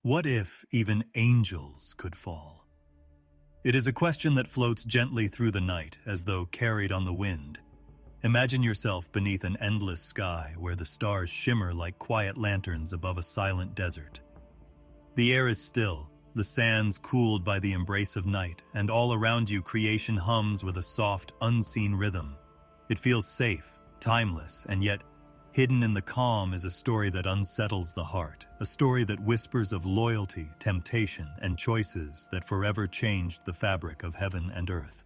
What if even angels could fall? It is a question that floats gently through the night as though carried on the wind. Imagine yourself beneath an endless sky where the stars shimmer like quiet lanterns above a silent desert. The air is still, the sands cooled by the embrace of night, and all around you creation hums with a soft, unseen rhythm. It feels safe, timeless, and yet hidden in the calm is a story that unsettles the heart, a story that whispers of loyalty, temptation, and choices that forever changed the fabric of heaven and earth.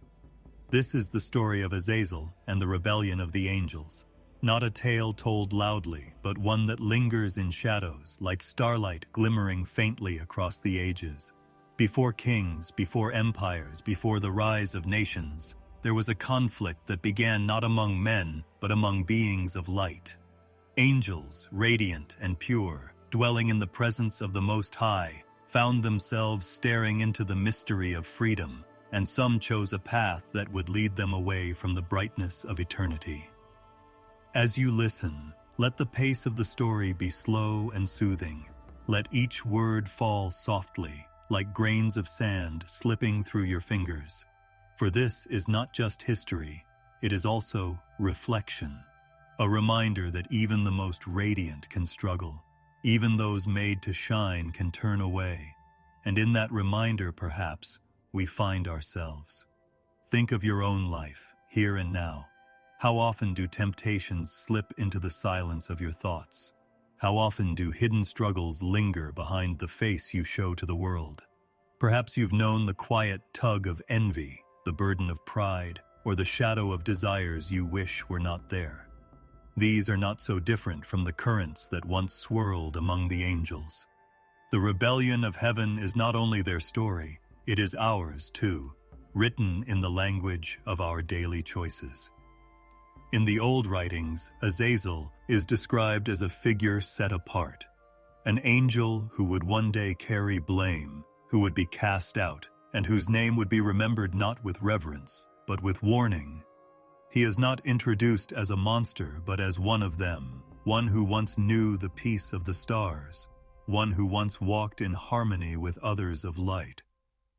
This is the story of Azazel and the rebellion of the angels. Not a tale told loudly, but one that lingers in shadows, like starlight glimmering faintly across the ages. Before kings, before empires, before the rise of nations, there was a conflict that began not among men, but among beings of light. Angels, radiant and pure, dwelling in the presence of the Most High, found themselves staring into the mystery of freedom, and some chose a path that would lead them away from the brightness of eternity. As you listen, let the pace of the story be slow and soothing. Let each word fall softly, like grains of sand slipping through your fingers. For this is not just history, it is also reflection. A reminder that even the most radiant can struggle. Even those made to shine can turn away. And in that reminder, perhaps, we find ourselves. Think of your own life, here and now. How often do temptations slip into the silence of your thoughts? How often do hidden struggles linger behind the face you show to the world? Perhaps you've known the quiet tug of envy, the burden of pride, or the shadow of desires you wish were not there. These are not so different from the currents that once swirled among the angels. The rebellion of heaven is not only their story, it is ours too, written in the language of our daily choices. In the old writings, Azazel is described as a figure set apart, an angel who would one day carry blame, who would be cast out, and whose name would be remembered not with reverence, but with warning. He is not introduced as a monster, but as one of them, one who once knew the peace of the stars, one who once walked in harmony with others of light.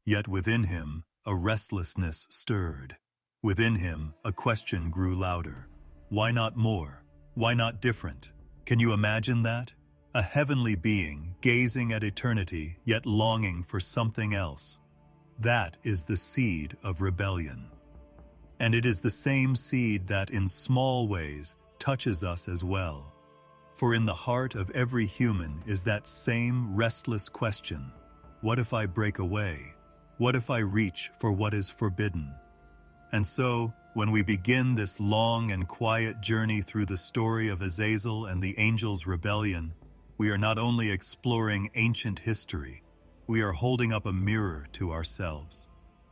Yet within him, a restlessness stirred. Within him, a question grew louder. Why not more? Why not different? Can you imagine that? A heavenly being, gazing at eternity, yet longing for something else. That is the seed of rebellion. And it is the same seed that, in small ways, touches us as well. For in the heart of every human is that same restless question. What if I break away? What if I reach for what is forbidden? And so, when we begin this long and quiet journey through the story of Azazel and the angels' rebellion, we are not only exploring ancient history, we are holding up a mirror to ourselves.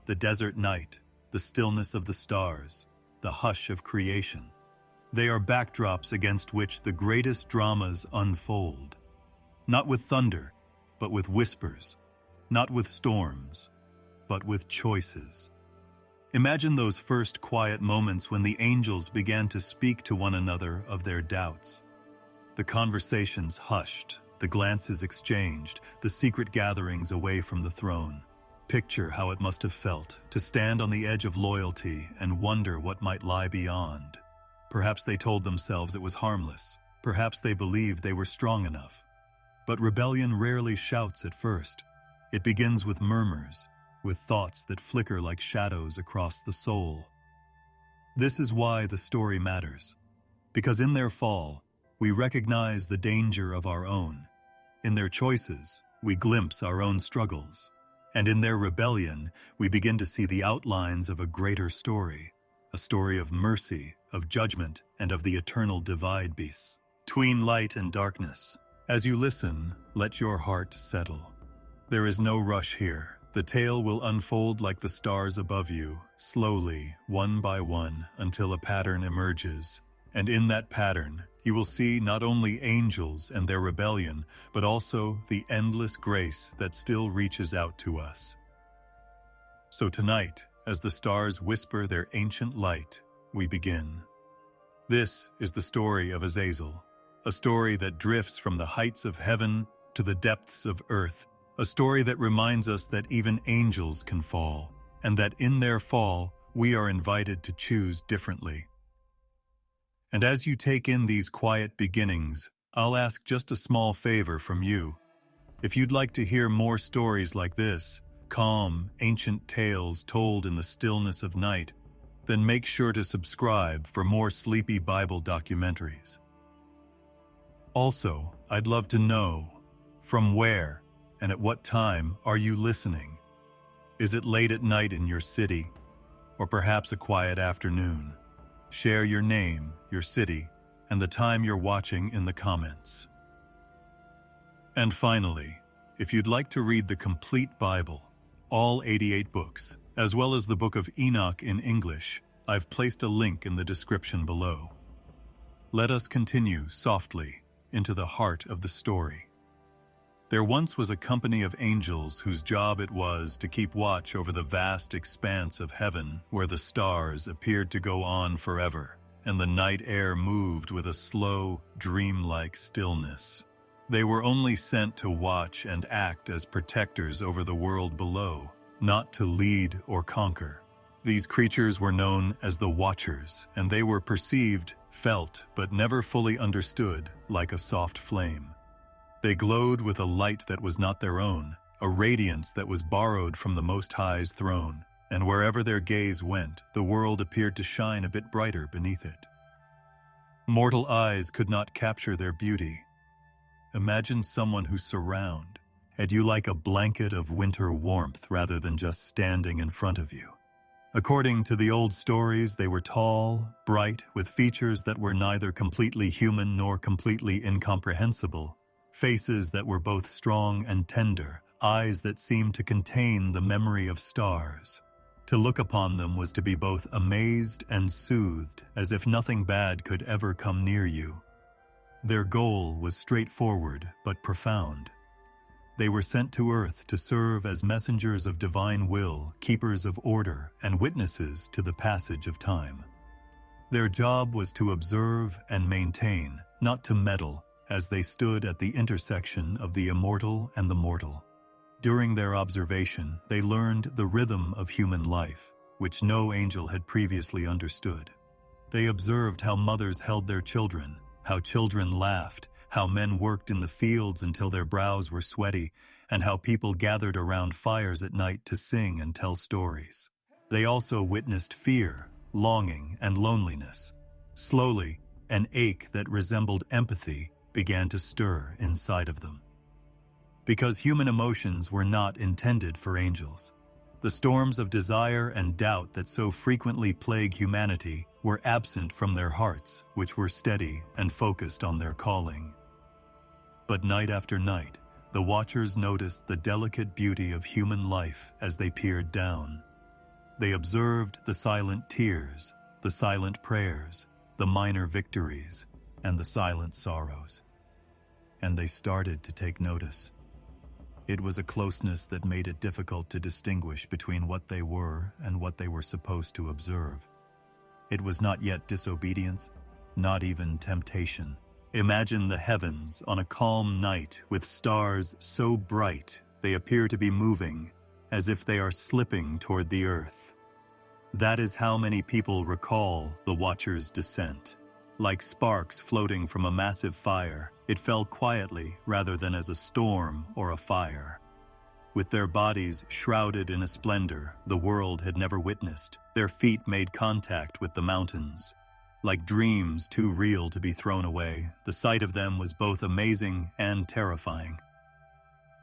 The desert night, the stillness of the stars, the hush of creation. They are backdrops against which the greatest dramas unfold. Not with thunder, but with whispers. Not with storms, but with choices. Imagine those first quiet moments when the angels began to speak to one another of their doubts. The conversations hushed, the glances exchanged, the secret gatherings away from the throne. Picture how it must have felt to stand on the edge of loyalty and wonder what might lie beyond. Perhaps they told themselves it was harmless. Perhaps they believed they were strong enough. But rebellion rarely shouts at first. It begins with murmurs, with thoughts that flicker like shadows across the soul. This is why the story matters. Because in their fall, we recognize the danger of our own. In their choices, we glimpse our own struggles. And in their rebellion, we begin to see the outlines of a greater story, a story of mercy, of judgment, and of the eternal divide between light and darkness. As you listen, let your heart settle. There is no rush here. The tale will unfold like the stars above you, slowly, one by one, until a pattern emerges. And in that pattern, you will see not only angels and their rebellion, but also the endless grace that still reaches out to us. So tonight, as the stars whisper their ancient light, we begin. This is the story of Azazel, a story that drifts from the heights of heaven to the depths of earth, a story that reminds us that even angels can fall, and that in their fall, we are invited to choose differently. And as you take in these quiet beginnings, I'll ask just a small favor from you. If you'd like to hear more stories like this, calm, ancient tales told in the stillness of night, then make sure to subscribe for more sleepy Bible documentaries. Also, I'd love to know, from where and at what time are you listening? Is it late at night in your city, or perhaps a quiet afternoon? Share your name, your city, and the time you're watching in the comments. And finally, if you'd like to read the complete Bible, all 88 books, as well as the Book of Enoch in English, I've placed a link in the description below. Let us continue softly into the heart of the story. There once was a company of angels whose job it was to keep watch over the vast expanse of heaven where the stars appeared to go on forever, and the night air moved with a slow, dreamlike stillness. They were only sent to watch and act as protectors over the world below, not to lead or conquer. These creatures were known as the Watchers, and they were perceived, felt, but never fully understood, like a soft flame. They glowed with a light that was not their own, a radiance that was borrowed from the Most High's throne, and wherever their gaze went, the world appeared to shine a bit brighter beneath it. Mortal eyes could not capture their beauty. Imagine someone who surrounded you like a blanket of winter warmth rather than just standing in front of you. According to the old stories, they were tall, bright, with features that were neither completely human nor completely incomprehensible, faces that were both strong and tender, eyes that seemed to contain the memory of stars. To look upon them was to be both amazed and soothed, as if nothing bad could ever come near you. Their goal was straightforward but profound. They were sent to earth to serve as messengers of divine will, keepers of order, and witnesses to the passage of time. Their job was to observe and maintain, not to meddle, as they stood at the intersection of the immortal and the mortal. During their observation, they learned the rhythm of human life, which no angel had previously understood. They observed how mothers held their children, how children laughed, how men worked in the fields until their brows were sweaty, and how people gathered around fires at night to sing and tell stories. They also witnessed fear, longing, and loneliness. Slowly, an ache that resembled empathy began to stir inside of them. Because human emotions were not intended for angels, the storms of desire and doubt that so frequently plague humanity were absent from their hearts, which were steady and focused on their calling. But night after night, the Watchers noticed the delicate beauty of human life as they peered down. They observed the silent tears, the silent prayers, the minor victories, and the silent sorrows. And they started to take notice. It was a closeness that made it difficult to distinguish between what they were and what they were supposed to observe. It was not yet disobedience, not even temptation. Imagine the heavens on a calm night with stars so bright they appear to be moving, as if they are slipping toward the earth. That is how many people recall the Watchers' descent. Like sparks floating from a massive fire, it fell quietly rather than as a storm or a fire. With their bodies shrouded in a splendor the world had never witnessed, their feet made contact with the mountains. Like dreams too real to be thrown away, the sight of them was both amazing and terrifying.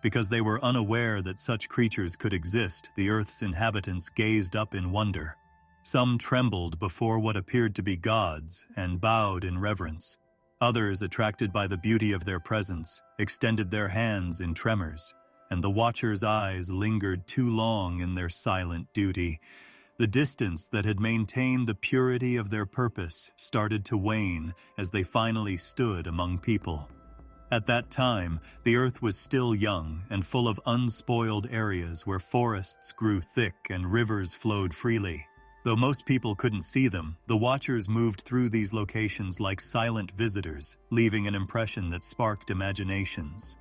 Because they were unaware that such creatures could exist, the earth's inhabitants gazed up in wonder. Some trembled before what appeared to be gods and bowed in reverence. Others, attracted by the beauty of their presence, extended their hands in tremors, and the Watchers' eyes lingered too long in their silent duty. The distance that had maintained the purity of their purpose started to wane as they finally stood among people. At that time, the earth was still young and full of unspoiled areas where forests grew thick and rivers flowed freely. Though most people couldn't see them, the Watchers moved through these locations like silent visitors, leaving an impression that sparked imaginations.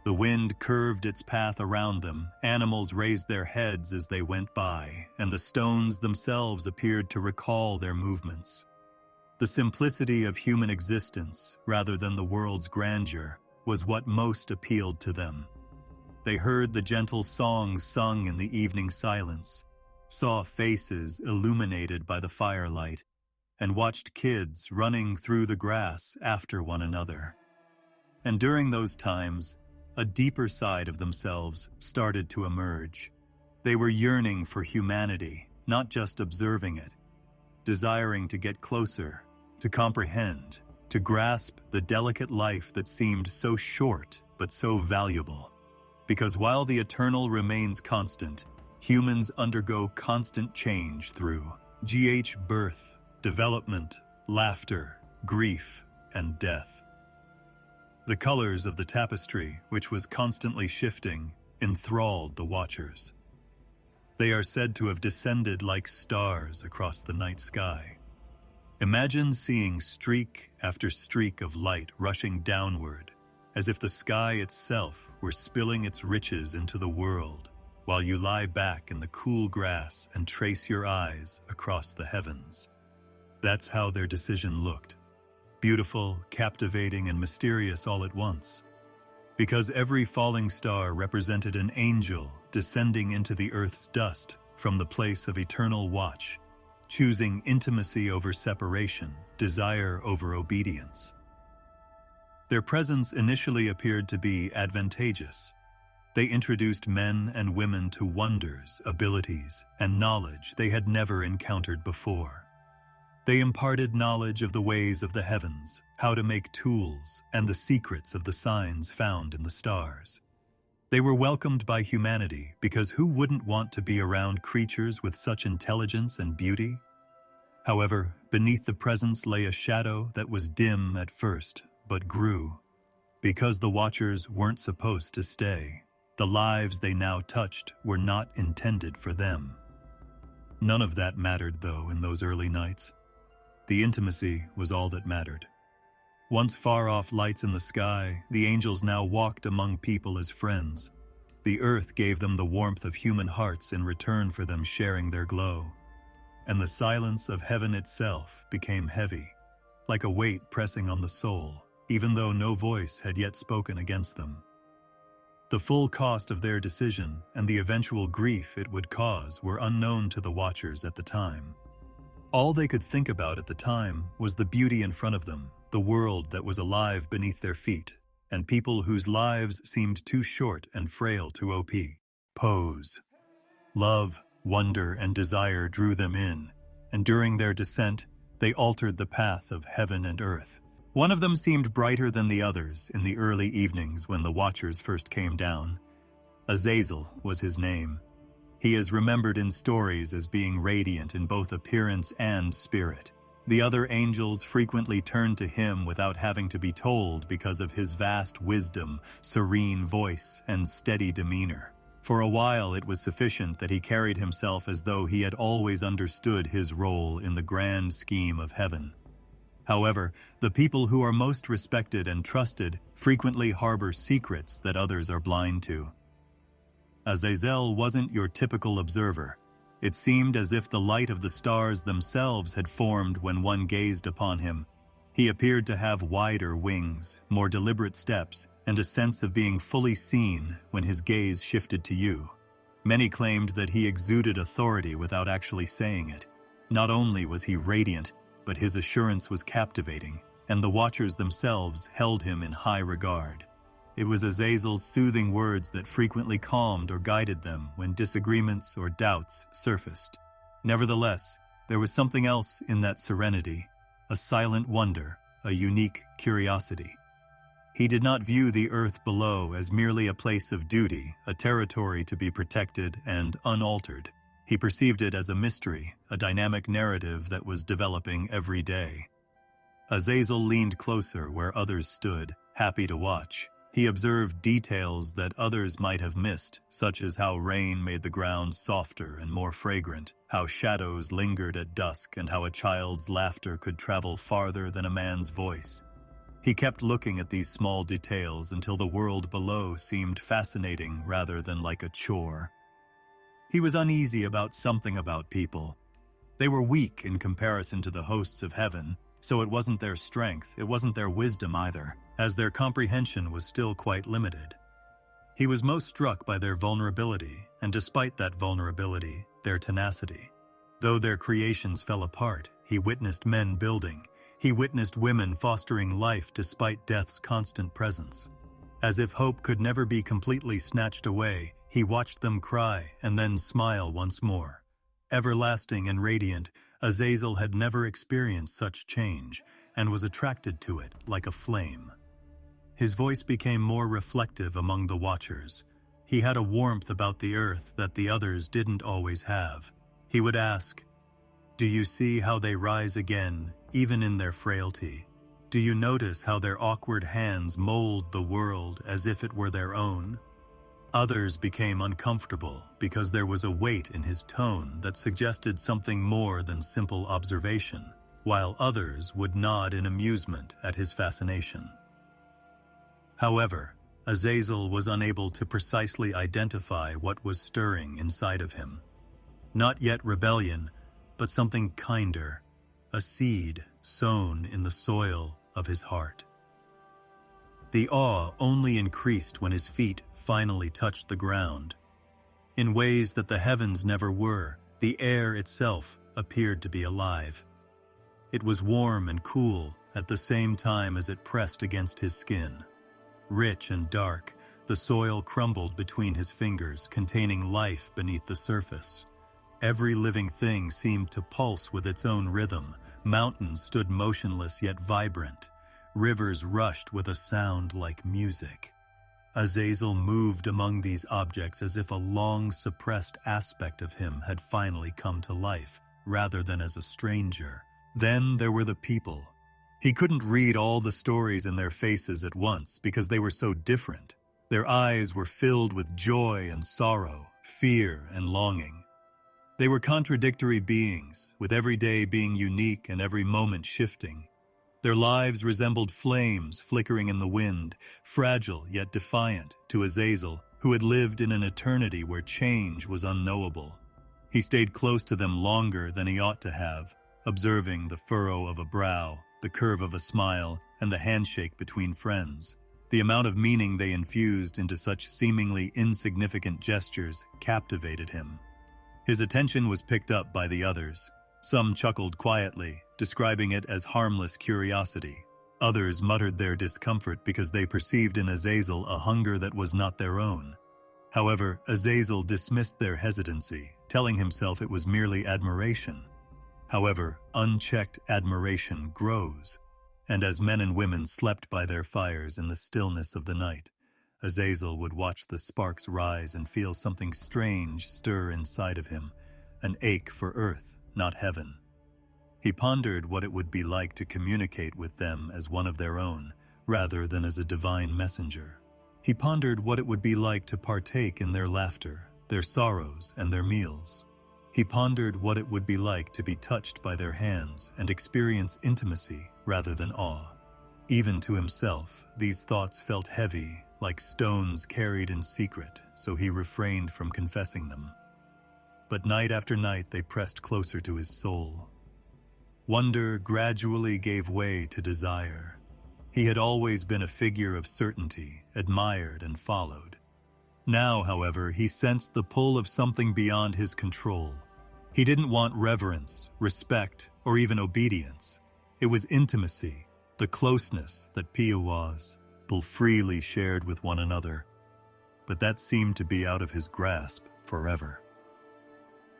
The wind curved its path around them, animals raised their heads as they went by, and the stones themselves appeared to recall their movements. The simplicity of human existence, rather than the world's grandeur, was what most appealed to them. They heard the gentle songs sung in the evening silence, saw faces illuminated by the firelight, and watched kids running through the grass after one another. And during those times, a deeper side of themselves started to emerge. They were yearning for humanity, not just observing it, desiring to get closer, to comprehend, to grasp the delicate life that seemed so short but so valuable. Because while the eternal remains constant, humans undergo constant change through birth, development, laughter, grief, and death. The colors of the tapestry, which was constantly shifting, enthralled the watchers. They are said to have descended like stars across the night sky. Imagine seeing streak after streak of light rushing downward, as if the sky itself were spilling its riches into the world, while you lie back in the cool grass and trace your eyes across the heavens. That's how their decision looked. Beautiful, captivating, and mysterious all at once. Because every falling star represented an angel descending into the earth's dust from the place of eternal watch, choosing intimacy over separation, desire over obedience. Their presence initially appeared to be advantageous. They introduced men and women to wonders, abilities, and knowledge they had never encountered before. They imparted knowledge of the ways of the heavens, how to make tools, and the secrets of the signs found in the stars. They were welcomed by humanity because who wouldn't want to be around creatures with such intelligence and beauty? However, beneath the presence lay a shadow that was dim at first, but grew. Because the watchers weren't supposed to stay, the lives they now touched were not intended for them. None of that mattered, though, in those early nights. The intimacy was all that mattered. Once far-off lights in the sky, the angels now walked among people as friends. The earth gave them the warmth of human hearts in return for them sharing their glow. And the silence of heaven itself became heavy, like a weight pressing on the soul, even though no voice had yet spoken against them. The full cost of their decision and the eventual grief it would cause were unknown to the watchers at the time. All they could think about at the time was the beauty in front of them, the world that was alive beneath their feet, and people whose lives seemed too short and frail to pose. Love, wonder, and desire drew them in, and during their descent, they altered the path of heaven and earth. One of them seemed brighter than the others in the early evenings when the watchers first came down. Azazel was his name. He is remembered in stories as being radiant in both appearance and spirit. The other angels frequently turned to him without having to be told because of his vast wisdom, serene voice, and steady demeanor. For a while it was sufficient that he carried himself as though he had always understood his role in the grand scheme of heaven. However, the people who are most respected and trusted frequently harbor secrets that others are blind to. Azazel wasn't your typical observer. It seemed as if the light of the stars themselves had formed when one gazed upon him. He appeared to have wider wings, more deliberate steps, and a sense of being fully seen when his gaze shifted to you. Many claimed that he exuded authority without actually saying it. Not only was he radiant, but his assurance was captivating, and the watchers themselves held him in high regard. It was Azazel's soothing words that frequently calmed or guided them when disagreements or doubts surfaced. Nevertheless, there was something else in that serenity, a silent wonder, a unique curiosity. He did not view the earth below as merely a place of duty, a territory to be protected and unaltered. He perceived it as a mystery, a dynamic narrative that was developing every day. Azazel leaned closer where others stood, happy to watch. He observed details that others might have missed, such as how rain made the ground softer and more fragrant, how shadows lingered at dusk, and how a child's laughter could travel farther than a man's voice. He kept looking at these small details until the world below seemed fascinating rather than like a chore. He was uneasy about something about people. They were weak in comparison to the hosts of heaven, so it wasn't their strength, it wasn't their wisdom either, as their comprehension was still quite limited. He was most struck by their vulnerability, and despite that vulnerability, their tenacity. Though their creations fell apart, he witnessed men building. He witnessed women fostering life despite death's constant presence. As if hope could never be completely snatched away, he watched them cry and then smile once more. Everlasting and radiant, Azazel had never experienced such change and was attracted to it like a flame. His voice became more reflective among the watchers. He had a warmth about the earth that the others didn't always have. He would ask, "Do you see how they rise again, even in their frailty? Do you notice how their awkward hands mold the world as if it were their own?" Others became uncomfortable because there was a weight in his tone that suggested something more than simple observation, while others would nod in amusement at his fascination. However, Azazel was unable to precisely identify what was stirring inside of him. Not yet rebellion, but something kinder, a seed sown in the soil of his heart. The awe only increased when his feet finally touched the ground. In ways that the heavens never were, the air itself appeared to be alive. It was warm and cool at the same time as it pressed against his skin. Rich and dark, the soil crumbled between his fingers, containing life beneath the surface. Every living thing seemed to pulse with its own rhythm. Mountains stood motionless yet vibrant. Rivers rushed with a sound like music. Azazel moved among these objects as if a long-suppressed aspect of him had finally come to life, rather than as a stranger. Then there were the people. He couldn't read all the stories in their faces at once because they were so different. Their eyes were filled with joy and sorrow, fear and longing. They were contradictory beings, with every day being unique and every moment shifting. Their lives resembled flames flickering in the wind, fragile yet defiant to Azazel, who had lived in an eternity where change was unknowable. He stayed close to them longer than he ought to have, observing the furrow of a brow, the curve of a smile, and the handshake between friends. The amount of meaning they infused into such seemingly insignificant gestures captivated him. His attention was picked up by the others. Some chuckled quietly, describing it as harmless curiosity. Others muttered their discomfort because they perceived in Azazel a hunger that was not their own. However, Azazel dismissed their hesitancy, telling himself it was merely admiration. However, unchecked admiration grows, and as men and women slept by their fires in the stillness of the night, Azazel would watch the sparks rise and feel something strange stir inside of him, an ache for earth, not heaven. He pondered what it would be like to communicate with them as one of their own, rather than as a divine messenger. He pondered what it would be like to partake in their laughter, their sorrows, and their meals. He pondered what it would be like to be touched by their hands and experience intimacy rather than awe. Even to himself, these thoughts felt heavy, like stones carried in secret, so he refrained from confessing them. But night after night they pressed closer to his soul. Wonder gradually gave way to desire. He had always been a figure of certainty, admired and followed. Now, however, he sensed the pull of something beyond his control. He didn't want reverence, respect, or even obedience. It was intimacy, the closeness that Piawas freely shared with one another. But that seemed to be out of his grasp forever.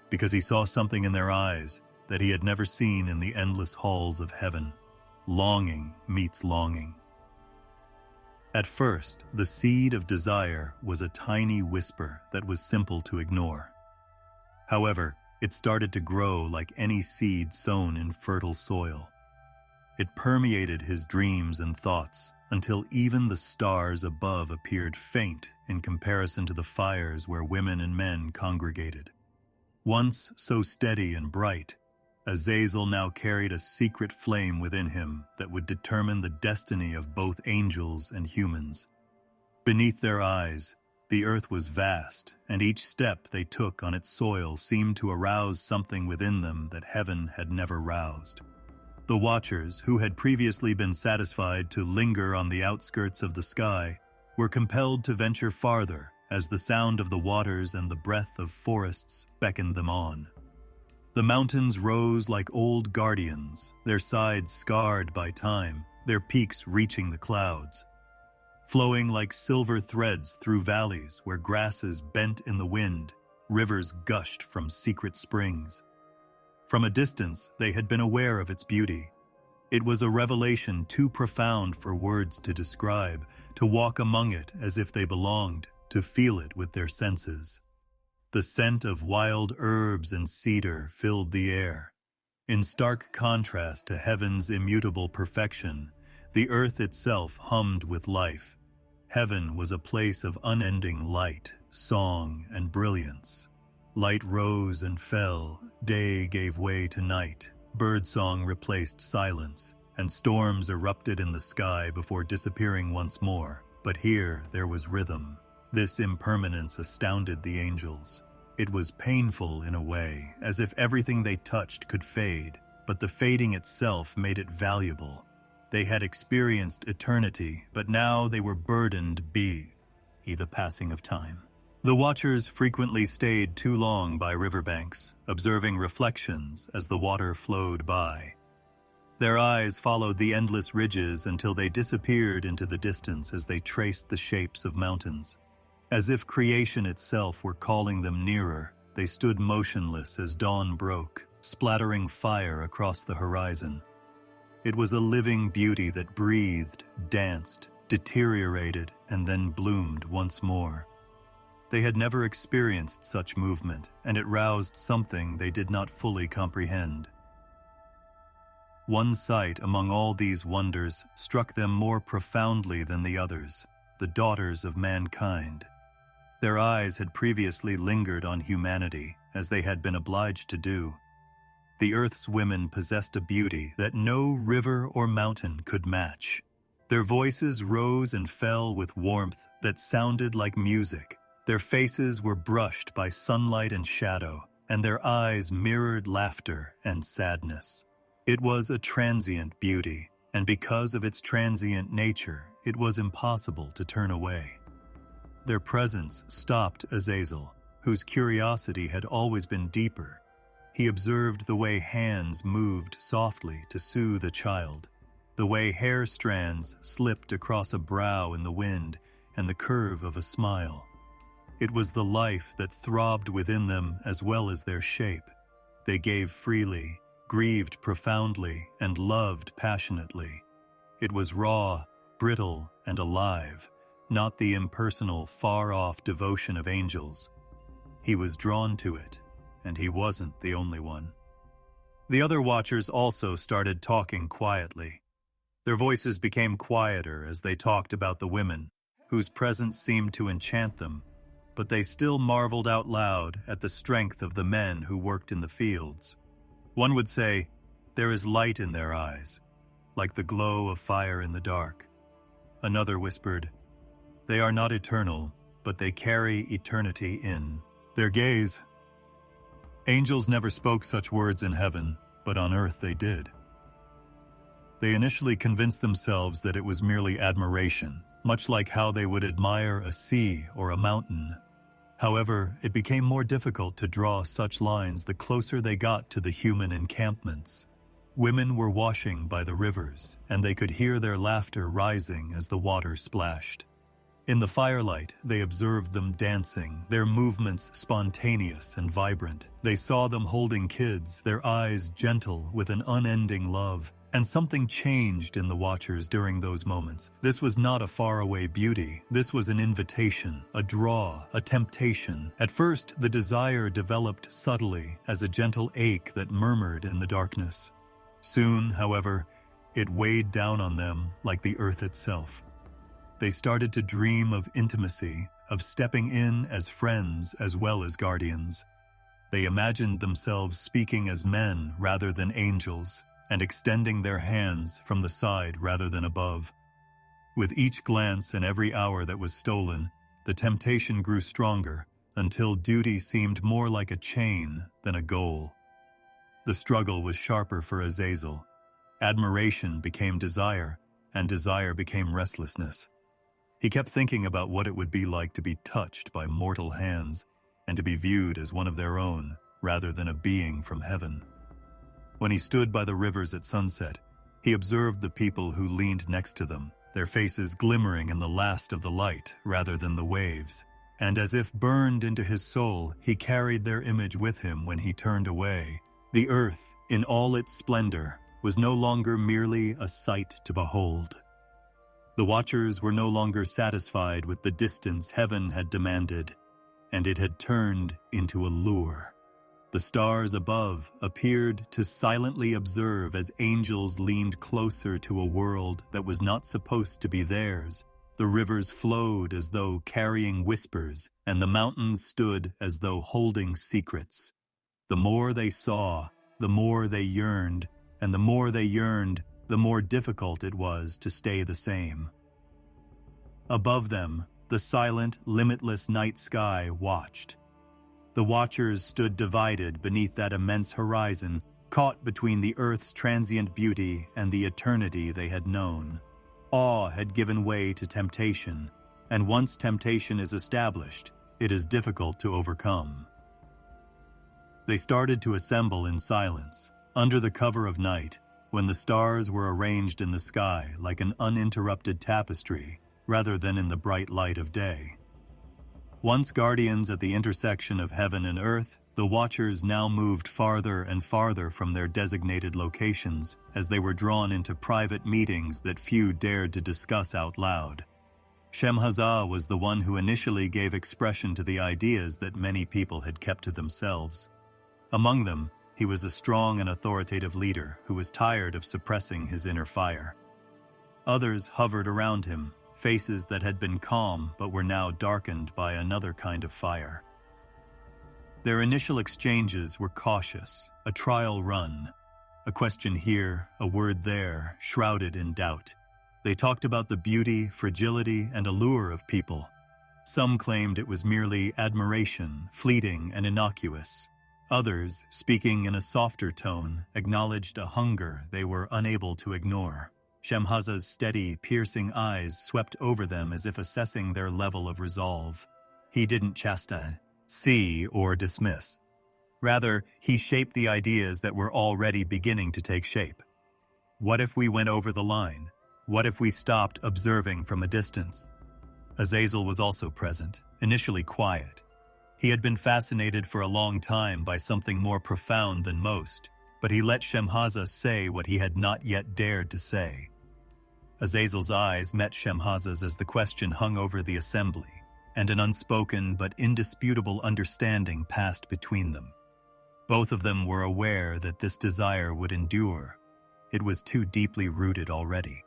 Because he saw something in their eyes that he had never seen in the endless halls of heaven. Longing meets longing. At first, the seed of desire was a tiny whisper that was simple to ignore. However, it started to grow like any seed sown in fertile soil. It permeated his dreams and thoughts until even the stars above appeared faint in comparison to the fires where women and men congregated. Once so steady and bright, Azazel now carried a secret flame within him that would determine the destiny of both angels and humans. Beneath their eyes, the earth was vast, and each step they took on its soil seemed to arouse something within them that heaven had never roused. The watchers, who had previously been satisfied to linger on the outskirts of the sky, were compelled to venture farther as the sound of the waters and the breath of forests beckoned them on. The mountains rose like old guardians, their sides scarred by time, their peaks reaching the clouds. Flowing like silver threads through valleys where grasses bent in the wind, rivers gushed from secret springs. From a distance, they had been aware of its beauty. It was a revelation too profound for words to describe, to walk among it as if they belonged, to feel it with their senses. The scent of wild herbs and cedar filled the air. In stark contrast to heaven's immutable perfection, the earth itself hummed with life. Heaven was a place of unending light, song, and brilliance. Light rose and fell, day gave way to night, birdsong replaced silence, and storms erupted in the sky before disappearing once more. But here there was rhythm. This impermanence astounded the angels. It was painful in a way, as if everything they touched could fade, but the fading itself made it valuable. They had experienced eternity, but now they were burdened by the passing of time. The watchers frequently stayed too long by riverbanks, observing reflections as the water flowed by. Their eyes followed the endless ridges until they disappeared into the distance as they traced the shapes of mountains. As if creation itself were calling them nearer, they stood motionless as dawn broke, splattering fire across the horizon. It was a living beauty that breathed, danced, deteriorated, and then bloomed once more. They had never experienced such movement, and it roused something they did not fully comprehend. One sight among all these wonders struck them more profoundly than the others: the daughters of mankind. Their eyes had previously lingered on humanity, as they had been obliged to do. The earth's women possessed a beauty that no river or mountain could match. Their voices rose and fell with warmth that sounded like music. Their faces were brushed by sunlight and shadow, and their eyes mirrored laughter and sadness. It was a transient beauty, and because of its transient nature, it was impossible to turn away. Their presence stopped Azazel, whose curiosity had always been deeper. He observed the way hands moved softly to soothe a child, the way hair strands slipped across a brow in the wind, and the curve of a smile. It was the life that throbbed within them as well as their shape. They gave freely, grieved profoundly, and loved passionately. It was raw, brittle, and alive, not the impersonal, far-off devotion of angels. He was drawn to it, and he wasn't the only one. The other watchers also started talking quietly. Their voices became quieter as they talked about the women, whose presence seemed to enchant them, but they still marveled out loud at the strength of the men who worked in the fields. One would say, "There is light in their eyes, like the glow of fire in the dark." Another whispered, "They are not eternal, but they carry eternity in their gaze." Angels never spoke such words in heaven, but on earth they did. They initially convinced themselves that it was merely admiration, much like how they would admire a sea or a mountain. However, it became more difficult to draw such lines the closer they got to the human encampments. Women were washing by the rivers, and they could hear their laughter rising as the water splashed. In the firelight, they observed them dancing, their movements spontaneous and vibrant. They saw them holding kids, their eyes gentle with an unending love. And something changed in the watchers during those moments. This was not a faraway beauty. This was an invitation, a draw, a temptation. At first, the desire developed subtly as a gentle ache that murmured in the darkness. Soon, however, it weighed down on them like the earth itself. They started to dream of intimacy, of stepping in as friends as well as guardians. They imagined themselves speaking as men rather than angels, and extending their hands from the side rather than above. With each glance and every hour that was stolen, the temptation grew stronger, until duty seemed more like a chain than a goal. The struggle was sharper for Azazel. Admiration became desire, and desire became restlessness. He kept thinking about what it would be like to be touched by mortal hands, and to be viewed as one of their own, rather than a being from heaven. When he stood by the rivers at sunset, he observed the people who leaned next to them, their faces glimmering in the last of the light rather than the waves, and as if burned into his soul, he carried their image with him when he turned away. The earth, in all its splendor, was no longer merely a sight to behold. The watchers were no longer satisfied with the distance heaven had demanded, and it had turned into a lure. The stars above appeared to silently observe as angels leaned closer to a world that was not supposed to be theirs. The rivers flowed as though carrying whispers, and the mountains stood as though holding secrets. The more they saw, the more they yearned, and the more they yearned, the more difficult it was to stay the same. Above them, the silent, limitless night sky watched. The watchers stood divided beneath that immense horizon, caught between the earth's transient beauty and the eternity they had known. Awe had given way to temptation, and once temptation is established, it is difficult to overcome. They started to assemble in silence, under the cover of night, when the stars were arranged in the sky like an uninterrupted tapestry, rather than in the bright light of day. Once guardians at the intersection of heaven and earth, the watchers now moved farther and farther from their designated locations as they were drawn into private meetings that few dared to discuss out loud. Shemhazah was the one who initially gave expression to the ideas that many people had kept to themselves. Among them, he was a strong and authoritative leader who was tired of suppressing his inner fire. Others hovered around him, faces that had been calm but were now darkened by another kind of fire. Their initial exchanges were cautious, a trial run. A question here, a word there, shrouded in doubt. They talked about the beauty, fragility, and allure of people. Some claimed it was merely admiration, fleeting and innocuous. Others, speaking in a softer tone, acknowledged a hunger they were unable to ignore. Shemhazah's steady, piercing eyes swept over them as if assessing their level of resolve. He didn't chastise, see, or dismiss. Rather, he shaped the ideas that were already beginning to take shape. What if we went over the line? What if we stopped observing from a distance? Azazel was also present, initially quiet. He had been fascinated for a long time by something more profound than most, but he let Shemhazah say what he had not yet dared to say. Azazel's eyes met Shemhazah's as the question hung over the assembly, and an unspoken but indisputable understanding passed between them. Both of them were aware that this desire would endure. It was too deeply rooted already.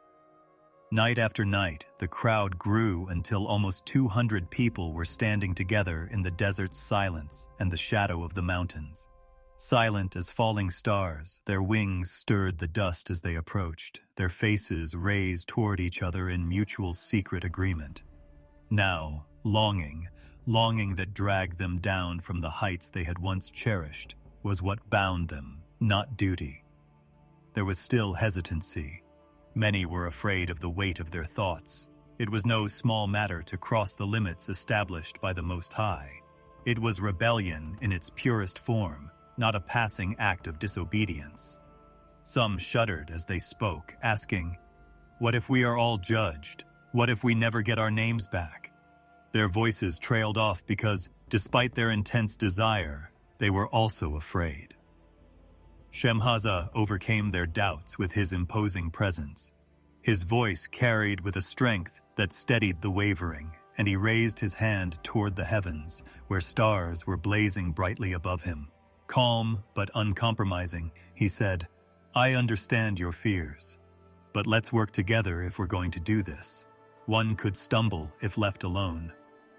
Night after night, the crowd grew until almost 200 people were standing together in the desert's silence and the shadow of the mountains. Silent as falling stars, their wings stirred the dust as they approached, their faces raised toward each other in mutual secret agreement. Now, longing that dragged them down from the heights they had once cherished, was what bound them, not duty. There was still hesitancy. Many were afraid of the weight of their thoughts. It was no small matter to cross the limits established by the Most High. It was rebellion in its purest form, not a passing act of disobedience. Some shuddered as they spoke, asking, "What if we are all judged? What if we never get our names back?" Their voices trailed off because, despite their intense desire, they were also afraid. Shemhazah overcame their doubts with his imposing presence. His voice carried with a strength that steadied the wavering, and he raised his hand toward the heavens, where stars were blazing brightly above him. Calm but uncompromising, he said, "I understand your fears, but let's work together if we're going to do this. One could stumble if left alone.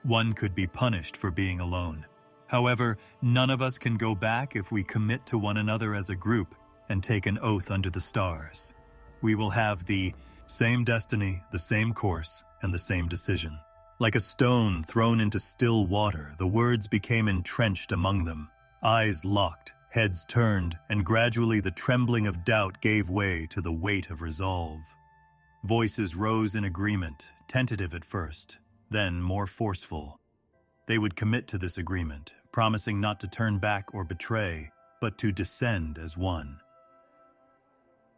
One could be punished for being alone. However, none of us can go back if we commit to one another as a group and take an oath under the stars. We will have the same destiny, the same course, and the same decision. Like a stone thrown into still water, the words became entrenched among them. Eyes locked, heads turned, and gradually the trembling of doubt gave way to the weight of resolve. Voices rose in agreement, tentative at first, then more forceful. They would commit to this agreement, promising not to turn back or betray, but to descend as one.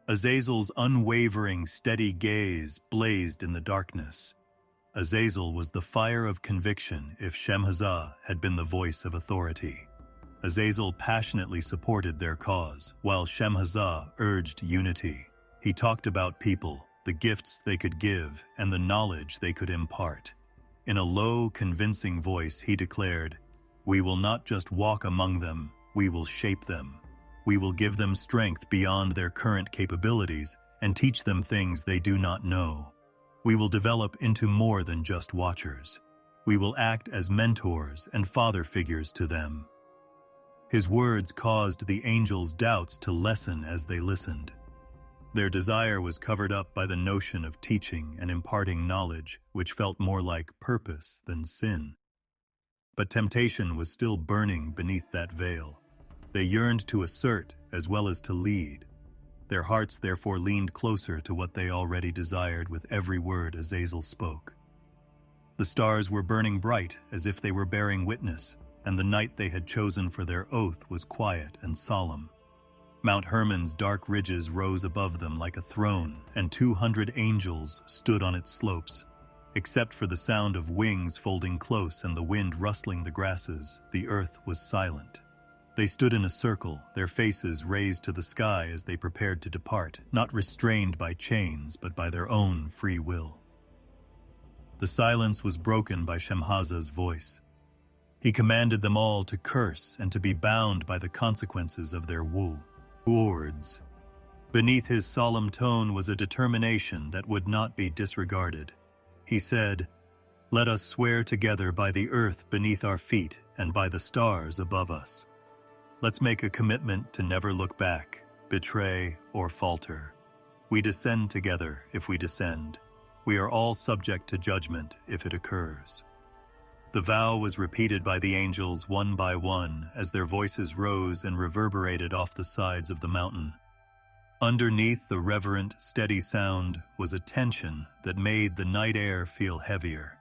Azazel's unwavering, steady gaze blazed in the darkness. Azazel was the fire of conviction if Shemhazah had been the voice of authority. Azazel passionately supported their cause, while Shemhazah urged unity. He talked about people, the gifts they could give, and the knowledge they could impart. In a low, convincing voice, he declared, "We will not just walk among them, we will shape them. We will give them strength beyond their current capabilities and teach them things they do not know. We will develop into more than just watchers. We will act as mentors and father figures to them." His words caused the angels' doubts to lessen as they listened. Their desire was covered up by the notion of teaching and imparting knowledge, which felt more like purpose than sin. But temptation was still burning beneath that veil. They yearned to assert as well as to lead. Their hearts therefore leaned closer to what they already desired with every word Azazel spoke. The stars were burning bright as if they were bearing witness, and the night they had chosen for their oath was quiet and solemn. Mount Hermon's dark ridges rose above them like a throne, and 200 angels stood on its slopes. Except for the sound of wings folding close and the wind rustling the grasses, the earth was silent. They stood in a circle, their faces raised to the sky as they prepared to depart, not restrained by chains, but by their own free will. The silence was broken by Shemhazah's voice. He commanded them all to curse and to be bound by the consequences of their words. Beneath his solemn tone was a determination that would not be disregarded. He said, "Let us swear together by the earth beneath our feet and by the stars above us. Let's make a commitment to never look back, betray, or falter. We descend together if we descend. We are all subject to judgment if it occurs." The vow was repeated by the angels one by one as their voices rose and reverberated off the sides of the mountain. Underneath the reverent, steady sound was a tension that made the night air feel heavier.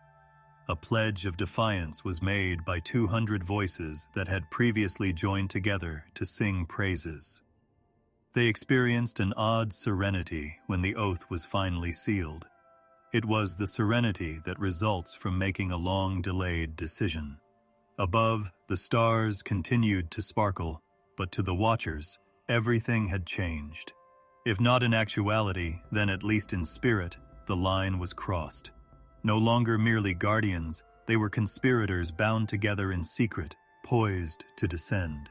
A pledge of defiance was made by 200 voices that had previously joined together to sing praises. They experienced an odd serenity when the oath was finally sealed. It was the serenity that results from making a long-delayed decision. Above, the stars continued to sparkle, but to the watchers, everything had changed. If not in actuality, then at least in spirit, the line was crossed. No longer merely guardians, they were conspirators bound together in secret, poised to descend.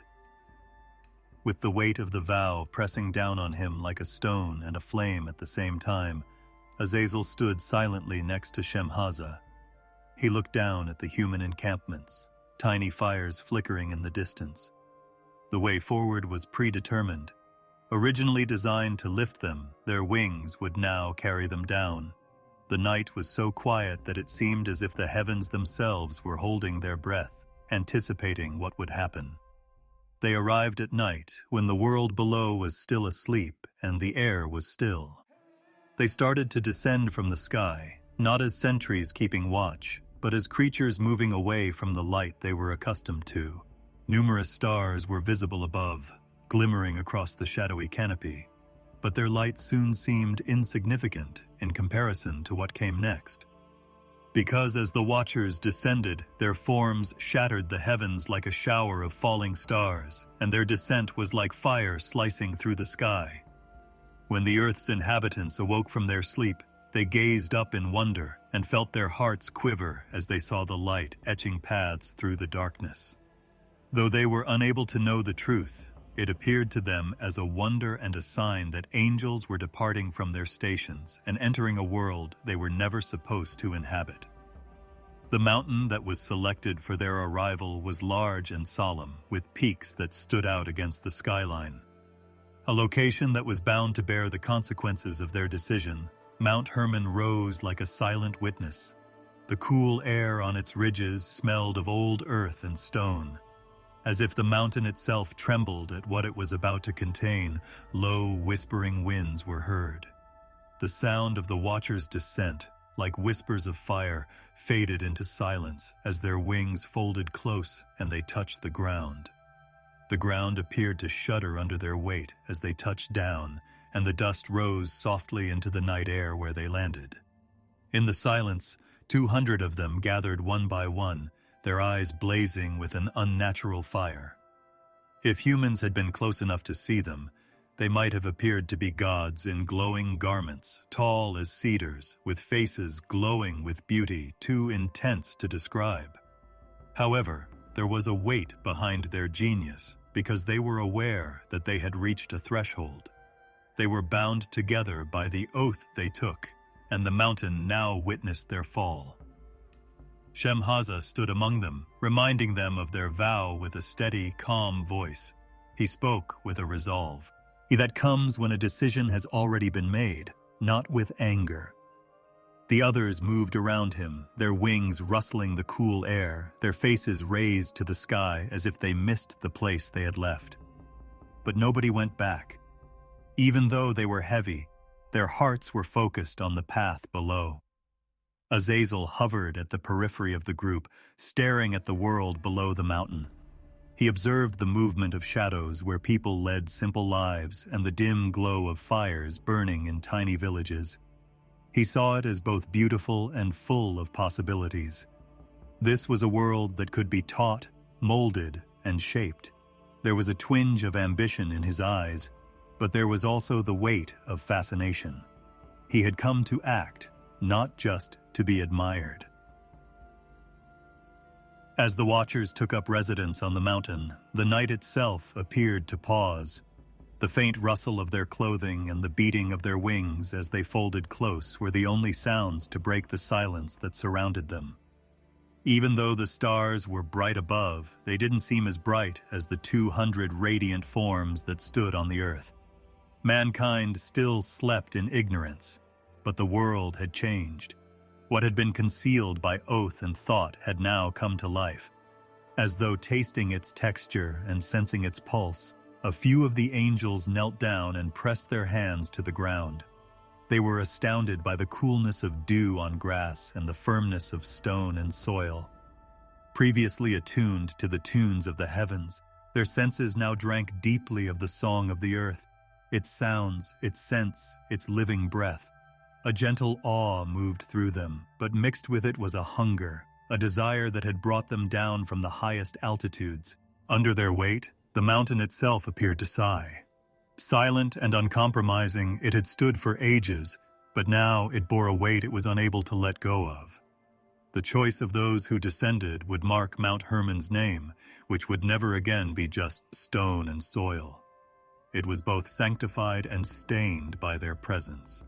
With the weight of the vow pressing down on him like a stone and a flame at the same time, Azazel stood silently next to Shemhazah. He looked down at the human encampments, tiny fires flickering in the distance. The way forward was predetermined. Originally designed to lift them, their wings would now carry them down. The night was so quiet that it seemed as if the heavens themselves were holding their breath, anticipating what would happen. They arrived at night, when the world below was still asleep and the air was still. They started to descend from the sky, not as sentries keeping watch, but as creatures moving away from the light they were accustomed to. Numerous stars were visible above, glimmering across the shadowy canopy, but their light soon seemed insignificant in comparison to what came next. Because as the watchers descended, their forms shattered the heavens like a shower of falling stars, and their descent was like fire slicing through the sky. When the earth's inhabitants awoke from their sleep, they gazed up in wonder and felt their hearts quiver as they saw the light etching paths through the darkness. Though they were unable to know the truth, it appeared to them as a wonder and a sign that angels were departing from their stations and entering a world they were never supposed to inhabit. The mountain that was selected for their arrival was large and solemn, with peaks that stood out against the skyline. A location that was bound to bear the consequences of their decision, Mount Hermon rose like a silent witness. The cool air on its ridges smelled of old earth and stone. As if the mountain itself trembled at what it was about to contain, low, whispering winds were heard. The sound of the watchers' descent, like whispers of fire, faded into silence as their wings folded close and they touched the ground. The ground appeared to shudder under their weight as they touched down, and the dust rose softly into the night air where they landed. In the silence, 200 of them gathered one by one, their eyes blazing with an unnatural fire. If humans had been close enough to see them, they might have appeared to be gods in glowing garments, tall as cedars, with faces glowing with beauty too intense to describe. However, there was a weight behind their genius because they were aware that they had reached a threshold. They were bound together by the oath they took, and the mountain now witnessed their fall. Shemhaza stood among them, reminding them of their vow with a steady, calm voice. He spoke with a resolve. That comes when a decision has already been made, not with anger. The others moved around him, their wings rustling the cool air, their faces raised to the sky as if they missed the place they had left. But nobody went back. Even though they were heavy, their hearts were focused on the path below. Azazel hovered at the periphery of the group, staring at the world below the mountain. He observed the movement of shadows where people led simple lives and the dim glow of fires burning in tiny villages. He saw it as both beautiful and full of possibilities. This was a world that could be taught, molded, and shaped. There was a twinge of ambition in his eyes, but there was also the weight of fascination. He had come to act, not just to be admired. As the watchers took up residence on the mountain, the night itself appeared to pause. The faint rustle of their clothing and the beating of their wings as they folded close were the only sounds to break the silence that surrounded them. Even though the stars were bright above, they didn't seem as bright as the 200 radiant forms that stood on the earth. Mankind still slept in ignorance, but the world had changed. What had been concealed by oath and thought had now come to life. As though tasting its texture and sensing its pulse, a few of the angels knelt down and pressed their hands to the ground. They were astounded by the coolness of dew on grass and the firmness of stone and soil. Previously attuned to the tunes of the heavens, their senses now drank deeply of the song of the earth, its sounds, its scents, its living breath. A gentle awe moved through them, but mixed with it was a hunger, a desire that had brought them down from the highest altitudes. Under their weight, the mountain itself appeared to sigh. Silent and uncompromising, it had stood for ages, but now it bore a weight it was unable to let go of. The choice of those who descended would mark Mount Hermon's name, which would never again be just stone and soil. It was both sanctified and stained by their presence.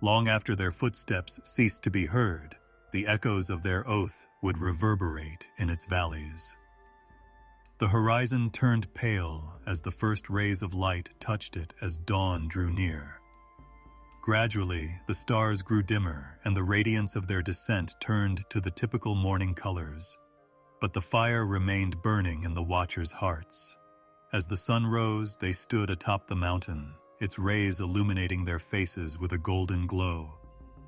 Long after their footsteps ceased to be heard, the echoes of their oath would reverberate in its valleys. The horizon turned pale as the first rays of light touched it as dawn drew near. Gradually, the stars grew dimmer and the radiance of their descent turned to the typical morning colors. But the fire remained burning in the watchers' hearts. As the sun rose, they stood atop the mountain, its rays illuminating their faces with a golden glow.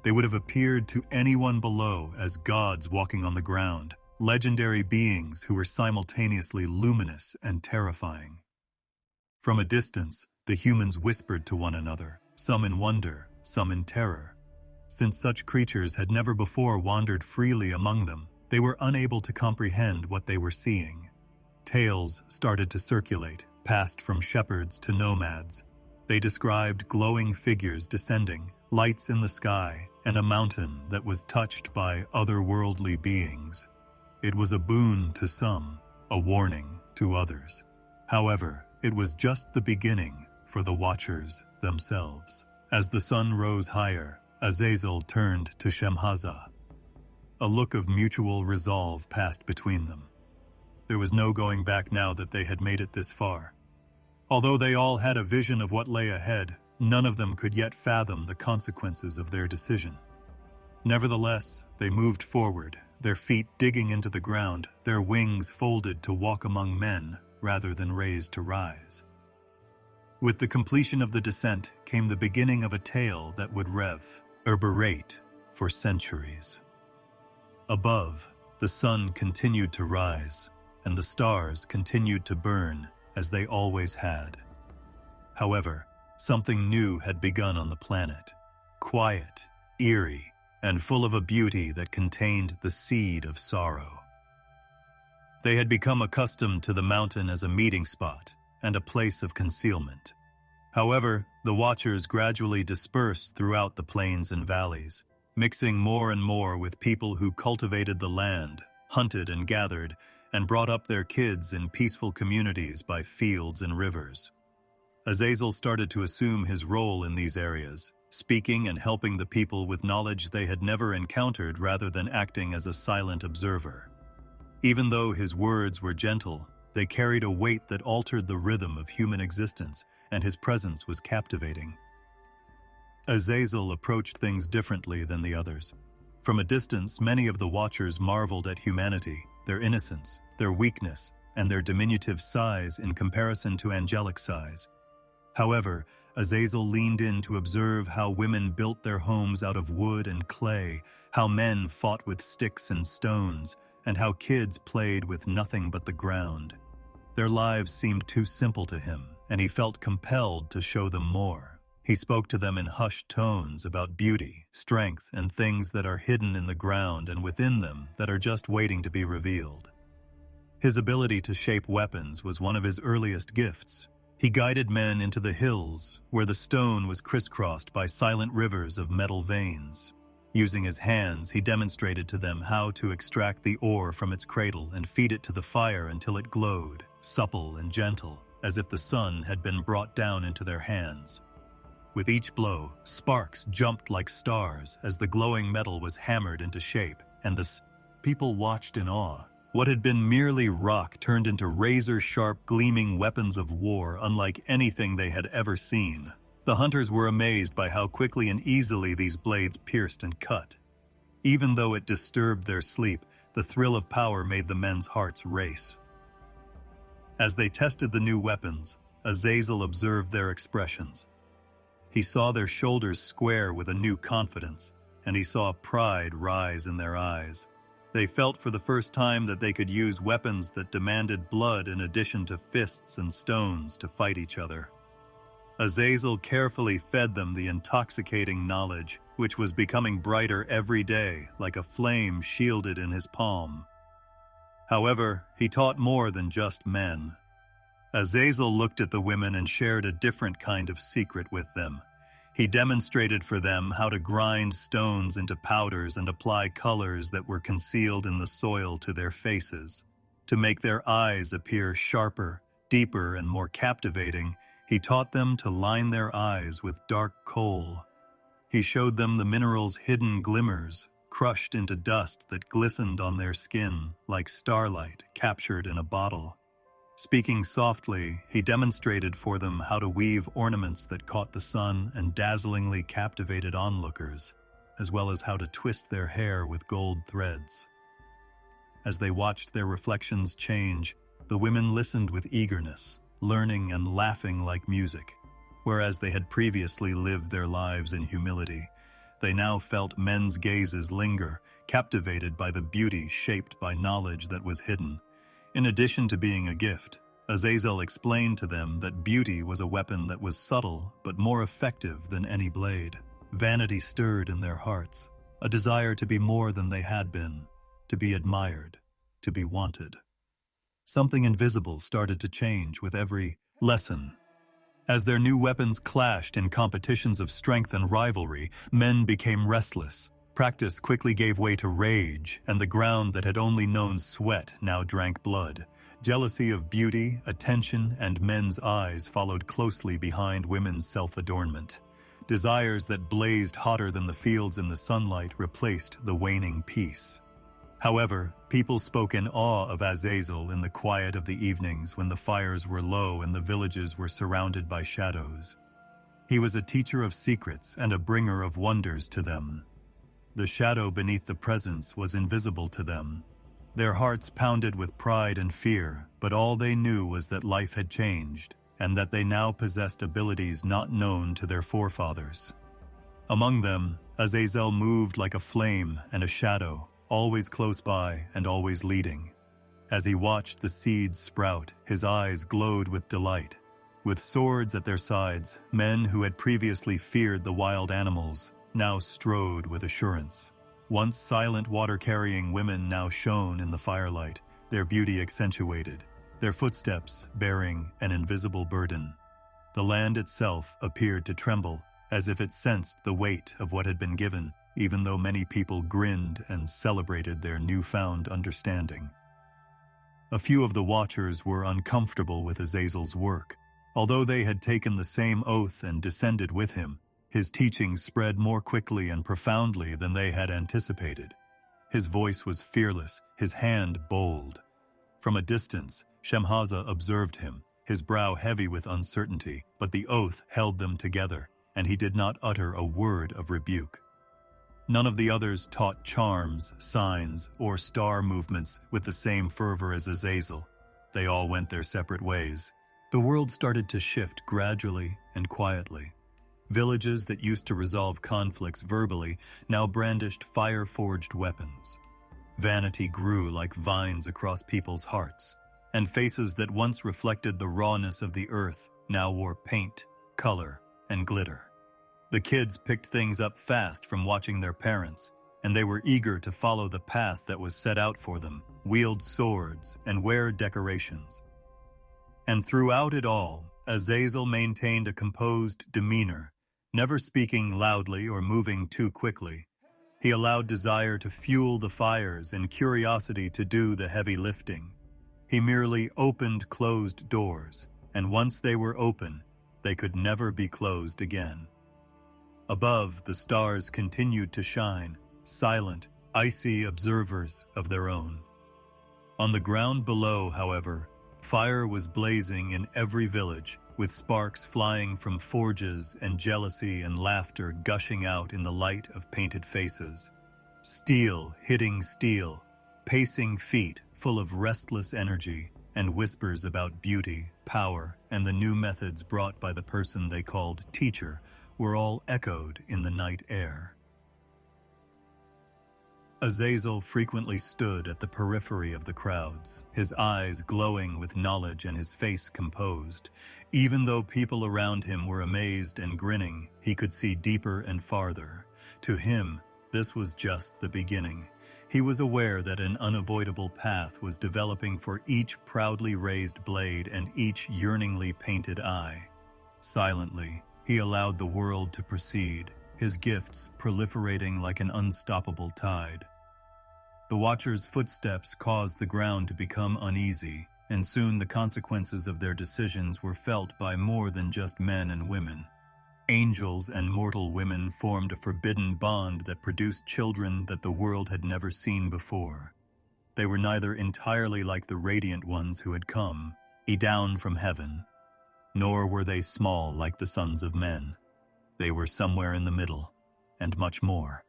They would have appeared to anyone below as gods walking on the ground, legendary beings who were simultaneously luminous and terrifying. From a distance, the humans whispered to one another, some in wonder, some in terror. Since such creatures had never before wandered freely among them, they were unable to comprehend what they were seeing. Tales started to circulate, passed from shepherds to nomads. They described glowing figures descending, lights in the sky, and a mountain that was touched by otherworldly beings. It was a boon to some, a warning to others. However, it was just the beginning for the watchers themselves. As the sun rose higher, Azazel turned to Shemhaza. A look of mutual resolve passed between them. There was no going back now that they had made it this far. Although they all had a vision of what lay ahead, none of them could yet fathom the consequences of their decision. Nevertheless, they moved forward, their feet digging into the ground, their wings folded to walk among men rather than raised to rise. With the completion of the descent came the beginning of a tale that would reverberate for centuries. Above, the sun continued to rise, and the stars continued to burn as they always had. However, something new had begun on the planet, quiet, eerie, and full of a beauty that contained the seed of sorrow. They had become accustomed to the mountain as a meeting spot and a place of concealment. However, the watchers gradually dispersed throughout the plains and valleys, mixing more and more with people who cultivated the land, hunted and gathered, and brought up their kids in peaceful communities by fields and rivers. Azazel started to assume his role in these areas, speaking and helping the people with knowledge they had never encountered rather than acting as a silent observer. Even though his words were gentle, they carried a weight that altered the rhythm of human existence, and his presence was captivating. Azazel approached things differently than the others. From a distance, many of the watchers marveled at humanity, their innocence, their weakness, and their diminutive size in comparison to angelic size. However, Azazel leaned in to observe how women built their homes out of wood and clay, how men fought with sticks and stones, and how kids played with nothing but the ground. Their lives seemed too simple to him, and he felt compelled to show them more. He spoke to them in hushed tones about beauty, strength, and things that are hidden in the ground and within them that are just waiting to be revealed. His ability to shape weapons was one of his earliest gifts. He guided men into the hills, where the stone was crisscrossed by silent rivers of metal veins. Using his hands, he demonstrated to them how to extract the ore from its cradle and feed it to the fire until it glowed, supple and gentle, as if the sun had been brought down into their hands. With each blow, sparks jumped like stars as the glowing metal was hammered into shape, and the people watched in awe. What had been merely rock turned into razor-sharp, gleaming weapons of war unlike anything they had ever seen. The hunters were amazed by how quickly and easily these blades pierced and cut. Even though it disturbed their sleep, the thrill of power made the men's hearts race. As they tested the new weapons, Azazel observed their expressions. He saw their shoulders square with a new confidence, and he saw pride rise in their eyes. They felt for the first time that they could use weapons that demanded blood in addition to fists and stones to fight each other. Azazel carefully fed them the intoxicating knowledge, which was becoming brighter every day, like a flame shielded in his palm. However, he taught more than just men. Azazel looked at the women and shared a different kind of secret with them. He demonstrated for them how to grind stones into powders and apply colors that were concealed in the soil to their faces. To make their eyes appear sharper, deeper, and more captivating, he taught them to line their eyes with dark coal. He showed them the mineral's hidden glimmers, crushed into dust that glistened on their skin like starlight captured in a bottle. Speaking softly, he demonstrated for them how to weave ornaments that caught the sun and dazzlingly captivated onlookers, as well as how to twist their hair with gold threads. As they watched their reflections change, the women listened with eagerness, learning and laughing like music. Whereas they had previously lived their lives in humility, they now felt men's gazes linger, captivated by the beauty shaped by knowledge that was hidden. In addition to being a gift, Azazel explained to them that beauty was a weapon that was subtle but more effective than any blade. Vanity stirred in their hearts, a desire to be more than they had been, to be admired, to be wanted. Something invisible started to change with every lesson. As their new weapons clashed in competitions of strength and rivalry, men became restless. Practice quickly gave way to rage, and the ground that had only known sweat now drank blood. Jealousy of beauty, attention, and men's eyes followed closely behind women's self-adornment. Desires that blazed hotter than the fields in the sunlight replaced the waning peace. However, people spoke in awe of Azazel in the quiet of the evenings when the fires were low and the villages were surrounded by shadows. He was a teacher of secrets and a bringer of wonders to them. The shadow beneath the presence was invisible to them. Their hearts pounded with pride and fear, but all they knew was that life had changed, and that they now possessed abilities not known to their forefathers. Among them, Azazel moved like a flame and a shadow, always close by and always leading. As he watched the seeds sprout, his eyes glowed with delight. With swords at their sides, men who had previously feared the wild animals now strode with assurance. Once silent water-carrying women now shone in the firelight, their beauty accentuated, their footsteps bearing an invisible burden. The land itself appeared to tremble, as if it sensed the weight of what had been given, even though many people grinned and celebrated their newfound understanding. A few of the watchers were uncomfortable with Azazel's work. Although they had taken the same oath and descended with him, his teachings spread more quickly and profoundly than they had anticipated. His voice was fearless, his hand bold. From a distance, Shemhaza observed him, his brow heavy with uncertainty, but the oath held them together, and he did not utter a word of rebuke. None of the others taught charms, signs, or star movements with the same fervor as Azazel. They all went their separate ways. The world started to shift gradually and quietly. Villages that used to resolve conflicts verbally now brandished fire-forged weapons. Vanity grew like vines across people's hearts, and faces that once reflected the rawness of the earth now wore paint, color, and glitter. The kids picked things up fast from watching their parents, and they were eager to follow the path that was set out for them, wield swords, and wear decorations. And throughout it all, Azazel maintained a composed demeanor, never speaking loudly or moving too quickly. He allowed desire to fuel the fires and curiosity to do the heavy lifting. He merely opened closed doors, and once they were open, they could never be closed again. Above, the stars continued to shine, silent, icy observers of their own. On the ground below, however, fire was blazing in every village, with sparks flying from forges and jealousy and laughter gushing out in the light of painted faces. Steel hitting steel, pacing feet full of restless energy, and whispers about beauty, power, and the new methods brought by the person they called teacher were all echoed in the night air. Azazel frequently stood at the periphery of the crowds, his eyes glowing with knowledge and his face composed. Even though people around him were amazed and grinning, he could see deeper and farther. To him, this was just the beginning. He was aware that an unavoidable path was developing for each proudly raised blade and each yearningly painted eye. Silently, he allowed the world to proceed, his gifts proliferating like an unstoppable tide. The watchers' footsteps caused the ground to become uneasy, and soon the consequences of their decisions were felt by more than just men and women. Angels and mortal women formed a forbidden bond that produced children that the world had never seen before. They were neither entirely like the radiant ones who had come, down from heaven, nor were they small like the sons of men. They were somewhere in the middle, and much more.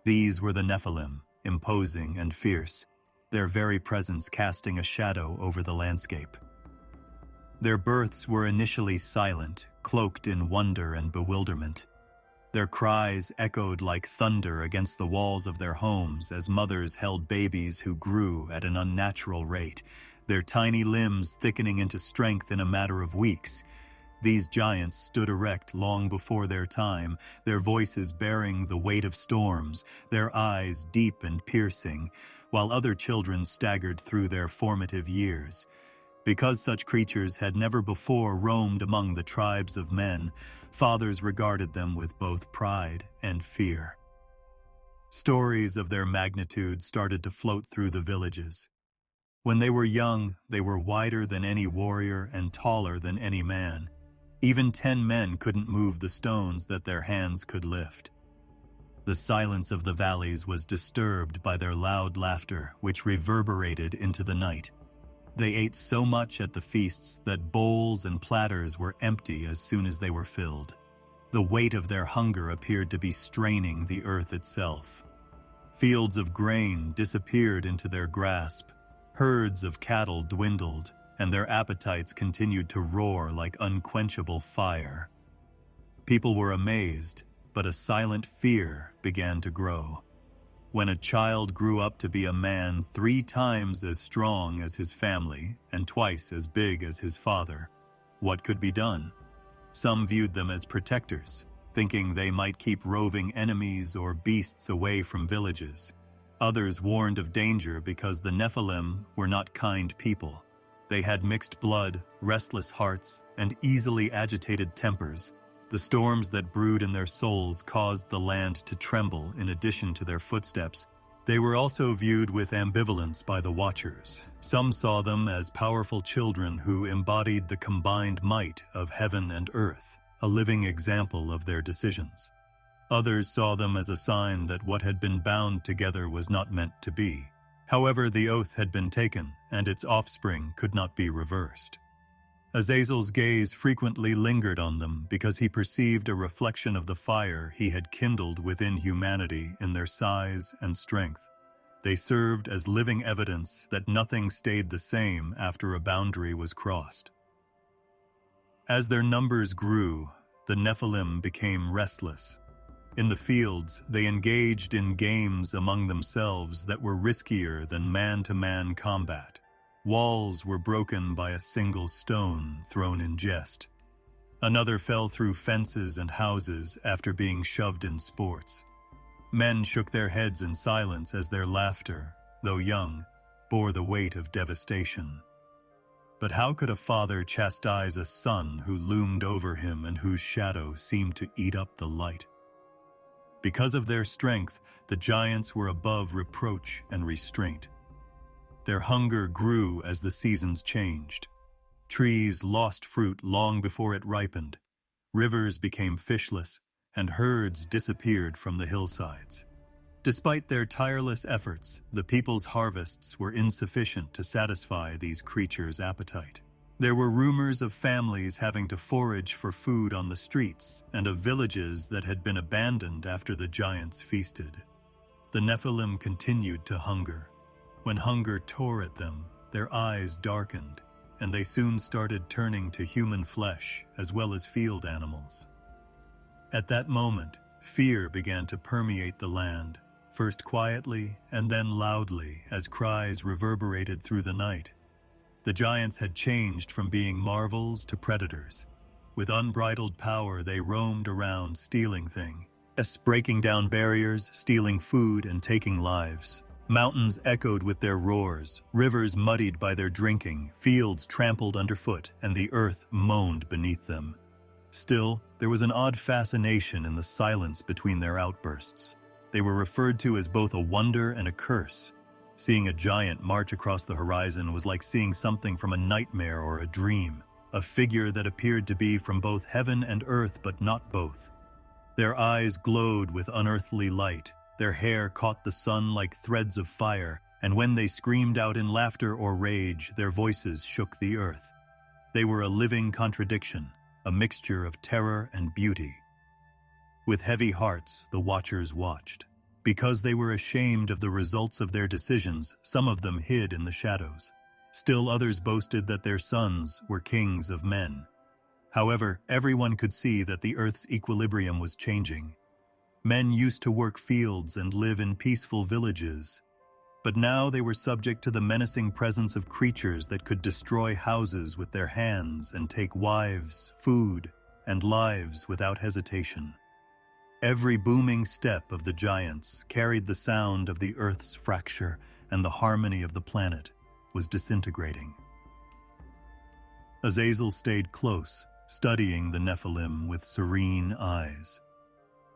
These were the Nephilim, imposing and fierce, their very presence casting a shadow over the landscape. Their births were initially silent, cloaked in wonder and bewilderment. Their cries echoed like thunder against the walls of their homes as mothers held babies who grew at an unnatural rate, their tiny limbs thickening into strength in a matter of weeks. These giants stood erect long before their time, their voices bearing the weight of storms, their eyes deep and piercing, while other children staggered through their formative years. Because such creatures had never before roamed among the tribes of men, fathers regarded them with both pride and fear. Stories of their magnitude started to float through the villages. When they were young, they were wider than any warrior and taller than any man. Even 10 men couldn't move the stones that their hands could lift. The silence of the valleys was disturbed by their loud laughter, which reverberated into the night. They ate so much at the feasts that bowls and platters were empty as soon as they were filled. The weight of their hunger appeared to be straining the earth itself. Fields of grain disappeared into their grasp, herds of cattle dwindled, and their appetites continued to roar like unquenchable fire. People were amazed, but a silent fear began to grow. When a child grew up to be a man 3 times as strong as his family and twice as big as his father, what could be done? Some viewed them as protectors, thinking they might keep roving enemies or beasts away from villages. Others warned of danger because the Nephilim were not kind people. They had mixed blood, restless hearts, and easily agitated tempers. The storms that brewed in their souls caused the land to tremble in addition to their footsteps. They were also viewed with ambivalence by the Watchers. Some saw them as powerful children who embodied the combined might of heaven and earth, a living example of their decisions. Others saw them as a sign that what had been bound together was not meant to be. However, the oath had been taken, and its offspring could not be reversed. Azazel's gaze frequently lingered on them because he perceived a reflection of the fire he had kindled within humanity in their size and strength. They served as living evidence that nothing stayed the same after a boundary was crossed. As their numbers grew, the Nephilim became restless. In the fields, they engaged in games among themselves that were riskier than man-to-man combat. Walls were broken by a single stone thrown in jest. Another fell through fences and houses after being shoved in sports. Men shook their heads in silence as their laughter, though young, bore the weight of devastation. But how could a father chastise a son who loomed over him and whose shadow seemed to eat up the light? Because of their strength, the giants were above reproach and restraint. Their hunger grew as the seasons changed. Trees lost fruit long before it ripened. Rivers became fishless, and herds disappeared from the hillsides. Despite their tireless efforts, the people's harvests were insufficient to satisfy these creatures' appetite. There were rumors of families having to forage for food on the streets and of villages that had been abandoned after the giants feasted. The Nephilim continued to hunger. When hunger tore at them, their eyes darkened, and they soon started turning to human flesh as well as field animals. At that moment, fear began to permeate the land, first quietly and then loudly as cries reverberated through the night. The giants had changed from being marvels to predators. With unbridled power, they roamed around stealing things, breaking down barriers, stealing food, and taking lives. Mountains echoed with their roars, rivers muddied by their drinking, fields trampled underfoot, and the earth moaned beneath them. Still, there was an odd fascination in the silence between their outbursts. They were referred to as both a wonder and a curse. Seeing a giant march across the horizon was like seeing something from a nightmare or a dream, a figure that appeared to be from both heaven and earth but not both. Their eyes glowed with unearthly light, their hair caught the sun like threads of fire, and when they screamed out in laughter or rage, their voices shook the earth. They were a living contradiction, a mixture of terror and beauty. With heavy hearts, the Watchers watched. Because they were ashamed of the results of their decisions, some of them hid in the shadows. Still others boasted that their sons were kings of men. However, everyone could see that the earth's equilibrium was changing. Men used to work fields and live in peaceful villages, but now they were subject to the menacing presence of creatures that could destroy houses with their hands and take wives, food, and lives without hesitation. Every booming step of the giants carried the sound of the earth's fracture, and the harmony of the planet was disintegrating. Azazel stayed close, studying the Nephilim with serene eyes.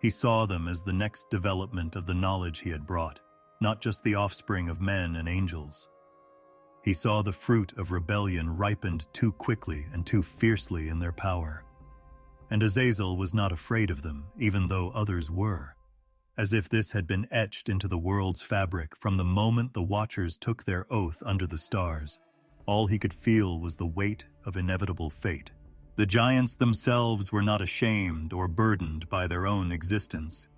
He saw them as the next development of the knowledge he had brought, not just the offspring of men and angels. He saw the fruit of rebellion ripened too quickly and too fiercely in their power. And Azazel was not afraid of them, even though others were. as if this had been etched into the world's fabric from the moment the Watchers took their oath under the stars. All he could feel was the weight of inevitable fate. The giants themselves were not ashamed or burdened by their own existence.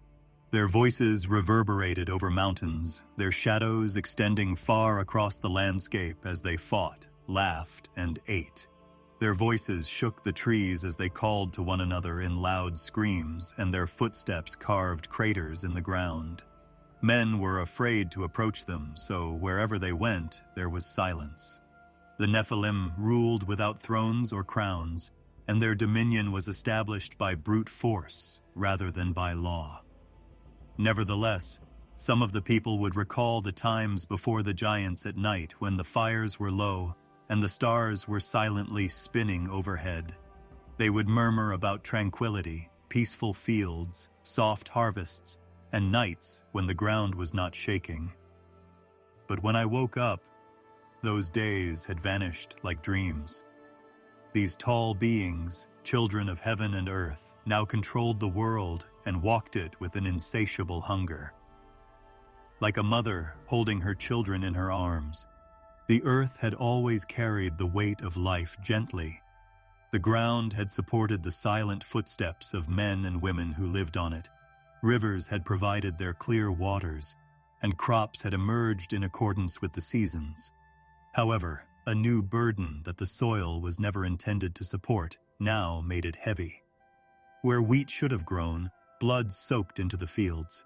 Their voices reverberated over mountains, their shadows extending far across the landscape as they fought, laughed, and ate. Their voices shook the trees as they called to one another in loud screams, and their footsteps carved craters in the ground. Men were afraid to approach them, so wherever they went, there was silence. The Nephilim ruled without thrones or crowns, and their dominion was established by brute force rather than by law. Nevertheless, some of the people would recall the times before the giants at night when the fires were low and the stars were silently spinning overhead. They would murmur about tranquility, peaceful fields, soft harvests, and nights when the ground was not shaking. But when I woke up, those days had vanished like dreams. These tall beings, children of heaven and earth, now controlled the world and walked it with an insatiable hunger. Like a mother holding her children in her arms, the earth had always carried the weight of life gently. The ground had supported the silent footsteps of men and women who lived on it. Rivers had provided their clear waters, and crops had emerged in accordance with the seasons. However, a new burden that the soil was never intended to support now made it heavy. Where wheat should have grown, blood soaked into the fields.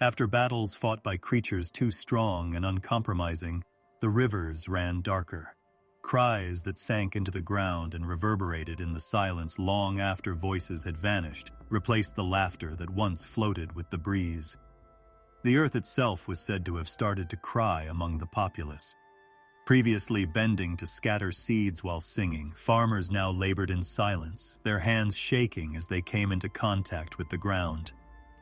After battles fought by creatures too strong and uncompromising, the rivers ran darker. Cries that sank into the ground and reverberated in the silence long after voices had vanished replaced the laughter that once floated with the breeze. The earth itself was said to have started to cry among the populace. Previously bending to scatter seeds while singing, farmers now labored in silence, their hands shaking as they came into contact with the ground.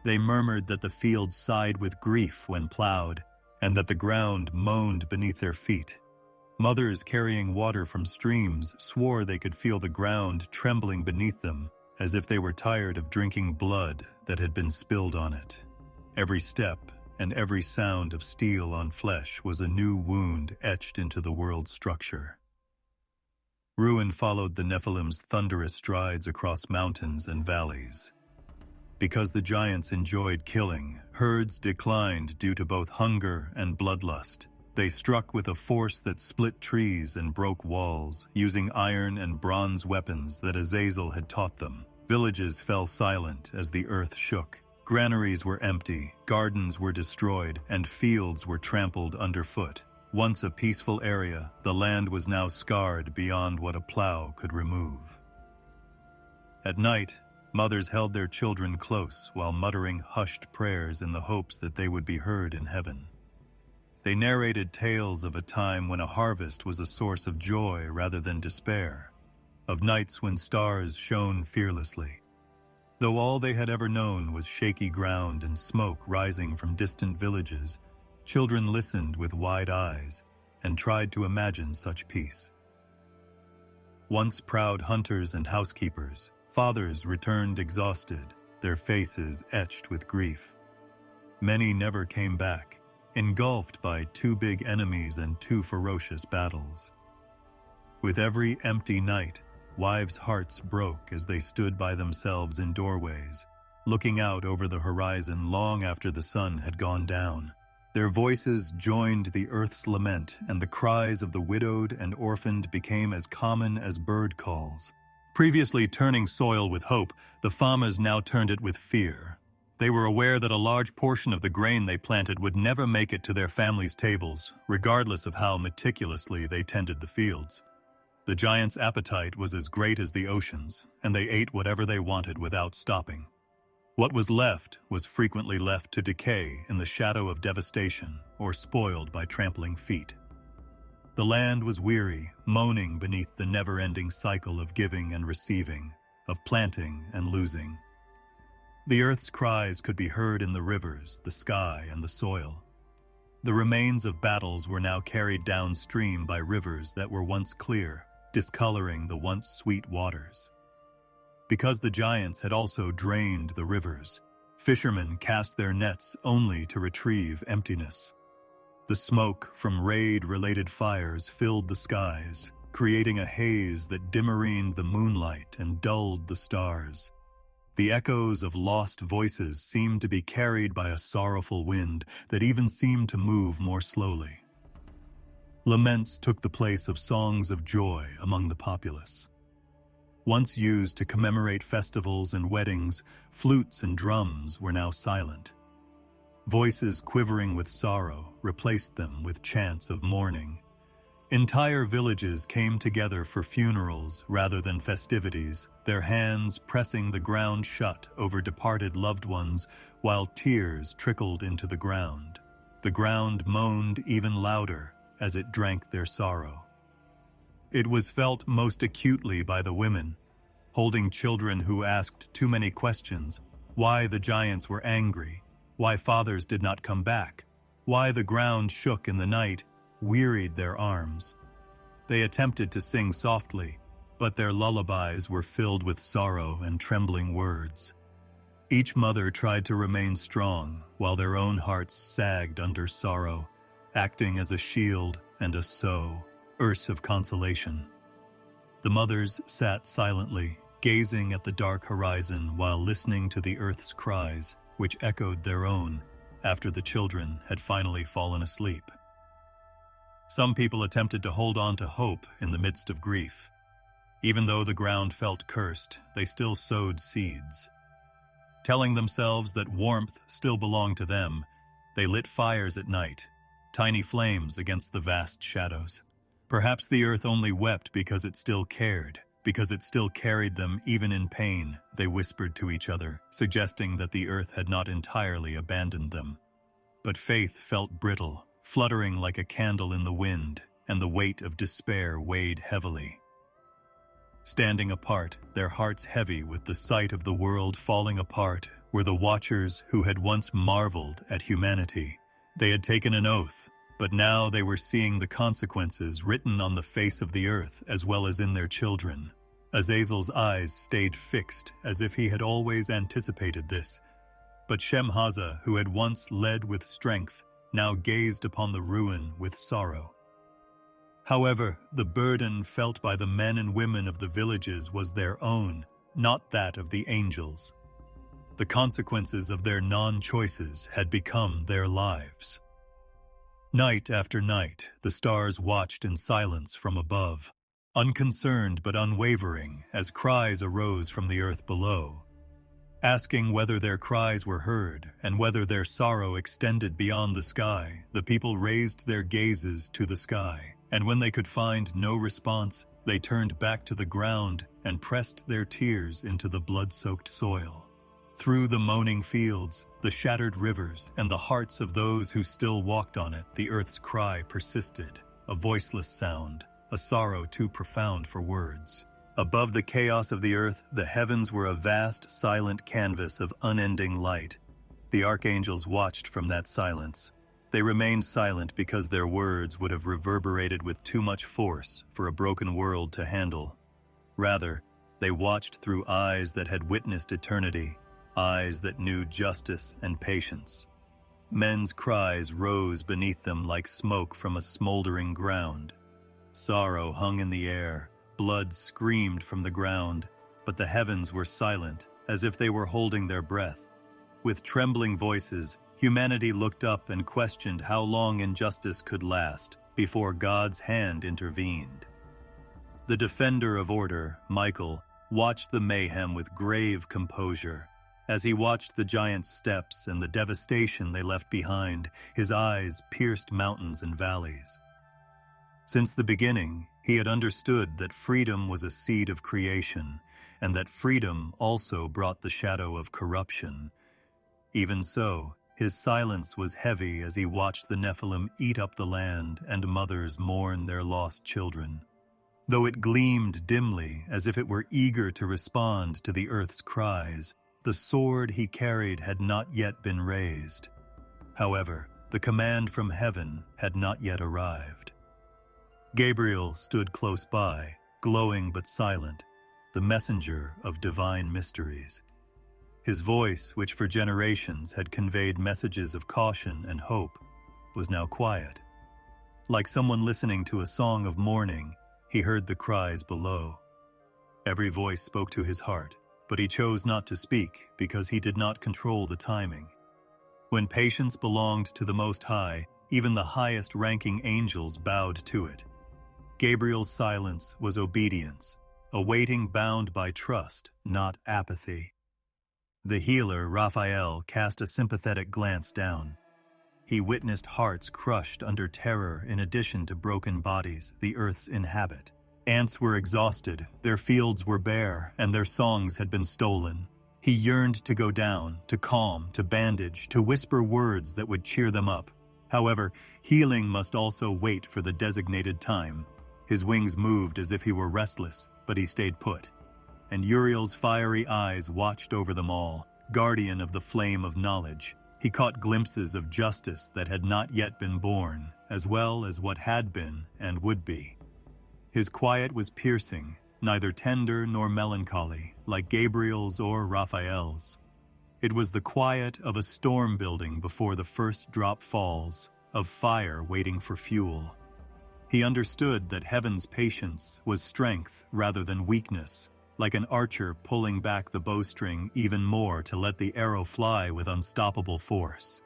They murmured that the fields sighed with grief when plowed, and that the ground moaned beneath their feet. Mothers carrying water from streams swore they could feel the ground trembling beneath them, as if they were tired of drinking blood that had been spilled on it. Every step and every sound of steel on flesh was a new wound etched into the world's structure. Ruin followed the Nephilim's thunderous strides across mountains and valleys. Because the giants enjoyed killing, herds declined due to both hunger and bloodlust. They struck with a force that split trees and broke walls, using iron and bronze weapons that Azazel had taught them. Villages fell silent as the earth shook. Granaries were empty, gardens were destroyed, and fields were trampled underfoot. Once a peaceful area, the land was now scarred beyond what a plow could remove. At night, mothers held their children close while muttering hushed prayers in the hopes that they would be heard in heaven. They narrated tales of a time when a harvest was a source of joy rather than despair, of nights when stars shone fearlessly. Though all they had ever known was shaky ground and smoke rising from distant villages, children listened with wide eyes and tried to imagine such peace. Once proud hunters and housekeepers, fathers returned exhausted, their faces etched with grief. Many never came back, engulfed by two big enemies and two ferocious battles. With every empty night, wives' hearts broke as they stood by themselves in doorways, looking out over the horizon long after the sun had gone down. Their voices joined the earth's lament, and the cries of the widowed and orphaned became as common as bird calls. Previously turning soil with hope, the farmers now turned it with fear. They were aware that a large portion of the grain they planted would never make it to their families' tables, regardless of how meticulously they tended the fields. The giants' appetite was as great as the ocean's, and they ate whatever they wanted without stopping. What was left was frequently left to decay in the shadow of devastation or spoiled by trampling feet. The land was weary, moaning beneath the never-ending cycle of giving and receiving, of planting and losing. The earth's cries could be heard in the rivers, the sky, and the soil. The remains of battles were now carried downstream by rivers that were once clear, discoloring the once sweet waters. Because the giants had also drained the rivers, Fishermen cast their nets only to retrieve emptiness. The smoke from raid-related fires filled the skies, creating a haze that dimmerined the moonlight and dulled the stars. The echoes of lost voices seemed to be carried by a sorrowful wind that even seemed to move more slowly. Laments took the place of songs of joy among the populace. Once used to commemorate festivals and weddings, flutes and drums were now silent. Voices quivering with sorrow replaced them with chants of mourning. Entire villages came together for funerals rather than festivities, their hands pressing the ground shut over departed loved ones while tears trickled into the ground. The ground moaned even louder as it drank their sorrow. It was felt most acutely by the women, holding children who asked too many questions: why the giants were angry, why fathers did not come back, why the ground shook in the night, wearied their arms. They attempted to sing softly, but their lullabies were filled with sorrow and trembling words. Each mother tried to remain strong, while their own hearts sagged under sorrow, acting as a shield and a source of consolation. The mothers sat silently, gazing at the dark horizon while listening to the earth's cries, which echoed their own after the children had finally fallen asleep. Some people attempted to hold on to hope in the midst of grief. Even though the ground felt cursed, they still sowed seeds. Telling themselves that warmth still belonged to them, they lit fires at night, tiny flames against the vast shadows. Perhaps the earth only wept because it still cared, because it still carried them even in pain, they whispered to each other, suggesting that the earth had not entirely abandoned them. But faith felt brittle, fluttering like a candle in the wind, and the weight of despair weighed heavily. Standing apart, their hearts heavy with the sight of the world falling apart, were the watchers who had once marveled at humanity. They had taken an oath, but now they were seeing the consequences written on the face of the earth as well as in their children. Azazel's eyes stayed fixed as if he had always anticipated this. But Shemhaza, who had once led with strength, now gazed upon the ruin with sorrow. However, the burden felt by the men and women of the villages was their own, not that of the angels. The consequences of their non-choices had become their lives. Night after night, the stars watched in silence from above, unconcerned but unwavering as cries arose from the earth below. Asking whether their cries were heard and whether their sorrow extended beyond the sky, the people raised their gazes to the sky, and when they could find no response, they turned back to the ground and pressed their tears into the blood-soaked soil. Through the moaning fields, the shattered rivers, and the hearts of those who still walked on it, the earth's cry persisted, a voiceless sound, a sorrow too profound for words. Above the chaos of the earth, the heavens were a vast, silent canvas of unending light. The archangels watched from that silence. They remained silent because their words would have reverberated with too much force for a broken world to handle. Rather, they watched through eyes that had witnessed eternity, eyes that knew justice and patience. Men's cries rose beneath them like smoke from a smoldering ground. Sorrow hung in the air, blood screamed from the ground, but the heavens were silent, as if they were holding their breath. With trembling voices, humanity looked up and questioned how long injustice could last before God's hand intervened. The defender of order, Michael, watched the mayhem with grave composure. As he watched the giants' steps and the devastation they left behind, his eyes pierced mountains and valleys. Since the beginning, he had understood that freedom was a seed of creation, and that freedom also brought the shadow of corruption. Even so, his silence was heavy as he watched the Nephilim eat up the land and mothers mourn their lost children. Though it gleamed dimly as if it were eager to respond to the earth's cries, the sword he carried had not yet been raised. However, the command from heaven had not yet arrived. Gabriel stood close by, glowing but silent, the messenger of divine mysteries. His voice, which for generations had conveyed messages of caution and hope, was now quiet. Like someone listening to a song of mourning, he heard the cries below. Every voice spoke to his heart, but he chose not to speak because he did not control the timing. When patience belonged to the Most High, even the highest-ranking angels bowed to it. Gabriel's silence was obedience, a waiting bound by trust, not apathy. The healer, Raphael, cast a sympathetic glance down. He witnessed hearts crushed under terror in addition to broken bodies the earth's inhabit. Ants were exhausted, their fields were bare, and their songs had been stolen. He yearned to go down, to calm, to bandage, to whisper words that would cheer them up. However, healing must also wait for the designated time. His wings moved as if he were restless, but he stayed put. And Uriel's fiery eyes watched over them all, guardian of the flame of knowledge. He caught glimpses of justice that had not yet been born, as well as what had been and would be. His quiet was piercing, neither tender nor melancholy, like Gabriel's or Raphael's. It was the quiet of a storm building before the first drop falls, of fire waiting for fuel. He understood that heaven's patience was strength rather than weakness, like an archer pulling back the bowstring even more to let the arrow fly with unstoppable force.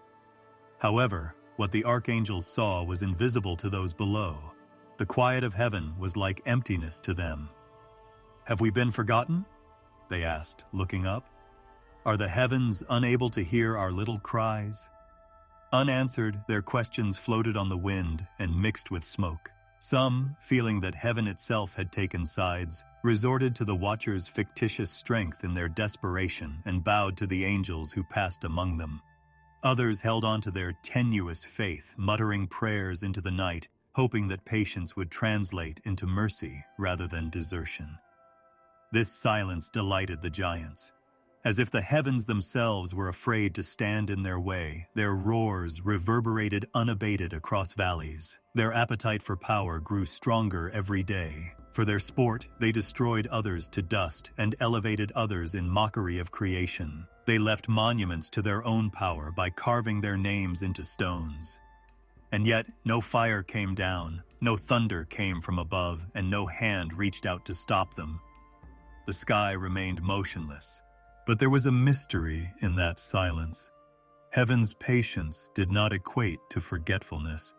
However, what the archangels saw was invisible to those below. The quiet of heaven was like emptiness to them. "Have we been forgotten?" they asked, looking up. "Are the heavens unable to hear our little cries?" Unanswered, their questions floated on the wind and mixed with smoke. Some, feeling that heaven itself had taken sides, resorted to the watchers' fictitious strength in their desperation and bowed to the angels who passed among them. Others held on to their tenuous faith, muttering prayers into the night, hoping that patience would translate into mercy rather than desertion. This silence delighted the giants. As if the heavens themselves were afraid to stand in their way, their roars reverberated unabated across valleys. Their appetite for power grew stronger every day. For their sport, they destroyed others to dust and elevated others in mockery of creation. They left monuments to their own power by carving their names into stones. And yet, no fire came down, no thunder came from above, and no hand reached out to stop them. The sky remained motionless. But there was a mystery in that silence. Heaven's patience did not equate to forgetfulness.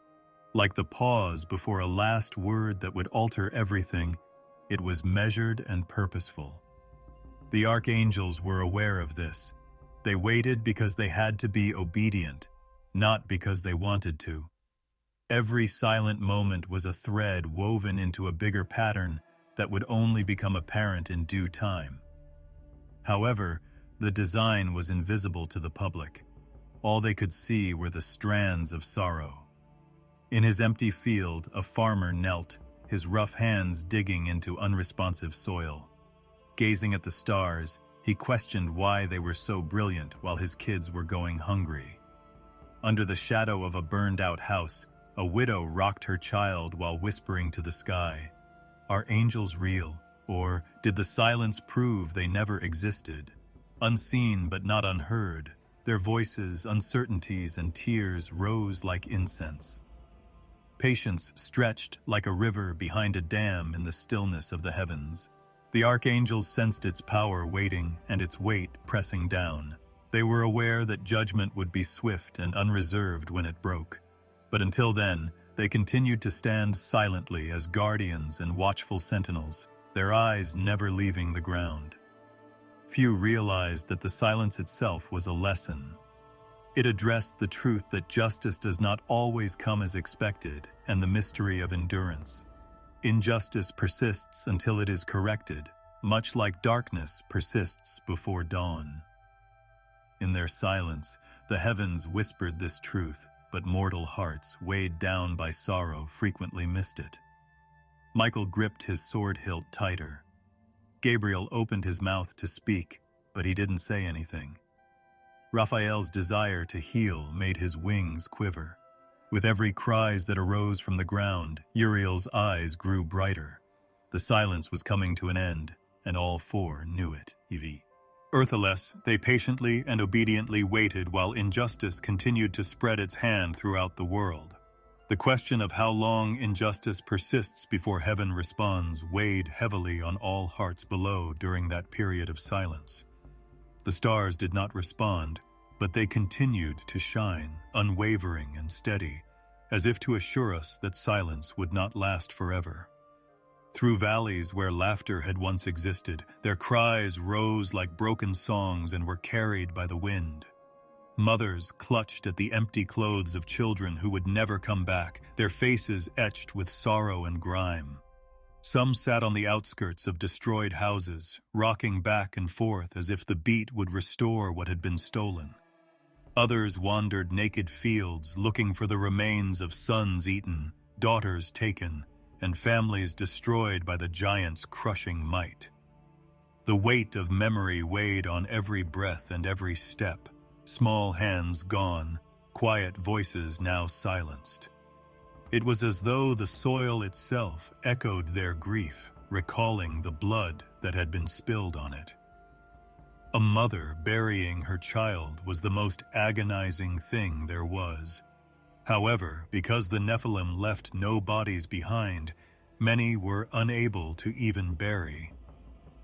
Like the pause before a last word that would alter everything, it was measured and purposeful. The archangels were aware of this. They waited because they had to be obedient, not because they wanted to. Every silent moment was a thread woven into a bigger pattern that would only become apparent in due time. However, the design was invisible to the public. All they could see were the strands of sorrow. In his empty field, a farmer knelt, his rough hands digging into unresponsive soil. Gazing at the stars, he questioned why they were so brilliant while his kids were going hungry. Under the shadow of a burned-out house, a widow rocked her child while whispering to the sky, "Are angels real? Or did the silence prove they never existed?" Unseen but not unheard, their voices, uncertainties, and tears rose like incense. Patience stretched like a river behind a dam in the stillness of the heavens. The archangels sensed its power waiting and its weight pressing down. They were aware that judgment would be swift and unreserved when it broke. But until then, they continued to stand silently as guardians and watchful sentinels, their eyes never leaving the ground. Few realized that the silence itself was a lesson. It addressed the truth that justice does not always come as expected, and the mystery of endurance. Injustice persists until it is corrected, much like darkness persists before dawn. In their silence, the heavens whispered this truth, but mortal hearts, weighed down by sorrow, frequently missed it. Michael gripped his sword hilt tighter. Gabriel opened his mouth to speak, but he didn't say anything. Raphael's desire to heal made his wings quiver. With every cry that arose from the ground, Uriel's eyes grew brighter. The silence was coming to an end, and all four knew it. Evie. Earthless, they patiently and obediently waited while injustice continued to spread its hand throughout the world. The question of how long injustice persists before heaven responds weighed heavily on all hearts below during that period of silence. The stars did not respond, but they continued to shine, unwavering and steady, as if to assure us that silence would not last forever. Through valleys where laughter had once existed, their cries rose like broken songs and were carried by the wind. Mothers clutched at the empty clothes of children who would never come back, their faces etched with sorrow and grime. Some sat on the outskirts of destroyed houses, rocking back and forth as if the beat would restore what had been stolen. Others wandered naked fields, looking for the remains of sons eaten, daughters taken, and families destroyed by the giant's crushing might. The weight of memory weighed on every breath and every step, small hands gone, quiet voices now silenced. It was as though the soil itself echoed their grief, recalling the blood that had been spilled on it. A mother burying her child was the most agonizing thing there was. However, because the Nephilim left no bodies behind, many were unable to even bury.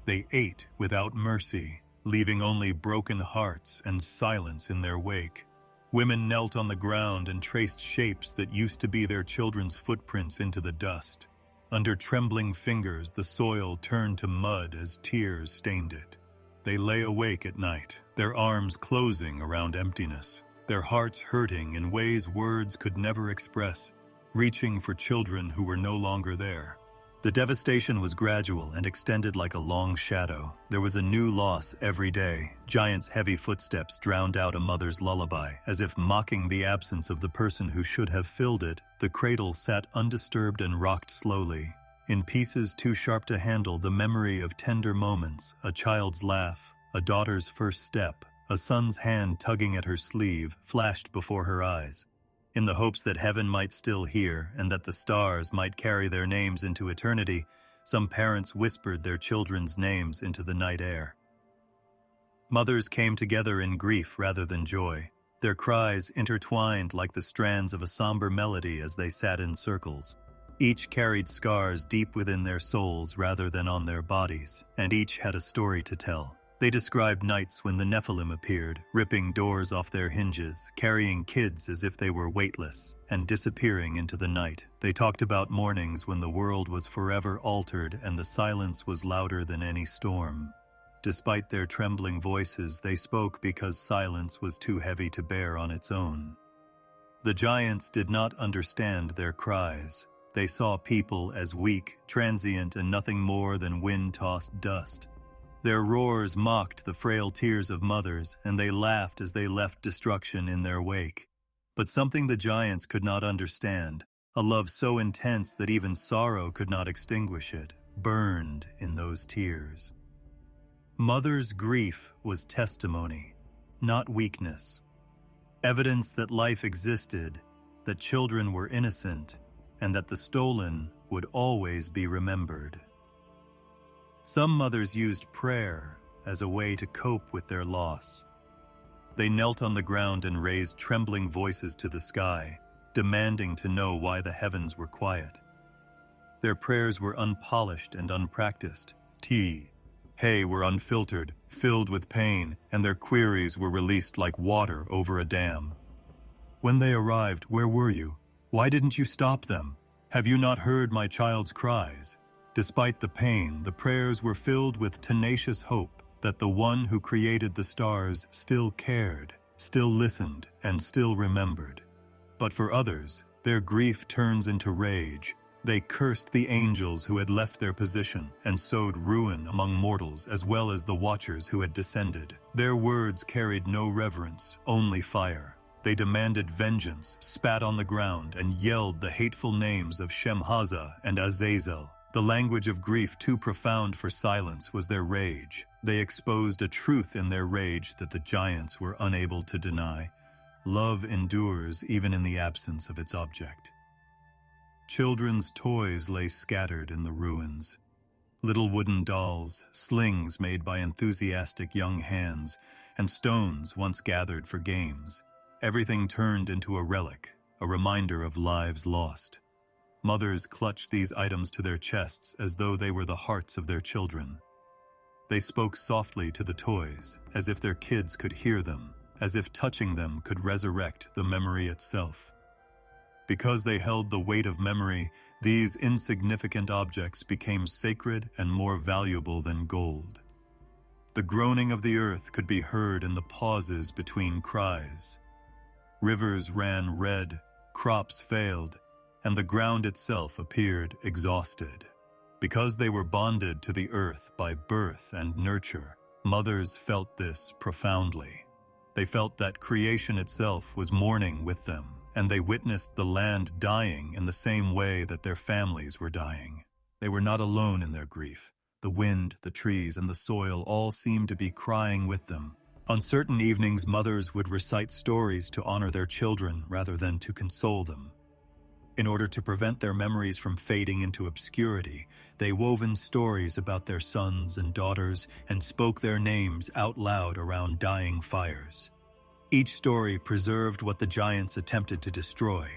They ate without mercy, leaving only broken hearts and silence in their wake. Women knelt on the ground and traced shapes that used to be their children's footprints into the dust. Under trembling fingers, the soil turned to mud as tears stained it. They lay awake at night, their arms closing around emptiness, their hearts hurting in ways words could never express, reaching for children who were no longer there. The devastation was gradual and extended like a long shadow. There was a new loss every day. Giants' heavy footsteps drowned out a mother's lullaby, as if mocking the absence of the person who should have filled it. The cradle sat undisturbed and rocked slowly. In pieces too sharp to handle, the memory of tender moments, a child's laugh, a daughter's first step, a son's hand tugging at her sleeve, flashed before her eyes. In the hopes that heaven might still hear and that the stars might carry their names into eternity, some parents whispered their children's names into the night air. Mothers came together in grief rather than joy, their cries intertwined like the strands of a somber melody as they sat in circles. Each carried scars deep within their souls rather than on their bodies, and each had a story to tell. They described nights when the Nephilim appeared, ripping doors off their hinges, carrying kids as if they were weightless, and disappearing into the night. They talked about mornings when the world was forever altered and the silence was louder than any storm. Despite their trembling voices, they spoke because silence was too heavy to bear on its own. The giants did not understand their cries. They saw people as weak, transient, and nothing more than wind-tossed dust. Their roars mocked the frail tears of mothers, and they laughed as they left destruction in their wake. But something the giants could not understand, a love so intense that even sorrow could not extinguish it, burned in those tears. Mother's grief was testimony, not weakness. Evidence that life existed, that children were innocent, and that the stolen would always be remembered. Some mothers used prayer as a way to cope with their loss. They knelt on the ground and raised trembling voices to the sky, demanding to know why the heavens were quiet. Their prayers were unpolished and unpracticed. Hey were unfiltered, filled with pain, and their queries were released like water over a dam. When they arrived, where were you? Why didn't you stop them? Have you not heard my child's cries? Despite the pain, the prayers were filled with tenacious hope that the one who created the stars still cared, still listened, and still remembered. But for others, their grief turns into rage. They cursed the angels who had left their position and sowed ruin among mortals as well as the watchers who had descended. Their words carried no reverence, only fire. They demanded vengeance, spat on the ground, and yelled the hateful names of Shemhaza and Azazel. The language of grief too profound for silence was their rage. They exposed a truth in their rage that the giants were unable to deny. Love endures even in the absence of its object. Children's toys lay scattered in the ruins. Little wooden dolls, slings made by enthusiastic young hands, and stones once gathered for games. Everything turned into a relic, a reminder of lives lost. Mothers clutched these items to their chests as though they were the hearts of their children. They spoke softly to the toys, as if their kids could hear them, as if touching them could resurrect the memory itself. Because they held the weight of memory, these insignificant objects became sacred and more valuable than gold. The groaning of the earth could be heard in the pauses between cries. Rivers ran red, crops failed, and the ground itself appeared exhausted. Because they were bonded to the earth by birth and nurture, mothers felt this profoundly. They felt that creation itself was mourning with them, and they witnessed the land dying in the same way that their families were dying. They were not alone in their grief. The wind, the trees, and the soil all seemed to be crying with them. On certain evenings, mothers would recite stories to honor their children rather than to console them. In order to prevent their memories from fading into obscurity, they wove in stories about their sons and daughters and spoke their names out loud around dying fires. Each story preserved what the giants attempted to destroy: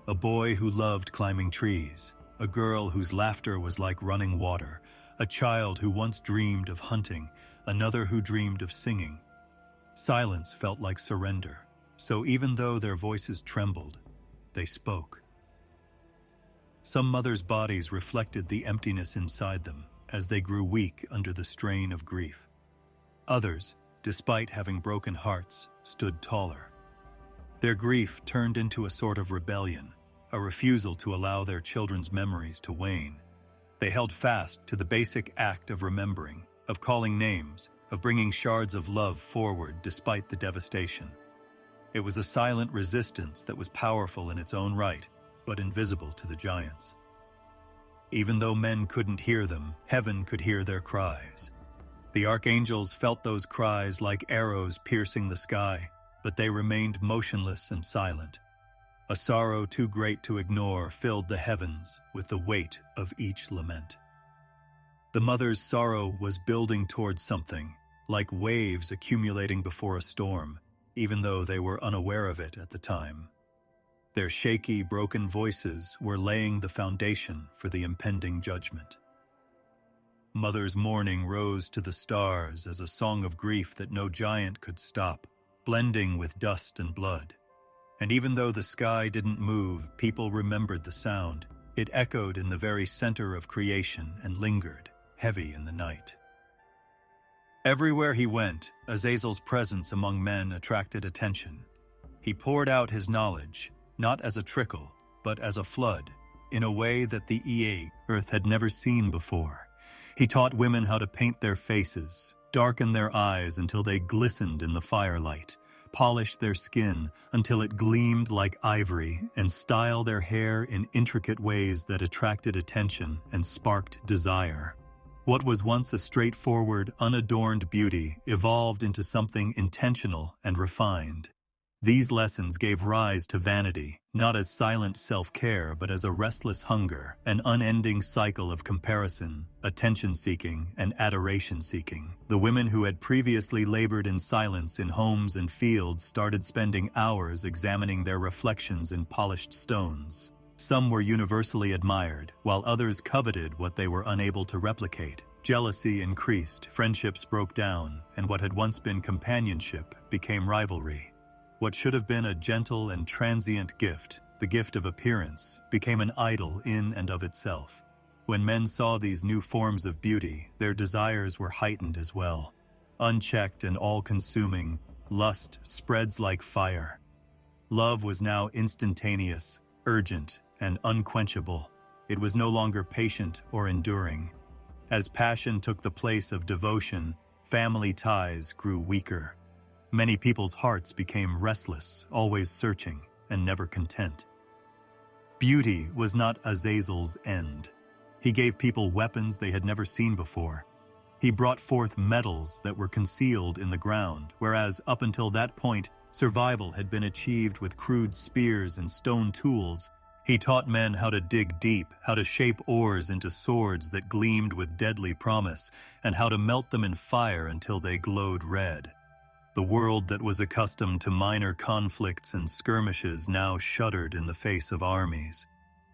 a boy who loved climbing trees, a girl whose laughter was like running water, a child who once dreamed of hunting, another who dreamed of singing. Silence felt like surrender, so even though their voices trembled, they spoke. Some mothers' bodies reflected the emptiness inside them as they grew weak under the strain of grief. Others, despite having broken hearts, stood taller. Their grief turned into a sort of rebellion, a refusal to allow their children's memories to wane. They held fast to the basic act of remembering, of calling names, of bringing shards of love forward despite the devastation. It was a silent resistance that was powerful in its own right, but invisible to the giants. Even though men couldn't hear them, heaven could hear their cries. The archangels felt those cries like arrows piercing the sky, but they remained motionless and silent. A sorrow too great to ignore filled the heavens with the weight of each lament. The mother's sorrow was building towards something, like waves accumulating before a storm, even though they were unaware of it at the time. Their shaky, broken voices were laying the foundation for the impending judgment. Mother's mourning rose to the stars as a song of grief that no giant could stop, blending with dust and blood. And even though the sky didn't move, people remembered the sound. It echoed in the very center of creation and lingered, heavy in the night. Everywhere he went, Azazel's presence among men attracted attention. He poured out his knowledge, not as a trickle, but as a flood, in a way that the earth had never seen before. He taught women how to paint their faces, darken their eyes until they glistened in the firelight, polish their skin until it gleamed like ivory, and style their hair in intricate ways that attracted attention and sparked desire. What was once a straightforward, unadorned beauty evolved into something intentional and refined. These lessons gave rise to vanity, not as silent self-care, but as a restless hunger, an unending cycle of comparison, attention-seeking, and adoration-seeking. The women who had previously labored in silence in homes and fields started spending hours examining their reflections in polished stones. Some were universally admired, while others coveted what they were unable to replicate. Jealousy increased, friendships broke down, and what had once been companionship became rivalry. What should have been a gentle and transient gift, the gift of appearance, became an idol in and of itself. When men saw these new forms of beauty, their desires were heightened as well. Unchecked and all-consuming, lust spreads like fire. Love was now instantaneous, urgent, and unquenchable. It was no longer patient or enduring. As passion took the place of devotion, family ties grew weaker. Many people's hearts became restless, always searching, and never content. Beauty was not Azazel's end. He gave people weapons they had never seen before. He brought forth metals that were concealed in the ground, whereas up until that point, survival had been achieved with crude spears and stone tools. He taught men how to dig deep, how to shape ores into swords that gleamed with deadly promise, and how to melt them in fire until they glowed red. The world that was accustomed to minor conflicts and skirmishes now shuddered in the face of armies.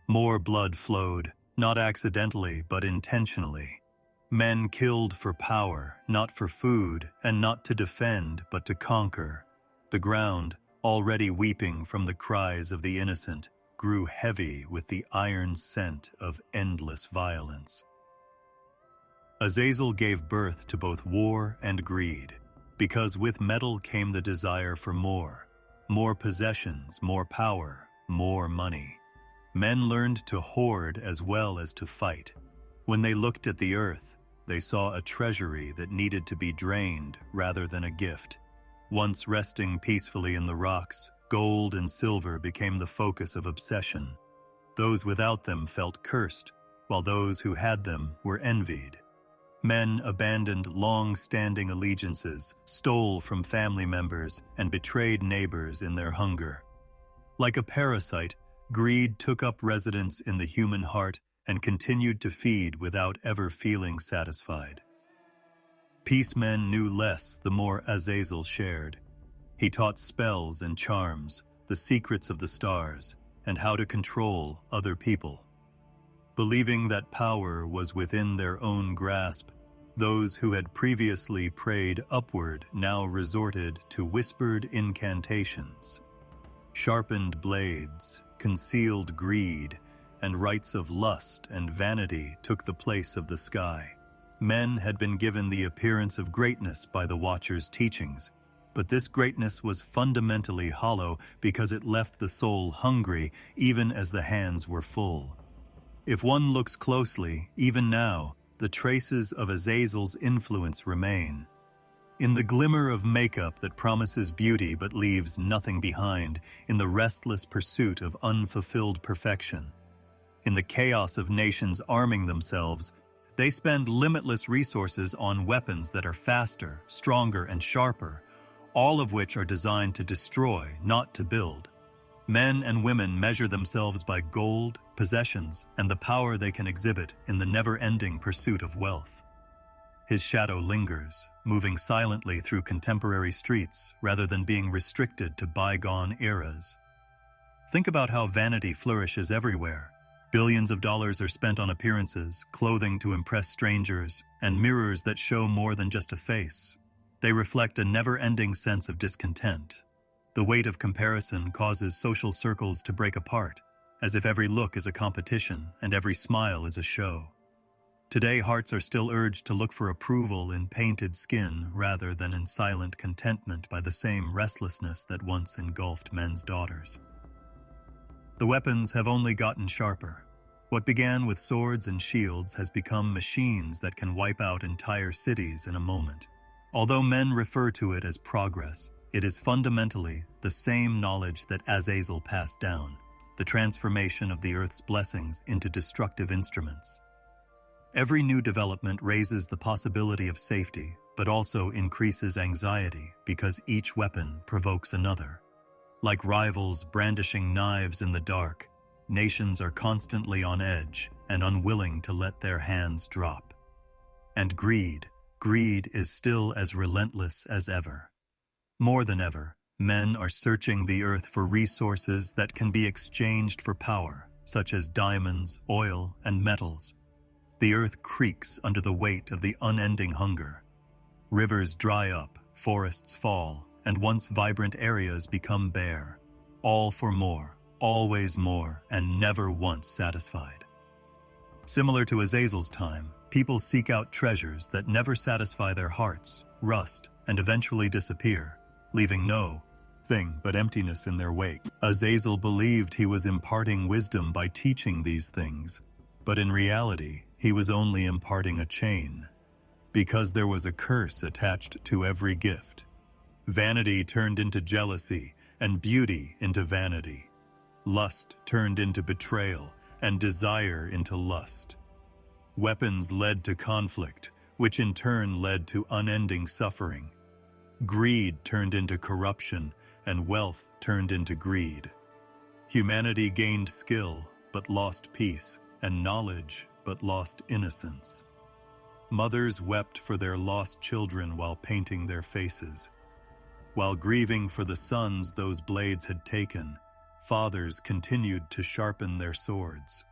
More blood flowed, not accidentally but intentionally. Men killed for power, not for food, and not to defend but to conquer. The ground, already weeping from the cries of the innocent, grew heavy with the iron scent of endless violence. Azazel gave birth to both war and greed, because with metal came the desire for more possessions, more power, more money. Men learned to hoard as well as to fight. When they looked at the earth, they saw a treasury that needed to be drained rather than a gift. Once resting peacefully in the rocks, gold and silver became the focus of obsession. Those without them felt cursed, while those who had them were envied. Men abandoned long-standing allegiances, stole from family members, and betrayed neighbors in their hunger. Like a parasite, greed took up residence in the human heart and continued to feed without ever feeling satisfied. Peace men knew less the more Azazel shared. He taught spells and charms, the secrets of the stars, and how to control other people. Believing that power was within their own grasp, those who had previously prayed upward now resorted to whispered incantations. Sharpened blades, concealed greed, and rites of lust and vanity took the place of the sky. Men had been given the appearance of greatness by the Watcher's teachings, but this greatness was fundamentally hollow because it left the soul hungry even as the hands were full. If one looks closely, even now, the traces of Azazel's influence remain. In the glimmer of makeup that promises beauty but leaves nothing behind, in the restless pursuit of unfulfilled perfection, in the chaos of nations arming themselves, they spend limitless resources on weapons that are faster, stronger, and sharper, all of which are designed to destroy, not to build. Men and women measure themselves by gold, possessions, and the power they can exhibit in the never-ending pursuit of wealth. His shadow lingers, moving silently through contemporary streets rather than being restricted to bygone eras. Think about how vanity flourishes everywhere. Billions of dollars are spent on appearances, clothing to impress strangers, and mirrors that show more than just a face. They reflect a never-ending sense of discontent. The weight of comparison causes social circles to break apart, as if every look is a competition and every smile is a show. Today, hearts are still urged to look for approval in painted skin rather than in silent contentment by the same restlessness that once engulfed men's daughters. The weapons have only gotten sharper. What began with swords and shields has become machines that can wipe out entire cities in a moment. Although men refer to it as progress, it is fundamentally the same knowledge that Azazel passed down, the transformation of the earth's blessings into destructive instruments. Every new development raises the possibility of safety, but also increases anxiety because each weapon provokes another. Like rivals brandishing knives in the dark, nations are constantly on edge and unwilling to let their hands drop. And greed is still as relentless as ever. More than ever, men are searching the earth for resources that can be exchanged for power, such as diamonds, oil, and metals. The earth creaks under the weight of the unending hunger. Rivers dry up, forests fall, and once vibrant areas become bare. All for more, always more, and never once satisfied. Similar to Azazel's time, people seek out treasures that never satisfy their hearts, rust, and eventually disappear, leaving no thing but emptiness in their wake. Azazel believed he was imparting wisdom by teaching these things, but in reality, he was only imparting a chain, because there was a curse attached to every gift. Vanity turned into jealousy, and beauty into vanity. Lust turned into betrayal, and desire into lust. Weapons led to conflict, which in turn led to unending suffering. Greed turned into corruption, and wealth turned into greed. Humanity gained skill, but lost peace, and knowledge, but lost innocence. Mothers wept for their lost children while painting their faces. While grieving for the sons those blades had taken, fathers continued to sharpen their swords.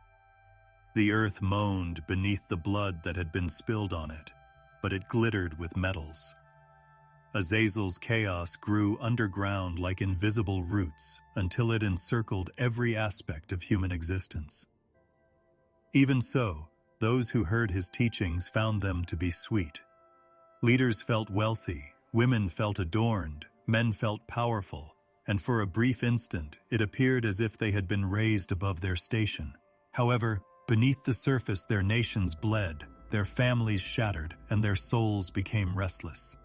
The earth moaned beneath the blood that had been spilled on it, but it glittered with metals. Azazel's chaos grew underground like invisible roots until it encircled every aspect of human existence. Even so, those who heard his teachings found them to be sweet. Leaders felt wealthy, women felt adorned, men felt powerful, and for a brief instant it appeared as if they had been raised above their station. However, beneath the surface their nations bled, their families shattered, and their souls became restless.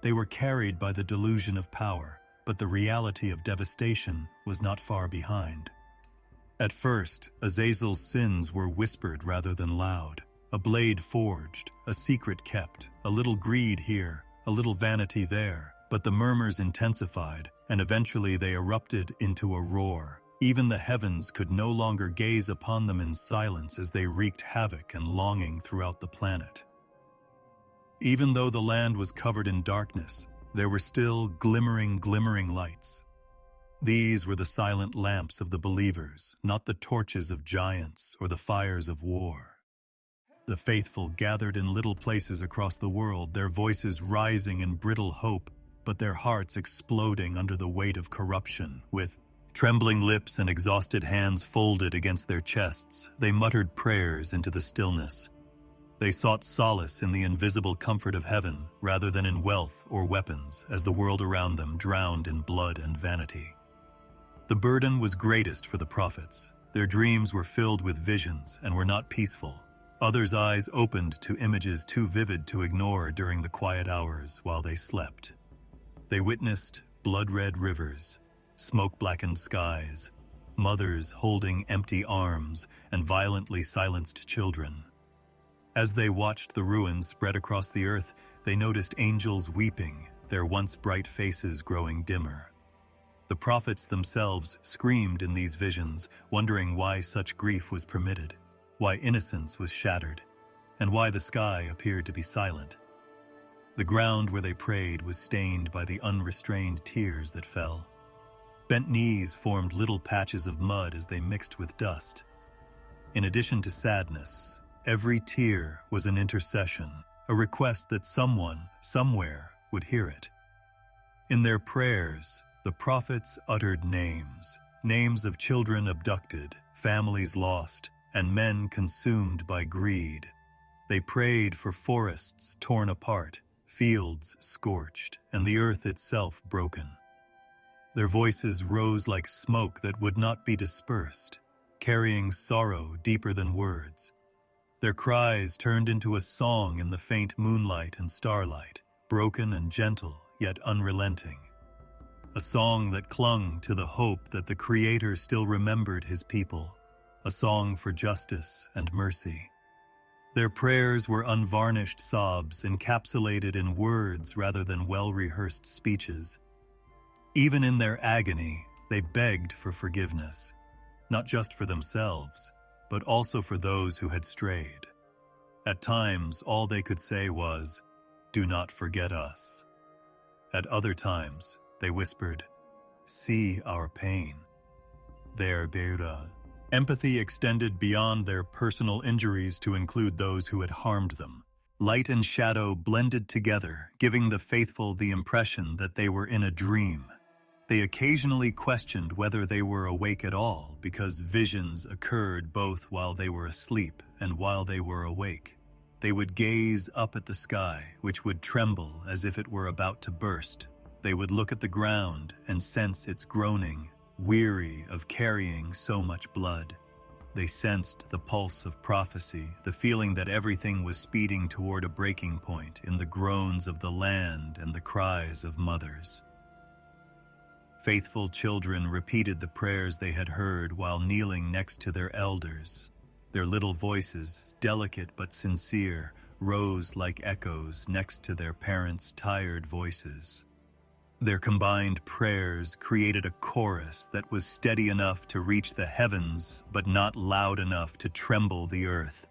They were carried by the delusion of power, but the reality of devastation was not far behind. At first, Azazel's sins were whispered rather than loud. A blade forged, a secret kept, a little greed here, a little vanity there. But the murmurs intensified, and eventually they erupted into a roar. Even the heavens could no longer gaze upon them in silence as they wreaked havoc and longing throughout the planet. Even though the land was covered in darkness, there were still glimmering lights. These were the silent lamps of the believers, not the torches of giants or the fires of war. The faithful gathered in little places across the world, their voices rising in brittle hope, but their hearts exploding under the weight of corruption. With trembling lips and exhausted hands folded against their chests, they muttered prayers into the stillness. They sought solace in the invisible comfort of heaven rather than in wealth or weapons, as the world around them drowned in blood and vanity. The burden was greatest for the prophets. Their dreams were filled with visions and were not peaceful. Others' eyes opened to images too vivid to ignore during the quiet hours while they slept. They witnessed blood-red rivers, smoke-blackened skies, mothers holding empty arms, and violently silenced children. As they watched the ruins spread across the earth, they noticed angels weeping, their once bright faces growing dimmer. The prophets themselves screamed in these visions, wondering why such grief was permitted, why innocence was shattered, and why the sky appeared to be silent. The ground where they prayed was stained by the unrestrained tears that fell. Bent knees formed little patches of mud as they mixed with dust. In addition to sadness, every tear was an intercession, a request that someone, somewhere, would hear it. In their prayers, the prophets uttered names of children abducted, families lost, and men consumed by greed. They prayed for forests torn apart, fields scorched, and the earth itself broken. Their voices rose like smoke that would not be dispersed, carrying sorrow deeper than words. Their cries turned into a song in the faint moonlight and starlight, broken and gentle, yet unrelenting. A song that clung to the hope that the Creator still remembered His people, a song for justice and mercy. Their prayers were unvarnished sobs encapsulated in words rather than well-rehearsed speeches. Even in their agony, they begged for forgiveness, not just for themselves, but also for those who had strayed. At times, all they could say was, "Do not forget us." At other times, they whispered, "See our pain." Their Beira. Empathy extended beyond their personal injuries to include those who had harmed them. Light and shadow blended together, giving the faithful the impression that they were in a dream. They occasionally questioned whether they were awake at all, because visions occurred both while they were asleep and while they were awake. They would gaze up at the sky, which would tremble as if it were about to burst. They would look at the ground and sense its groaning, weary of carrying so much blood. They sensed the pulse of prophecy, the feeling that everything was speeding toward a breaking point in the groans of the land and the cries of mothers. Faithful children repeated the prayers they had heard while kneeling next to their elders. Their little voices, delicate but sincere, rose like echoes next to their parents' tired voices. Their combined prayers created a chorus that was steady enough to reach the heavens, but not loud enough to tremble the earth.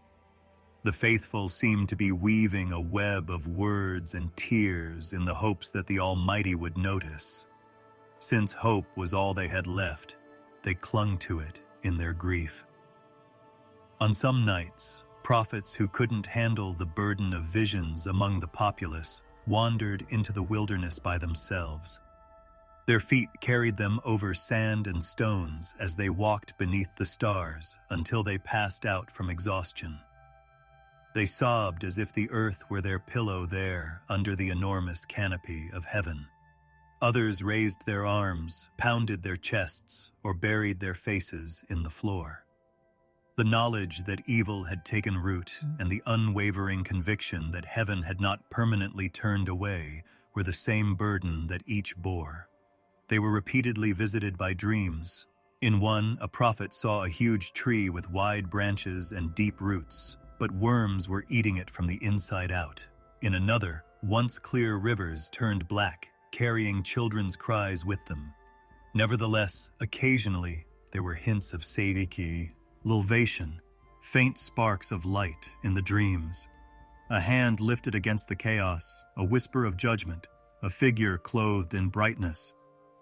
The faithful seemed to be weaving a web of words and tears in the hopes that the Almighty would notice. Since hope was all they had left, they clung to it in their grief. On some nights, prophets who couldn't handle the burden of visions among the populace wandered into the wilderness by themselves. Their feet carried them over sand and stones as they walked beneath the stars until they passed out from exhaustion. They sobbed as if the earth were their pillow there under the enormous canopy of heaven. Others raised their arms, pounded their chests, or buried their faces in the floor. The knowledge that evil had taken root and the unwavering conviction that heaven had not permanently turned away were the same burden that each bore. They were repeatedly visited by dreams. In one, a prophet saw a huge tree with wide branches and deep roots, but worms were eating it from the inside out. In another, once clear rivers turned black, carrying children's cries with them. Nevertheless, occasionally, there were hints of Sadiki, lulvation, faint sparks of light in the dreams. A hand lifted against the chaos, a whisper of judgment, a figure clothed in brightness.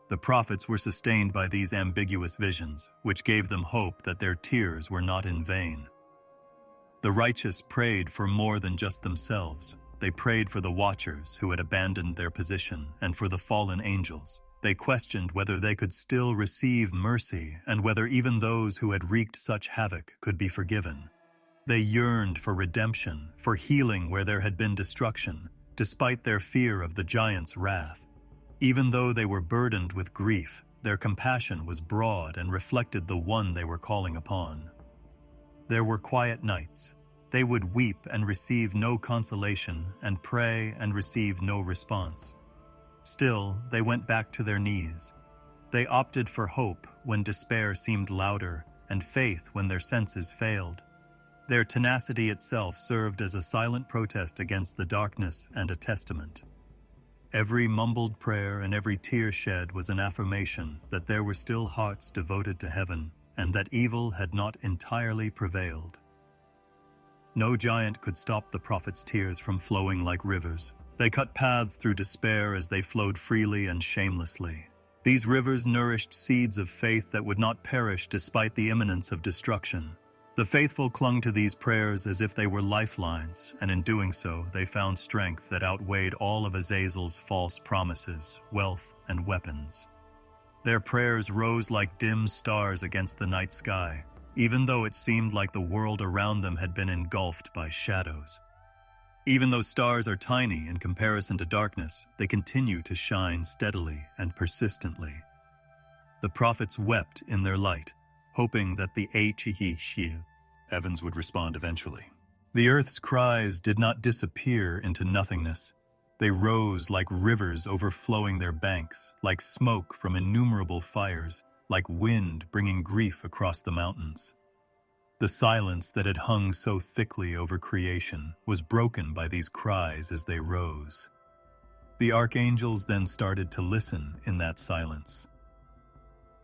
The prophets were sustained by these ambiguous visions, which gave them hope that their tears were not in vain. The righteous prayed for more than just themselves. They prayed for the watchers who had abandoned their position and for the fallen angels. They questioned whether they could still receive mercy and whether even those who had wreaked such havoc could be forgiven. They yearned for redemption, for healing where there had been destruction, despite their fear of the giant's wrath. Even though they were burdened with grief, their compassion was broad and reflected the one they were calling upon. There were quiet nights. They would weep and receive no consolation, and pray and receive no response. Still, they went back to their knees. They opted for hope when despair seemed louder, and faith when their senses failed. Their tenacity itself served as a silent protest against the darkness and a testament. Every mumbled prayer and every tear shed was an affirmation that there were still hearts devoted to heaven, and that evil had not entirely prevailed. No giant could stop the prophets' tears from flowing like rivers. They cut paths through despair as they flowed freely and shamelessly. These rivers nourished seeds of faith that would not perish despite the imminence of destruction. The faithful clung to these prayers as if they were lifelines, and in doing so, they found strength that outweighed all of Azazel's false promises, wealth, and weapons. Their prayers rose like dim stars against the night sky, even though it seemed like the world around them had been engulfed by shadows. Even though stars are tiny in comparison to darkness, they continue to shine steadily and persistently. The prophets wept in their light, hoping that the heavens would respond eventually. The earth's cries did not disappear into nothingness. They rose like rivers overflowing their banks, like smoke from innumerable fires, like wind bringing grief across the mountains. The silence that had hung so thickly over creation was broken by these cries as they rose. The archangels then started to listen in that silence.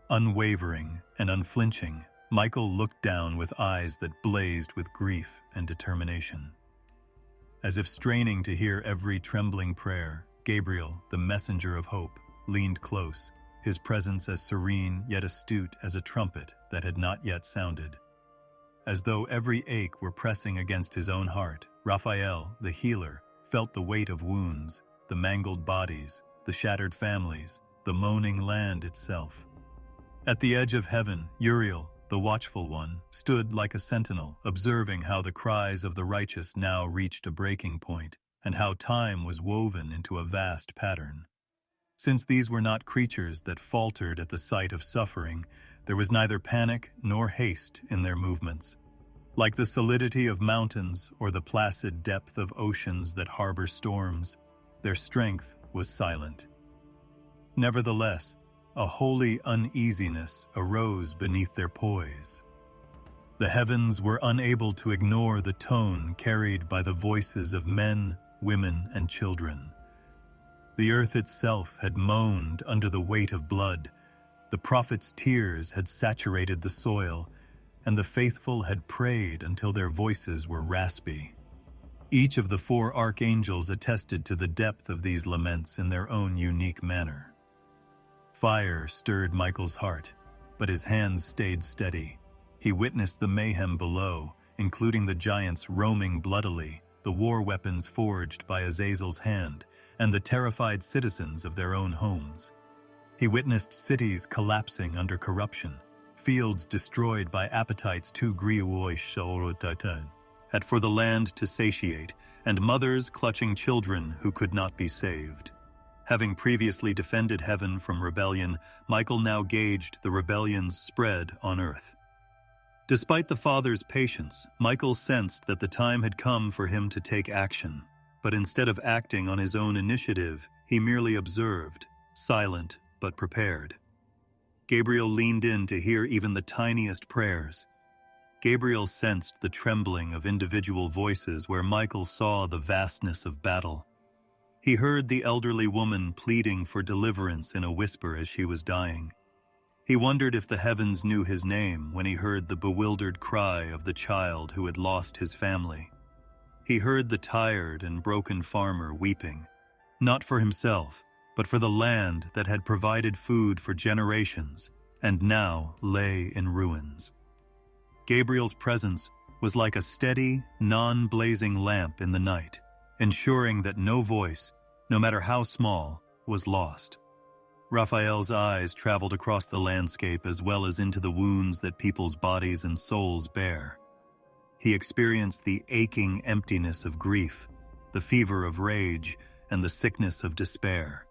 Unwavering and unflinching, Michael looked down with eyes that blazed with grief and determination. As if straining to hear every trembling prayer, Gabriel, the messenger of hope, leaned close, his presence as serene yet astute as a trumpet that had not yet sounded. As though every ache were pressing against his own heart, Raphael, the healer, felt the weight of wounds, the mangled bodies, the shattered families, the moaning land itself. At the edge of heaven, Uriel, the watchful one, stood like a sentinel, observing how the cries of the righteous now reached a breaking point, and how time was woven into a vast pattern. Since these were not creatures that faltered at the sight of suffering, there was neither panic nor haste in their movements. Like the solidity of mountains or the placid depth of oceans that harbor storms, their strength was silent. Nevertheless, a holy uneasiness arose beneath their poise. The heavens were unable to ignore the tone carried by the voices of men, women, and children. The earth itself had moaned under the weight of blood. The prophet's tears had saturated the soil, and the faithful had prayed until their voices were raspy. Each of the 4 archangels attested to the depth of these laments in their own unique manner. Fire stirred Michael's heart, but his hands stayed steady. He witnessed the mayhem below, including the giants roaming bloodily, the war weapons forged by Azazel's hand, and the terrified citizens of their own homes. He witnessed cities collapsing under corruption, fields destroyed by appetites too greedy for the land to satiate, and mothers clutching children who could not be saved. Having previously defended heaven from rebellion, Michael now gauged the rebellion's spread on earth. Despite the Father's patience, Michael sensed that the time had come for him to take action. But instead of acting on his own initiative, he merely observed, silent but prepared. Gabriel leaned in to hear even the tiniest prayers. Gabriel sensed the trembling of individual voices where Michael saw the vastness of battle. He heard the elderly woman pleading for deliverance in a whisper as she was dying. He wondered if the heavens knew his name when he heard the bewildered cry of the child who had lost his family. He heard the tired and broken farmer weeping, not for himself, but for the land that had provided food for generations and now lay in ruins. Gabriel's presence was like a steady, non-blazing lamp in the night, ensuring that no voice, no matter how small, was lost. Raphael's eyes traveled across the landscape as well as into the wounds that people's bodies and souls bear. He experienced the aching emptiness of grief, the fever of rage, and the sickness of despair.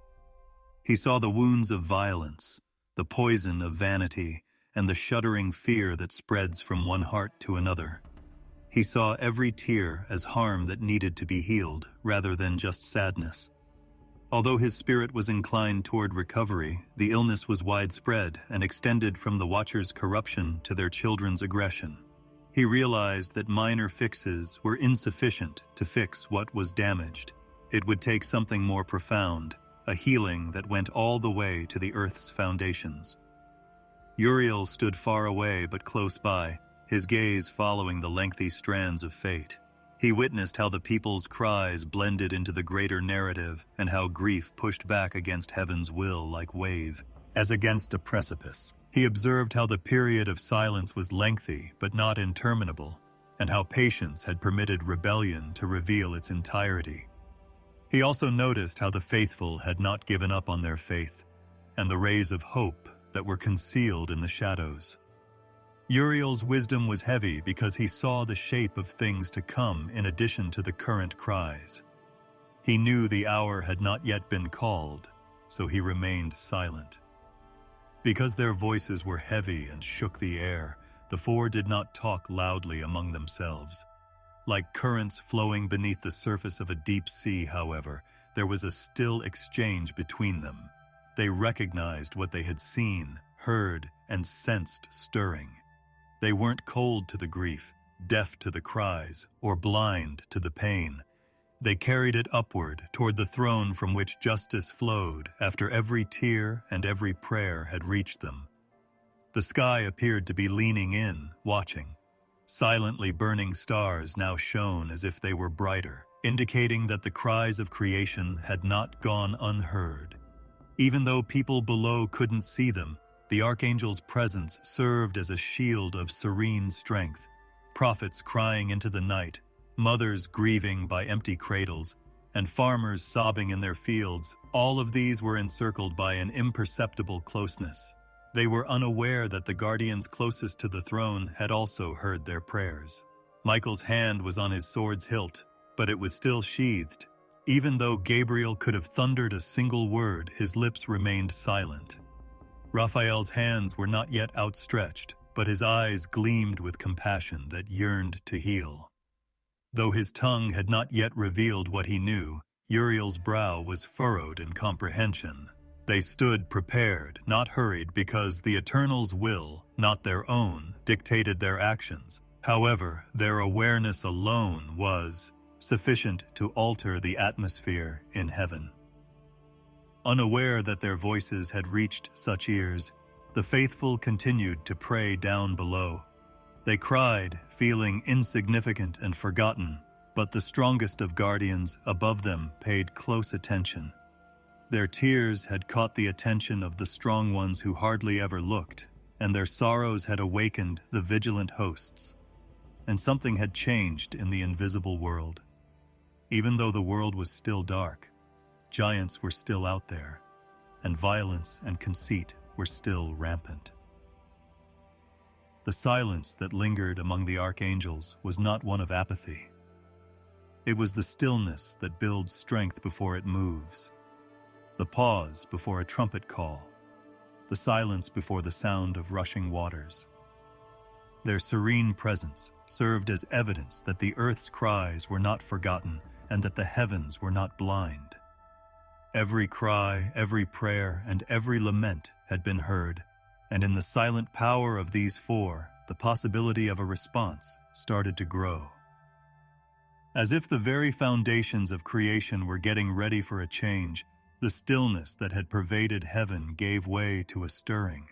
He saw the wounds of violence, the poison of vanity, and the shuddering fear that spreads from one heart to another. He saw every tear as harm that needed to be healed, rather than just sadness. Although his spirit was inclined toward recovery, the illness was widespread and extended from the Watchers' corruption to their children's aggression. He realized that minor fixes were insufficient to fix what was damaged. It would take something more profound, a healing that went all the way to the earth's foundations. Uriel stood far away but close by, his gaze following the lengthy strands of fate. He witnessed how the people's cries blended into the greater narrative and how grief pushed back against heaven's will like wave, as against a precipice. He observed how the period of silence was lengthy but not interminable, and how patience had permitted rebellion to reveal its entirety. He also noticed how the faithful had not given up on their faith, and the rays of hope that were concealed in the shadows. Uriel's wisdom was heavy because he saw the shape of things to come in addition to the current cries. He knew the hour had not yet been called, so he remained silent. Because their voices were heavy and shook the air, the 4 did not talk loudly among themselves. Like currents flowing beneath the surface of a deep sea, however, there was a still exchange between them. They recognized what they had seen, heard, and sensed stirring. They weren't cold to the grief, deaf to the cries, or blind to the pain. They carried it upward toward the throne from which justice flowed after every tear and every prayer had reached them. The sky appeared to be leaning in, watching. Silently burning stars now shone as if they were brighter, indicating that the cries of creation had not gone unheard. Even though people below couldn't see them, the archangel's presence served as a shield of serene strength. Prophets crying into the night, mothers grieving by empty cradles, and farmers sobbing in their fields, all of these were encircled by an imperceptible closeness. They were unaware that the guardians closest to the throne had also heard their prayers. Michael's hand was on his sword's hilt, but it was still sheathed. Even though Gabriel could have thundered a single word, his lips remained silent. Raphael's hands were not yet outstretched, but his eyes gleamed with compassion that yearned to heal. Though his tongue had not yet revealed what he knew, Uriel's brow was furrowed in comprehension. They stood prepared, not hurried, because the Eternal's will, not their own, dictated their actions. However, their awareness alone was sufficient to alter the atmosphere in heaven. Unaware that their voices had reached such ears, the faithful continued to pray down below. They cried, feeling insignificant and forgotten, but the strongest of guardians above them paid close attention. Their tears had caught the attention of the strong ones who hardly ever looked, and their sorrows had awakened the vigilant hosts. And something had changed in the invisible world. Even though the world was still dark, giants were still out there, and violence and conceit were still rampant. The silence that lingered among the archangels was not one of apathy. It was the stillness that builds strength before it moves, the pause before a trumpet call, the silence before the sound of rushing waters. Their serene presence served as evidence that the earth's cries were not forgotten and that the heavens were not blind. Every cry, every prayer, and every lament had been heard, and in the silent power of these four, the possibility of a response started to grow. As if the very foundations of creation were getting ready for a change, the stillness that had pervaded heaven gave way to a stirring.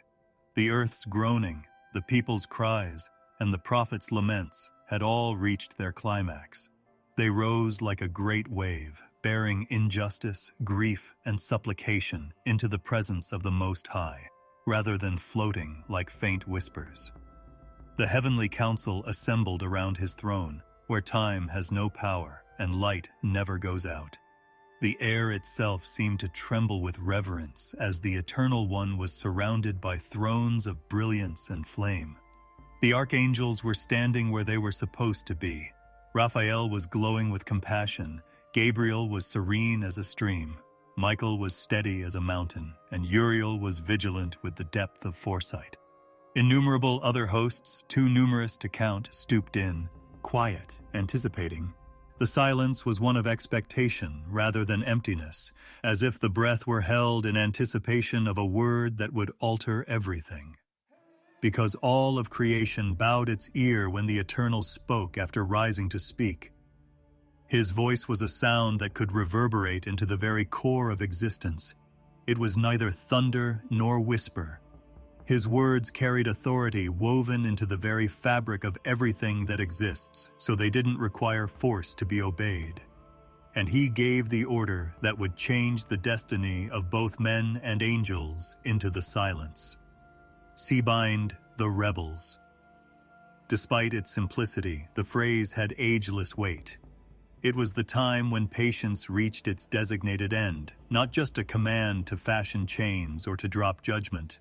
The earth's groaning, the people's cries, and the prophets' laments had all reached their climax. They rose like a great wave, bearing injustice, grief, and supplication into the presence of the Most High, rather than floating like faint whispers. The heavenly council assembled around his throne, where time has no power and light never goes out. The air itself seemed to tremble with reverence as the Eternal One was surrounded by thrones of brilliance and flame. The archangels were standing where they were supposed to be. Raphael was glowing with compassion, Gabriel was serene as a stream, Michael was steady as a mountain, and Uriel was vigilant with the depth of foresight. Innumerable other hosts, too numerous to count, stooped in, quiet, anticipating. The silence was one of expectation rather than emptiness, as if the breath were held in anticipation of a word that would alter everything. Because all of creation bowed its ear when the Eternal spoke after rising to speak. His voice was a sound that could reverberate into the very core of existence. It was neither thunder nor whisper. His words carried authority woven into the very fabric of everything that exists, so they didn't require force to be obeyed. And he gave the order that would change the destiny of both men and angels into the silence. Seabind the rebels. Despite its simplicity, the phrase had ageless weight. It was the time when patience reached its designated end, not just a command to fashion chains or to drop judgment.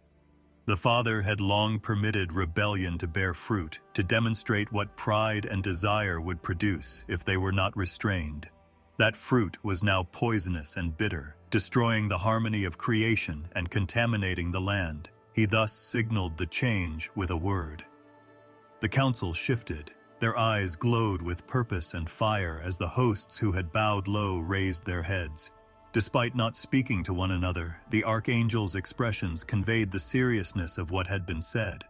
The Father had long permitted rebellion to bear fruit, to demonstrate what pride and desire would produce if they were not restrained. That fruit was now poisonous and bitter, destroying the harmony of creation and contaminating the land. He thus signaled the change with a word. The council shifted. Their eyes glowed with purpose and fire as the hosts who had bowed low raised their heads. Despite not speaking to one another, the archangel's expressions conveyed the seriousness of what had been said.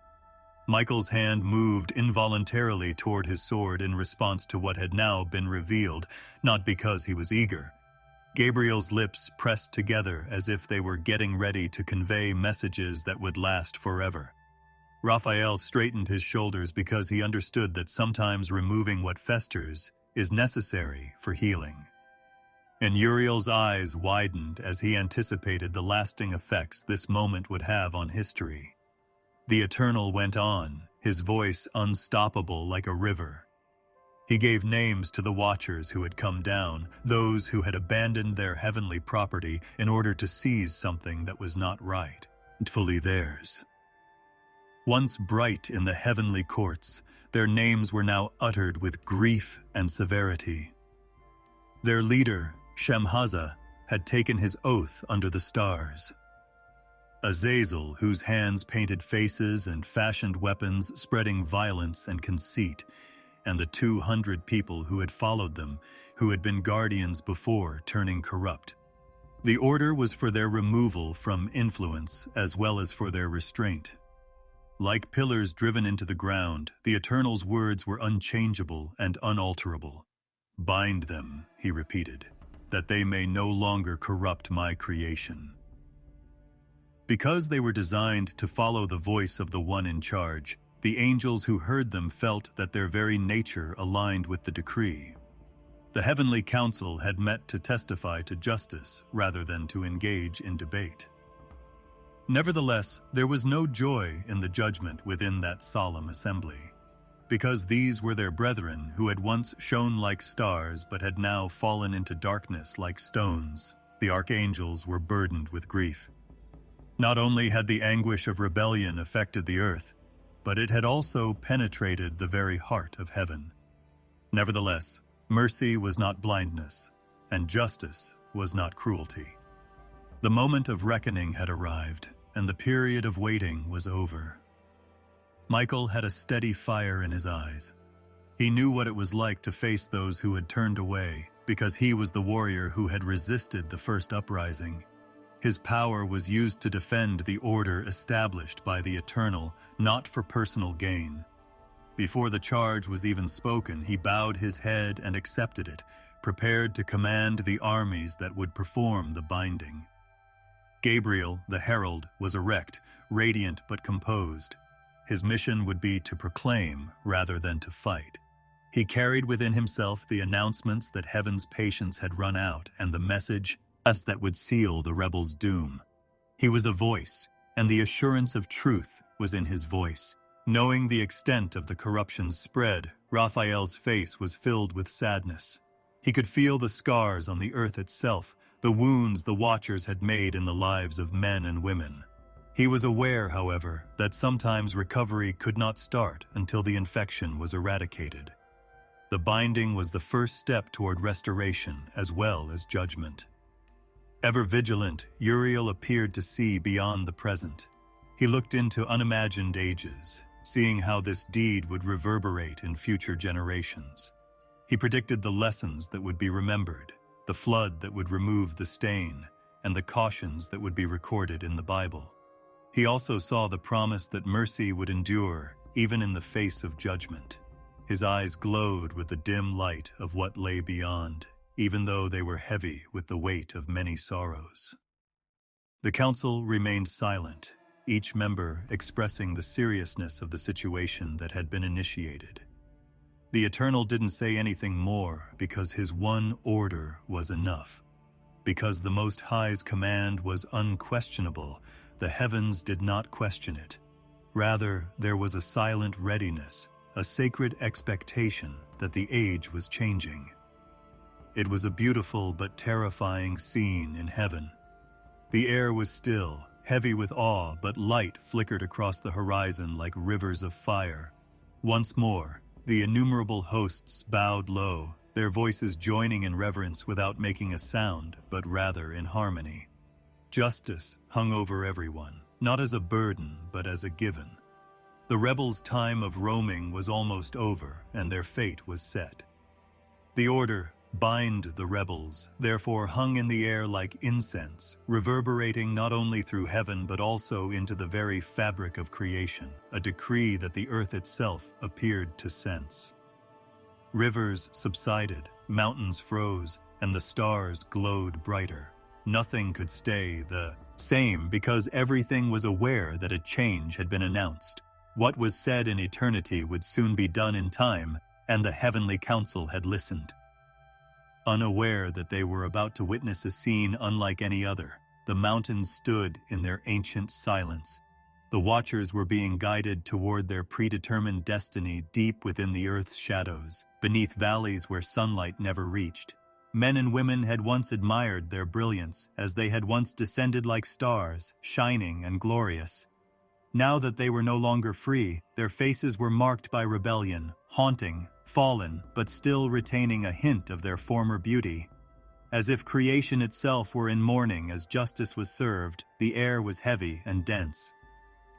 Michael's hand moved involuntarily toward his sword in response to what had now been revealed, not because he was eager. Gabriel's lips pressed together as if they were getting ready to convey messages that would last forever. Raphael straightened his shoulders because he understood that sometimes removing what festers is necessary for healing. And Uriel's eyes widened as he anticipated the lasting effects this moment would have on history. The Eternal went on, his voice unstoppable like a river. He gave names to the watchers who had come down, those who had abandoned their heavenly property in order to seize something that was not right, fully theirs. Once bright in the heavenly courts, their names were now uttered with grief and severity. Their leader, Shemhaza, had taken his oath under the stars. Azazel, whose hands painted faces and fashioned weapons spreading violence and conceit, and the 200 people who had followed them, who had been guardians before turning corrupt. The order was for their removal from influence as well as for their restraint. Like pillars driven into the ground, the Eternal's words were unchangeable and unalterable. "Bind them," he repeated. that they may no longer corrupt my creation." Because they were designed to follow the voice of the one in charge, the angels who heard them felt that their very nature aligned with the decree. The heavenly council had met to testify to justice rather than to engage in debate. Nevertheless, there was no joy in the judgment within that solemn assembly, because these were their brethren who had once shone like stars but had now fallen into darkness like stones. The archangels were burdened with grief. Not only had the anguish of rebellion affected the earth, but it had also penetrated the very heart of heaven. Nevertheless, mercy was not blindness, and justice was not cruelty. The moment of reckoning had arrived, and the period of waiting was over. Michael had a steady fire in his eyes. He knew what it was like to face those who had turned away, because he was the warrior who had resisted the first uprising. His power was used to defend the order established by the Eternal, not for personal gain. Before the charge was even spoken, he bowed his head and accepted it, prepared to command the armies that would perform the binding. Gabriel, the herald, was erect, radiant but composed. His mission would be to proclaim rather than to fight. He carried within himself the announcements that heaven's patience had run out and the message that would seal the rebels' doom. He was a voice, and the assurance of truth was in his voice. Knowing the extent of the corruption's spread, Raphael's face was filled with sadness. He could feel the scars on the earth itself, the wounds the Watchers had made in the lives of men and women. He was aware, however, that sometimes recovery could not start until the infection was eradicated. The binding was the first step toward restoration as well as judgment. Ever vigilant, Uriel appeared to see beyond the present. He looked into unimagined ages, seeing how this deed would reverberate in future generations. He predicted the lessons that would be remembered, the flood that would remove the stain, and the cautions that would be recorded in the Bible. He also saw the promise that mercy would endure, even in the face of judgment. His eyes glowed with the dim light of what lay beyond, even though they were heavy with the weight of many sorrows. The council remained silent, each member expressing the seriousness of the situation that had been initiated. The Eternal didn't say anything more because his one order was enough. Because the Most High's command was unquestionable, the heavens did not question it. Rather, there was a silent readiness, a sacred expectation that the age was changing. It was a beautiful but terrifying scene in heaven. The air was still, heavy with awe, but light flickered across the horizon like rivers of fire. Once more, the innumerable hosts bowed low, their voices joining in reverence without making a sound, but rather in harmony. Justice hung over everyone, not as a burden, but as a given. The rebels' time of roaming was almost over, and their fate was set. The order, "Bind the rebels," therefore hung in the air like incense, reverberating not only through heaven but also into the very fabric of creation, a decree that the earth itself appeared to sense. Rivers subsided, mountains froze, and the stars glowed brighter. Nothing could stay the same because everything was aware that a change had been announced. What was said in eternity would soon be done in time, and the heavenly council had listened. Unaware that they were about to witness a scene unlike any other, the mountains stood in their ancient silence. The Watchers were being guided toward their predetermined destiny deep within the earth's shadows, beneath valleys where sunlight never reached. Men and women had once admired their brilliance, as they had once descended like stars, shining and glorious. Now that they were no longer free, their faces were marked by rebellion, haunting, fallen, but still retaining a hint of their former beauty. As if creation itself were in mourning as justice was served, the air was heavy and dense.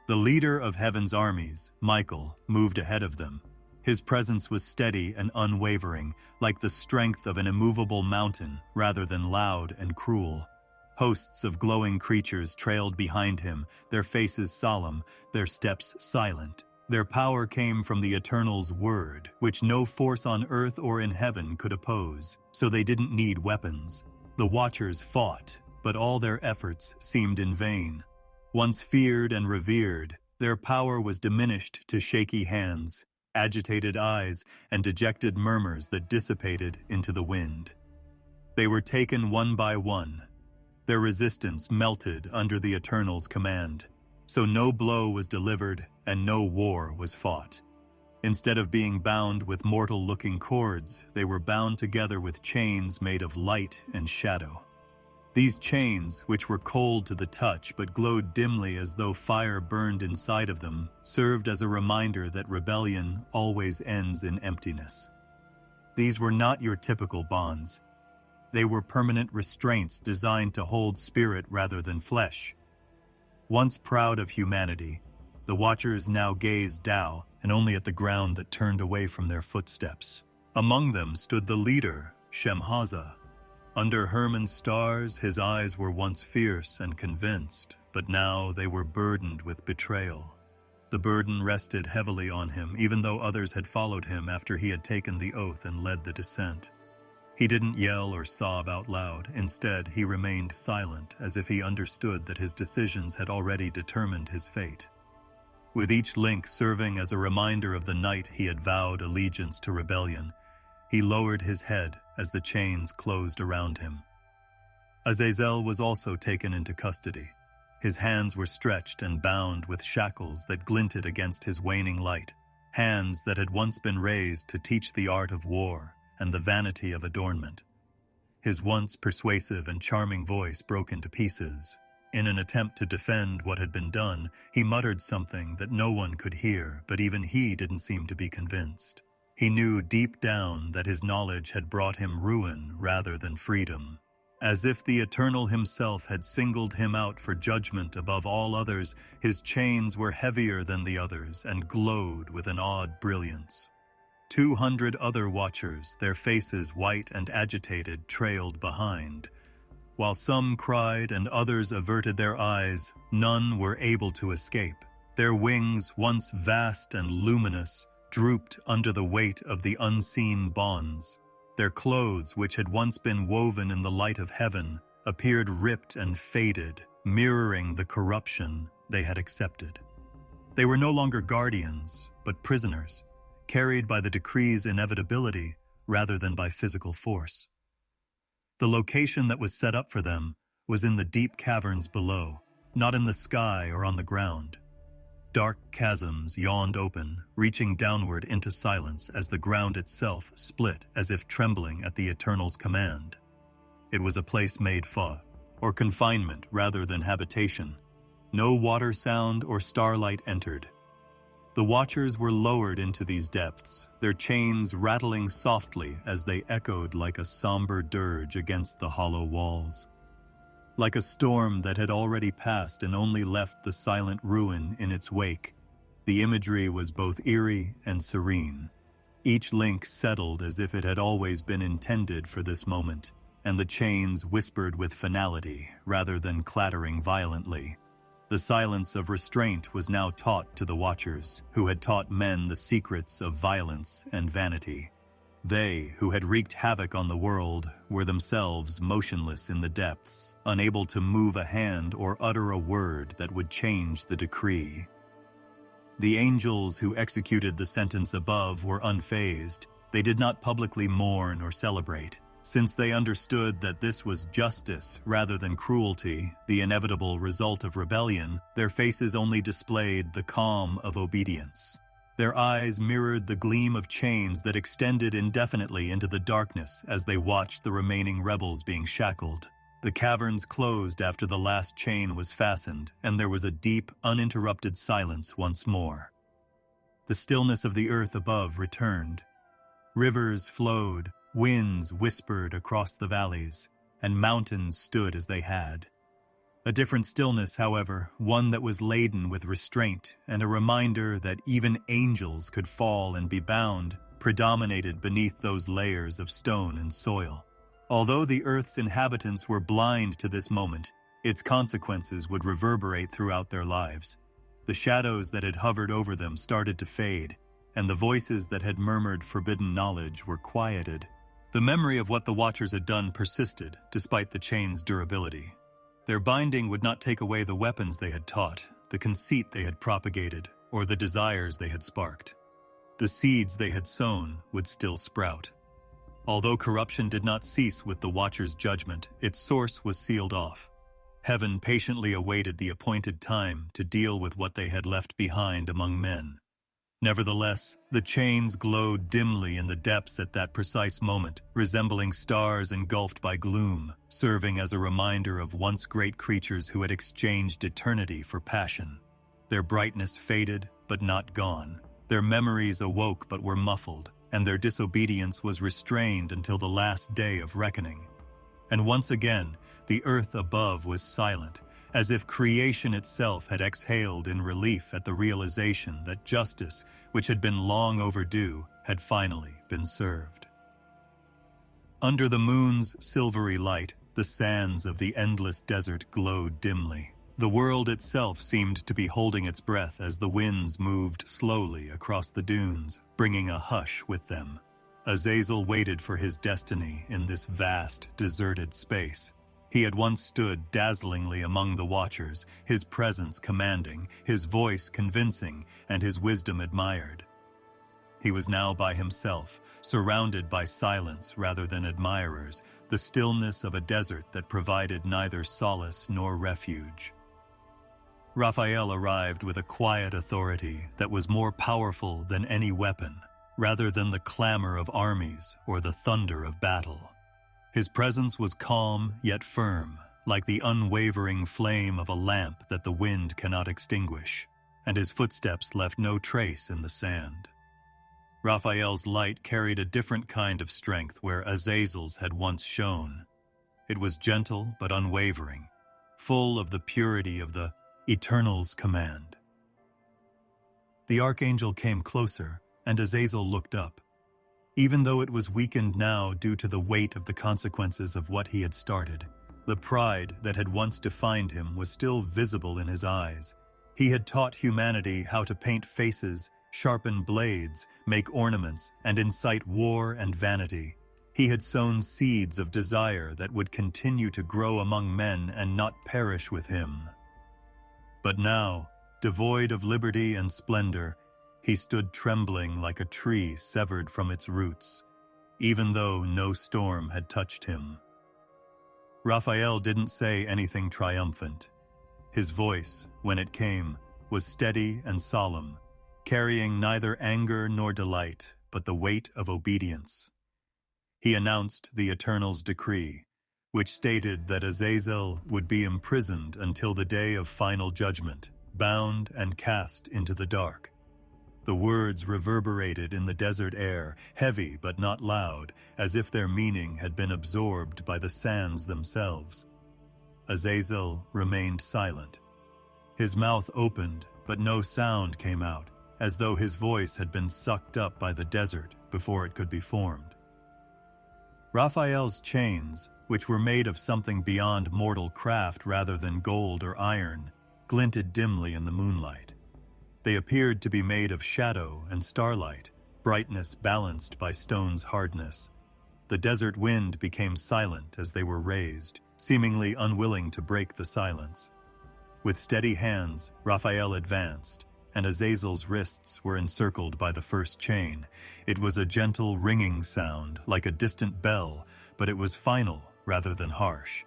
The leader of heaven's armies, Michael, moved ahead of them. His presence was steady and unwavering, like the strength of an immovable mountain rather than loud and cruel. Hosts of glowing creatures trailed behind him, their faces solemn, their steps silent. Their power came from the Eternal's word, which no force on earth or in heaven could oppose, so they didn't need weapons. The Watchers fought, but all their efforts seemed in vain. Once feared and revered, their power was diminished to shaky hands, agitated eyes, and dejected murmurs that dissipated into the wind. They were taken one by one. Their resistance melted under the Eternal's command, so no blow was delivered and no war was fought. Instead of being bound with mortal-looking cords, they were bound together with chains made of light and shadow. These chains, which were cold to the touch but glowed dimly as though fire burned inside of them, served as a reminder that rebellion always ends in emptiness. These were not your typical bonds. They were permanent restraints designed to hold spirit rather than flesh. Once proud of humanity, the Watchers now gazed down and only at the ground that turned away from their footsteps. Among them stood the leader, Shemhaza. Under Hermon's stars, his eyes were once fierce and convinced, but now they were burdened with betrayal. The burden rested heavily on him, even though others had followed him after he had taken the oath and led the descent. He didn't yell or sob out loud. Instead, he remained silent, as if he understood that his decisions had already determined his fate. With each link serving as a reminder of the night he had vowed allegiance to rebellion, he lowered his head as the chains closed around him. Azazel was also taken into custody. His hands were stretched and bound with shackles that glinted against his waning light, hands that had once been raised to teach the art of war and the vanity of adornment. His once persuasive and charming voice broke into pieces. In an attempt to defend what had been done, he muttered something that no one could hear, but even he didn't seem to be convinced. He knew deep down that his knowledge had brought him ruin rather than freedom. As if the Eternal himself had singled him out for judgment above all others, his chains were heavier than the others and glowed with an odd brilliance. 200 other Watchers, their faces white and agitated, trailed behind. While some cried and others averted their eyes, none were able to escape. Their wings, once vast and luminous, drooped under the weight of the unseen bonds. Their clothes, which had once been woven in the light of heaven, appeared ripped and faded, mirroring the corruption they had accepted. They were no longer guardians, but prisoners, carried by the decree's inevitability rather than by physical force. The location that was set up for them was in the deep caverns below, not in the sky or on the ground. Dark chasms yawned open, reaching downward into silence as the ground itself split as if trembling at the Eternal's command. It was a place made for, or confinement rather than habitation. No water sound or starlight entered. The Watchers were lowered into these depths, their chains rattling softly as they echoed like a somber dirge against the hollow walls. Like a storm that had already passed and only left the silent ruin in its wake, the imagery was both eerie and serene. Each link settled as if it had always been intended for this moment, and the chains whispered with finality rather than clattering violently. The silence of restraint was now taught to the Watchers, who had taught men the secrets of violence and vanity. They, who had wreaked havoc on the world, were themselves motionless in the depths, unable to move a hand or utter a word that would change the decree. The angels who executed the sentence above were unfazed. They did not publicly mourn or celebrate. Since they understood that this was justice rather than cruelty, the inevitable result of rebellion, their faces only displayed the calm of obedience. Their eyes mirrored the gleam of chains that extended indefinitely into the darkness as they watched the remaining rebels being shackled. The caverns closed after the last chain was fastened, and there was a deep, uninterrupted silence once more. The stillness of the earth above returned. Rivers flowed, winds whispered across the valleys, and mountains stood as they had. A different stillness, however, one that was laden with restraint and a reminder that even angels could fall and be bound, predominated beneath those layers of stone and soil. Although the earth's inhabitants were blind to this moment, its consequences would reverberate throughout their lives. The shadows that had hovered over them started to fade, and the voices that had murmured forbidden knowledge were quieted. The memory of what the Watchers had done persisted, despite the chain's durability. Their binding would not take away the weapons they had taught, the conceit they had propagated, or the desires they had sparked. The seeds they had sown would still sprout. Although corruption did not cease with the Watchers' judgment, its source was sealed off. Heaven patiently awaited the appointed time to deal with what they had left behind among men. Nevertheless, the chains glowed dimly in the depths at that precise moment, resembling stars engulfed by gloom, serving as a reminder of once great creatures who had exchanged eternity for passion. Their brightness faded, but not gone. Their memories awoke but were muffled, and their disobedience was restrained until the last day of reckoning. And once again, the earth above was silent, as if creation itself had exhaled in relief at the realization that justice, which had been long overdue, had finally been served. Under the moon's silvery light, the sands of the endless desert glowed dimly. The world itself seemed to be holding its breath as the winds moved slowly across the dunes, bringing a hush with them. Azazel waited for his destiny in this vast, deserted space. He had once stood dazzlingly among the Watchers, his presence commanding, his voice convincing, and his wisdom admired. He was now by himself, surrounded by silence rather than admirers, the stillness of a desert that provided neither solace nor refuge. Raphael arrived with a quiet authority that was more powerful than any weapon, rather than the clamor of armies or the thunder of battle. His presence was calm yet firm, like the unwavering flame of a lamp that the wind cannot extinguish, and his footsteps left no trace in the sand. Raphael's light carried a different kind of strength where Azazel's had once shone. It was gentle but unwavering, full of the purity of the Eternal's command. The archangel came closer, and Azazel looked up. Even though it was weakened now due to the weight of the consequences of what he had started, the pride that had once defined him was still visible in his eyes. He had taught humanity how to paint faces, sharpen blades, make ornaments, and incite war and vanity. He had sown seeds of desire that would continue to grow among men and not perish with him. But now, devoid of liberty and splendor, he stood trembling like a tree severed from its roots, even though no storm had touched him. Raphael didn't say anything triumphant. His voice, when it came, was steady and solemn, carrying neither anger nor delight, but the weight of obedience. He announced the Eternal's decree, which stated that Azazel would be imprisoned until the day of final judgment, bound and cast into the dark. The words reverberated in the desert air, heavy but not loud, as if their meaning had been absorbed by the sands themselves. Azazel remained silent. His mouth opened, but no sound came out, as though his voice had been sucked up by the desert before it could be formed. Raphael's chains, which were made of something beyond mortal craft rather than gold or iron, glinted dimly in the moonlight. They appeared to be made of shadow and starlight, brightness balanced by stone's hardness. The desert wind became silent as they were raised, seemingly unwilling to break the silence. With steady hands, Raphael advanced, and Azazel's wrists were encircled by the first chain. It was a gentle ringing sound, like a distant bell, but it was final rather than harsh.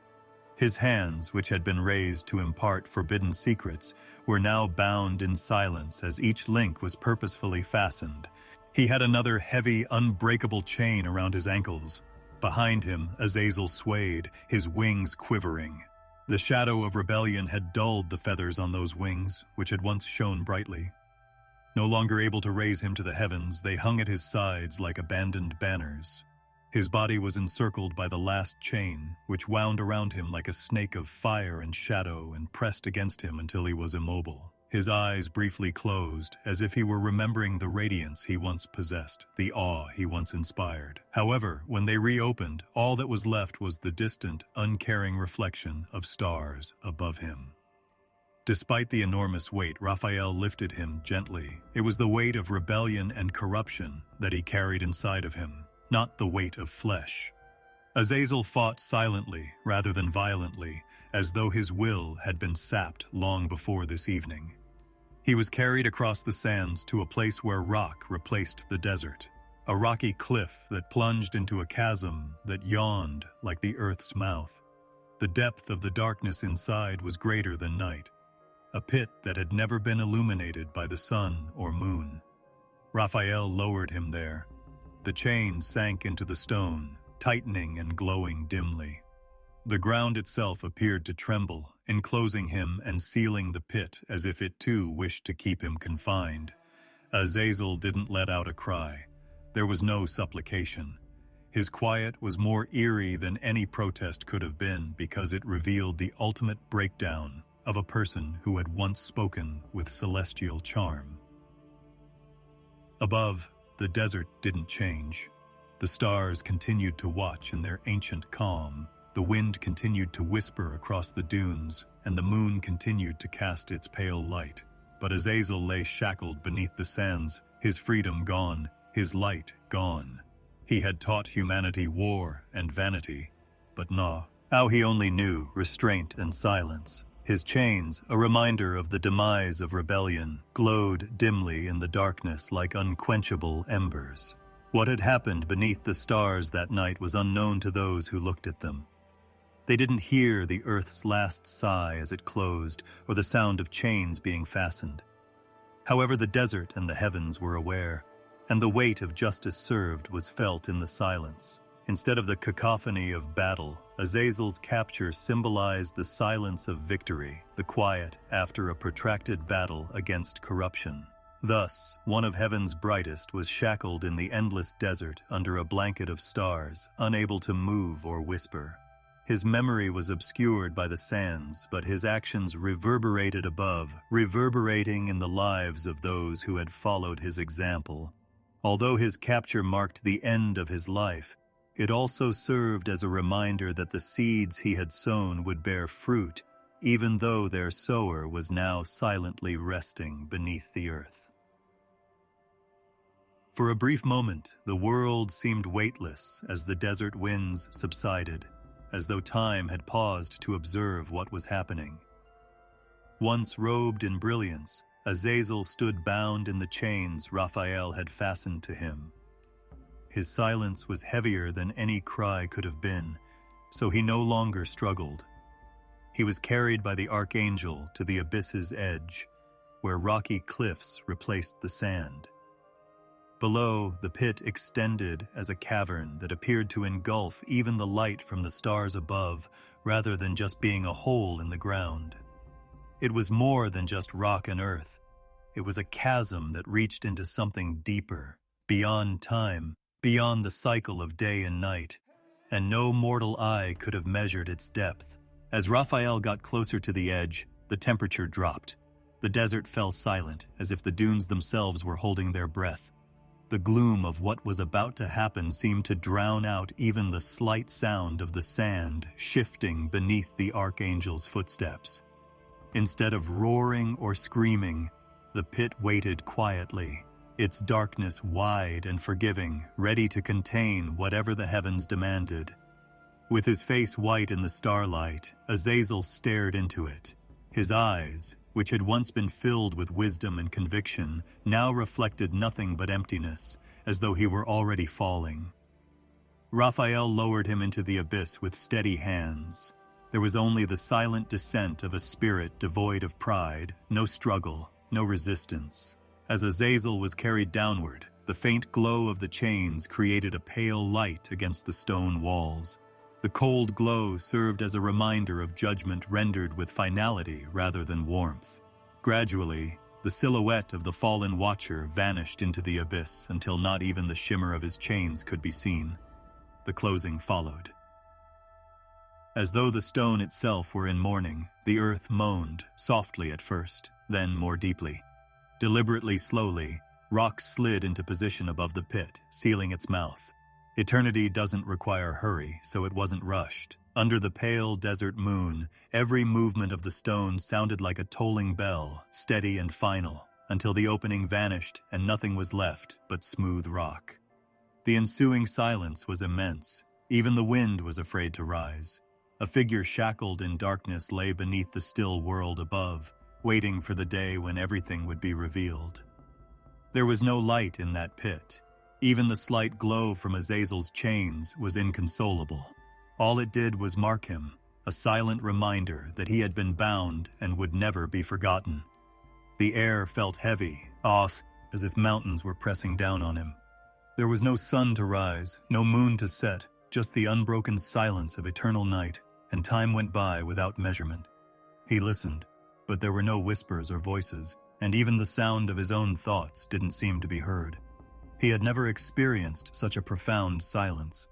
His hands, which had been raised to impart forbidden secrets, were now bound in silence as each link was purposefully fastened. He had another heavy, unbreakable chain around his ankles. Behind him, Azazel swayed, his wings quivering. The shadow of rebellion had dulled the feathers on those wings, which had once shone brightly. No longer able to raise him to the heavens, they hung at his sides like abandoned banners. His body was encircled by the last chain, which wound around him like a snake of fire and shadow and pressed against him until he was immobile. His eyes briefly closed, as if he were remembering the radiance he once possessed, the awe he once inspired. However, when they reopened, all that was left was the distant, uncaring reflection of stars above him. Despite the enormous weight, Raphael lifted him gently. It was the weight of rebellion and corruption that he carried inside of him. not the weight of flesh. Azazel fought silently rather than violently, as though his will had been sapped long before this evening. He was carried across the sands to a place where rock replaced the desert, a rocky cliff that plunged into a chasm that yawned like the earth's mouth. The depth of the darkness inside was greater than night, a pit that had never been illuminated by the sun or moon. Raphael lowered him there. The chain sank into the stone, tightening and glowing dimly. The ground itself appeared to tremble, enclosing him and sealing the pit as if it too wished to keep him confined. Azazel didn't let out a cry. There was no supplication. His quiet was more eerie than any protest could have been because it revealed the ultimate breakdown of a person who had once spoken with celestial charm. Above, the desert didn't change. The stars continued to watch in their ancient calm. The wind continued to whisper across the dunes, and the moon continued to cast its pale light. But Azazel lay shackled beneath the sands, his freedom gone, his light gone. He had taught humanity war and vanity, but how he only knew restraint and silence. His chains, a reminder of the demise of rebellion, glowed dimly in the darkness like unquenchable embers. What had happened beneath the stars that night was unknown to those who looked at them. They didn't hear the earth's last sigh as it closed, or the sound of chains being fastened. However, the desert and the heavens were aware, and the weight of justice served was felt in the silence. Instead of the cacophony of battle, Azazel's capture symbolized the silence of victory, the quiet after a protracted battle against corruption. Thus, one of heaven's brightest was shackled in the endless desert under a blanket of stars, unable to move or whisper. His memory was obscured by the sands, but his actions reverberated above, reverberating in the lives of those who had followed his example. Although his capture marked the end of his life, it also served as a reminder that the seeds he had sown would bear fruit, even though their sower was now silently resting beneath the earth. For a brief moment, the world seemed weightless as the desert winds subsided, as though time had paused to observe what was happening. Once robed in brilliance, Azazel stood bound in the chains Raphael had fastened to him. His silence was heavier than any cry could have been, so he no longer struggled. He was carried by the archangel to the abyss's edge, where rocky cliffs replaced the sand. Below, the pit extended as a cavern that appeared to engulf even the light from the stars above, rather than just being a hole in the ground. It was more than just rock and earth. It was a chasm that reached into something deeper, beyond time, beyond the cycle of day and night, and no mortal eye could have measured its depth. As Raphael got closer to the edge, the temperature dropped. The desert fell silent, as if the dunes themselves were holding their breath. The gloom of what was about to happen seemed to drown out even the slight sound of the sand shifting beneath the archangel's footsteps. Instead of roaring or screaming, the pit waited quietly, its darkness wide and forgiving, ready to contain whatever the heavens demanded. With his face white in the starlight, Azazel stared into it. His eyes, which had once been filled with wisdom and conviction, now reflected nothing but emptiness, as though he were already falling. Raphael lowered him into the abyss with steady hands. There was only the silent descent of a spirit devoid of pride, no struggle, no resistance. As Azazel was carried downward, the faint glow of the chains created a pale light against the stone walls. The cold glow served as a reminder of judgment rendered with finality rather than warmth. Gradually, the silhouette of the fallen watcher vanished into the abyss until not even the shimmer of his chains could be seen. The closing followed. As though the stone itself were in mourning, the earth moaned, softly at first, then more deeply. Deliberately slowly, rock slid into position above the pit, sealing its mouth. Eternity doesn't require hurry, so it wasn't rushed. Under the pale desert moon, every movement of the stone sounded like a tolling bell, steady and final, until the opening vanished and nothing was left but smooth rock. The ensuing silence was immense. Even the wind was afraid to rise. A figure shackled in darkness lay beneath the still world above, waiting for the day when everything would be revealed. There was no light in that pit. Even the slight glow from Azazel's chains was inconsolable. All it did was mark him, a silent reminder that he had been bound and would never be forgotten. The air felt heavy, as if mountains were pressing down on him. There was no sun to rise, no moon to set, just the unbroken silence of eternal night, and time went by without measurement. He listened, but there were no whispers or voices, and even the sound of his own thoughts didn't seem to be heard. He had never experienced such a profound silence.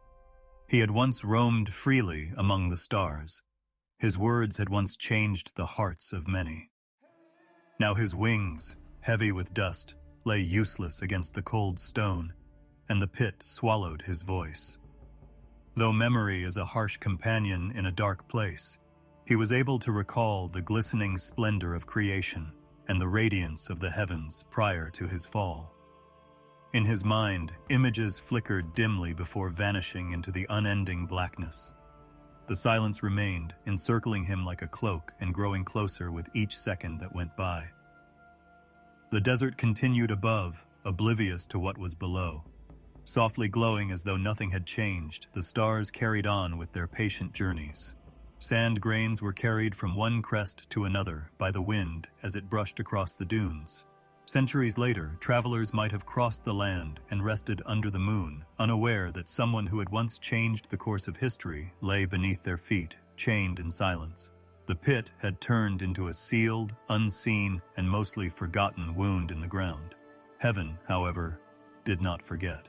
He had once roamed freely among the stars. His words had once changed the hearts of many. Now his wings, heavy with dust, lay useless against the cold stone, and the pit swallowed his voice. Though memory is a harsh companion in a dark place, he was able to recall the glistening splendor of creation and the radiance of the heavens prior to his fall. In his mind, images flickered dimly before vanishing into the unending blackness. The silence remained, encircling him like a cloak and growing closer with each second that went by. The desert continued above, oblivious to what was below. Softly glowing as though nothing had changed, the stars carried on with their patient journeys. Sand grains were carried from one crest to another by the wind as it brushed across the dunes. Centuries later, travelers might have crossed the land and rested under the moon, unaware that someone who had once changed the course of history lay beneath their feet, chained in silence. The pit had turned into a sealed, unseen, and mostly forgotten wound in the ground. Heaven, however, did not forget.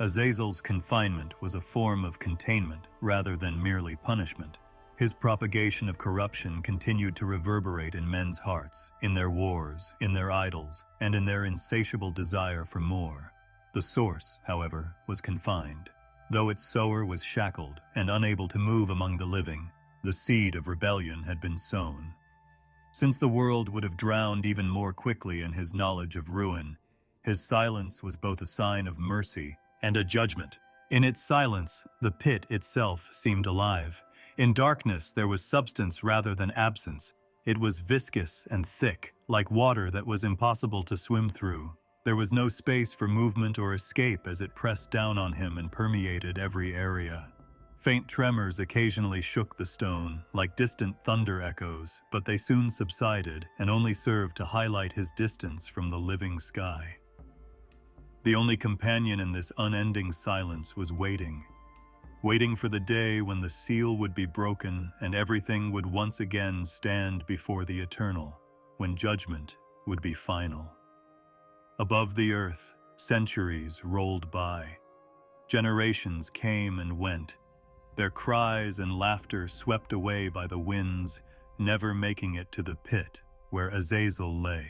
Azazel's confinement was a form of containment rather than merely punishment. His propagation of corruption continued to reverberate in men's hearts, in their wars, in their idols, and in their insatiable desire for more. The source, however, was confined. Though its sower was shackled and unable to move among the living, the seed of rebellion had been sown. Since the world would have drowned even more quickly in his knowledge of ruin, his silence was both a sign of mercy and a judgment. In its silence, the pit itself seemed alive. In darkness, there was substance rather than absence. It was viscous and thick, like water that was impossible to swim through. There was no space for movement or escape as it pressed down on him and permeated every area. Faint tremors occasionally shook the stone, like distant thunder echoes, but they soon subsided and only served to highlight his distance from the living sky. The only companion in this unending silence was waiting for the day when the seal would be broken and everything would once again stand before the eternal, when judgment would be final. Above the earth, centuries rolled by. Generations came and went, their cries and laughter swept away by the winds, never making it to the pit where Azazel lay.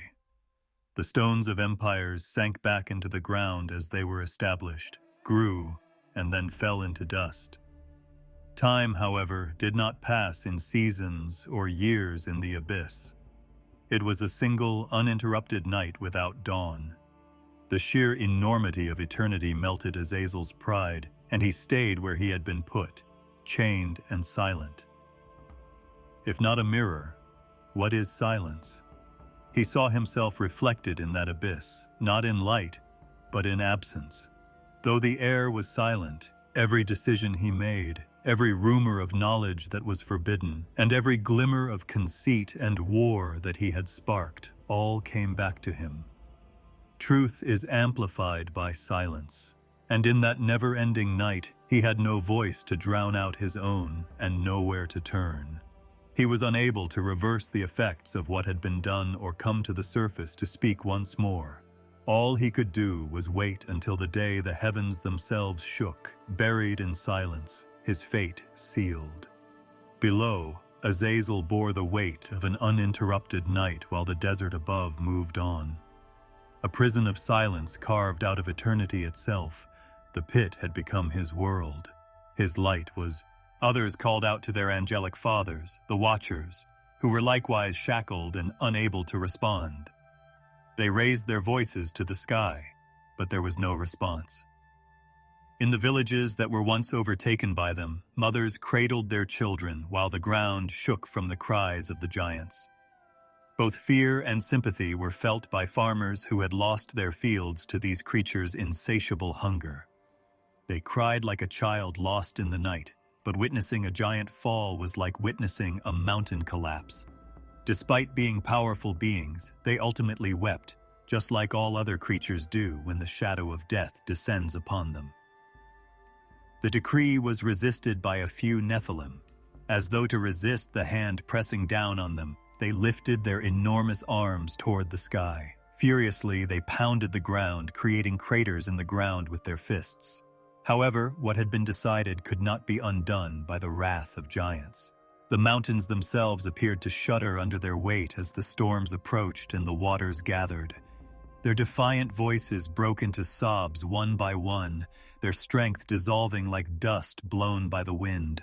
The stones of empires sank back into the ground as they were established, grew, and then fell into dust. Time, however, did not pass in seasons or years in the abyss. It was a single, uninterrupted night without dawn. The sheer enormity of eternity melted Azazel's pride, and he stayed where he had been put, chained and silent. If not a mirror, what is silence? He saw himself reflected in that abyss, not in light, but in absence. Though the air was silent, every decision he made, every rumor of knowledge that was forbidden, and every glimmer of conceit and war that he had sparked, all came back to him. Truth is amplified by silence, and in that never-ending night, he had no voice to drown out his own and nowhere to turn. He was unable to reverse the effects of what had been done or come to the surface to speak once more. All he could do was wait until the day the heavens themselves shook, buried in silence, his fate sealed. Below, Azazel bore the weight of an uninterrupted night while the desert above moved on. A prison of silence carved out of eternity itself, the pit had become his world. His light was. Others called out to their angelic fathers, the Watchers, who were likewise shackled and unable to respond. They raised their voices to the sky, but there was no response. In the villages that were once overtaken by them, mothers cradled their children while the ground shook from the cries of the giants. Both fear and sympathy were felt by farmers who had lost their fields to these creatures' insatiable hunger. They cried like a child lost in the night, but witnessing a giant fall was like witnessing a mountain collapse. Despite being powerful beings, they ultimately wept, just like all other creatures do when the shadow of death descends upon them. The decree was resisted by a few Nephilim. As though to resist the hand pressing down on them, they lifted their enormous arms toward the sky. Furiously, they pounded the ground, creating craters in the ground with their fists. However, what had been decided could not be undone by the wrath of giants. The mountains themselves appeared to shudder under their weight as the storms approached and the waters gathered. Their defiant voices broke into sobs one by one, their strength dissolving like dust blown by the wind.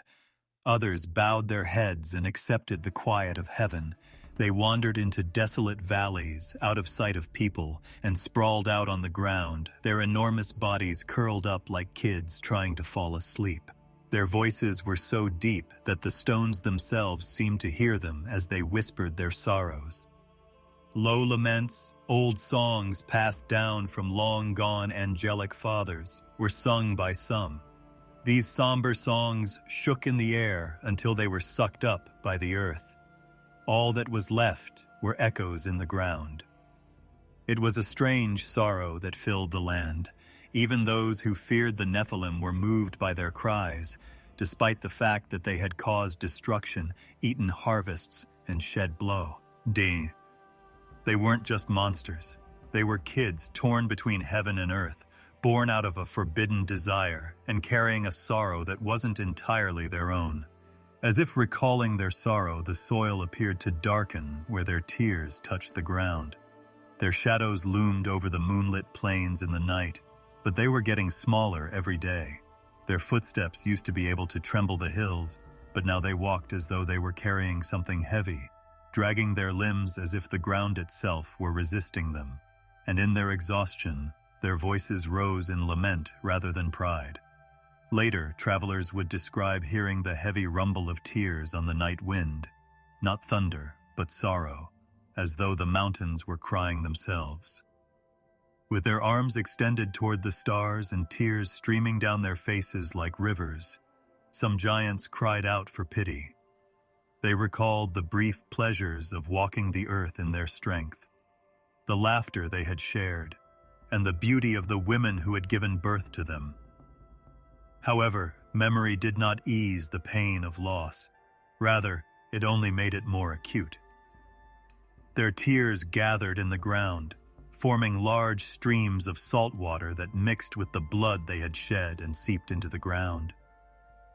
Others bowed their heads and accepted the quiet of heaven. They wandered into desolate valleys, out of sight of people, and sprawled out on the ground, their enormous bodies curled up like kids trying to fall asleep. Their voices were so deep that the stones themselves seemed to hear them as they whispered their sorrows. Low laments, old songs passed down from long-gone angelic fathers, were sung by some. These somber songs shook in the air until they were sucked up by the earth. All that was left were echoes in the ground. It was a strange sorrow that filled the land. Even those who feared the Nephilim were moved by their cries, despite the fact that they had caused destruction, eaten harvests, and shed blood. They weren't just monsters. They were kids torn between heaven and earth, born out of a forbidden desire and carrying a sorrow that wasn't entirely their own. As if recalling their sorrow, the soil appeared to darken where their tears touched the ground. Their shadows loomed over the moonlit plains in the night, but they were getting smaller every day. Their footsteps used to be able to tremble the hills, but now they walked as though they were carrying something heavy, dragging their limbs as if the ground itself were resisting them. And in their exhaustion, their voices rose in lament rather than pride. Later, travelers would describe hearing the heavy rumble of tears on the night wind, not thunder, but sorrow, as though the mountains were crying themselves. With their arms extended toward the stars and tears streaming down their faces like rivers, some giants cried out for pity. They recalled the brief pleasures of walking the earth in their strength, the laughter they had shared, and the beauty of the women who had given birth to them. However, memory did not ease the pain of loss. Rather, it only made it more acute. Their tears gathered in the ground, forming large streams of salt water that mixed with the blood they had shed and seeped into the ground.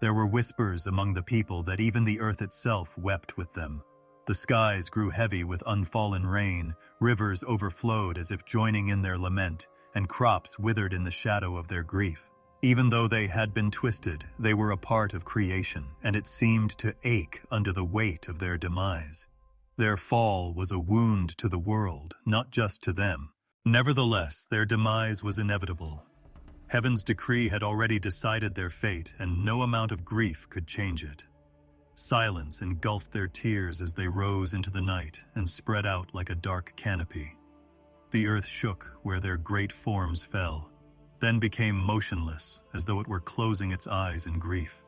There were whispers among the people that even the earth itself wept with them. The skies grew heavy with unfallen rain, rivers overflowed as if joining in their lament, and crops withered in the shadow of their grief. Even though they had been twisted, they were a part of creation, and it seemed to ache under the weight of their demise. Their fall was a wound to the world, not just to them. Nevertheless, their demise was inevitable. Heaven's decree had already decided their fate, and no amount of grief could change it. Silence engulfed their tears as they rose into the night and spread out like a dark canopy. The earth shook where their great forms fell, then became motionless as though it were closing its eyes in grief.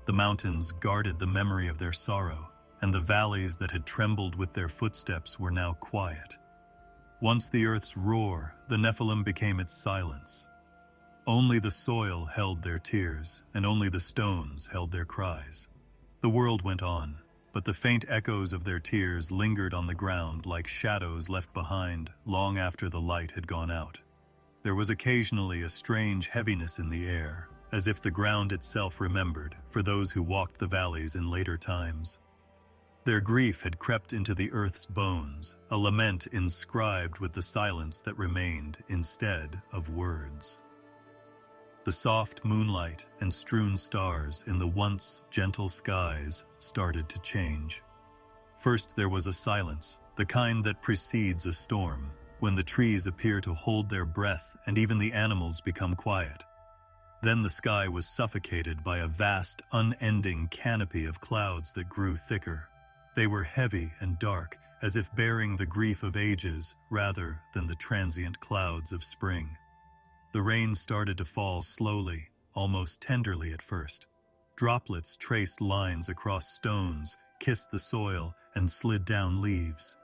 The mountains guarded the memory of their sorrow, and the valleys that had trembled with their footsteps were now quiet. Once the earth's roar, the Nephilim became its silence. Only the soil held their tears, and only the stones held their cries. The world went on, but the faint echoes of their tears lingered on the ground like shadows left behind long after the light had gone out. There was occasionally a strange heaviness in the air, as if the ground itself remembered for those who walked the valleys in later times. Their grief had crept into the earth's bones, a lament inscribed with the silence that remained instead of words. The soft moonlight and strewn stars in the once gentle skies started to change. First there was a silence, the kind that precedes a storm, when the trees appear to hold their breath and even the animals become quiet. Then the sky was suffocated by a vast, unending canopy of clouds that grew thicker. They were heavy and dark, as if bearing the grief of ages rather than the transient clouds of spring. The rain started to fall slowly, almost tenderly at first. Droplets traced lines across stones, kissed the soil, and slid down leaves.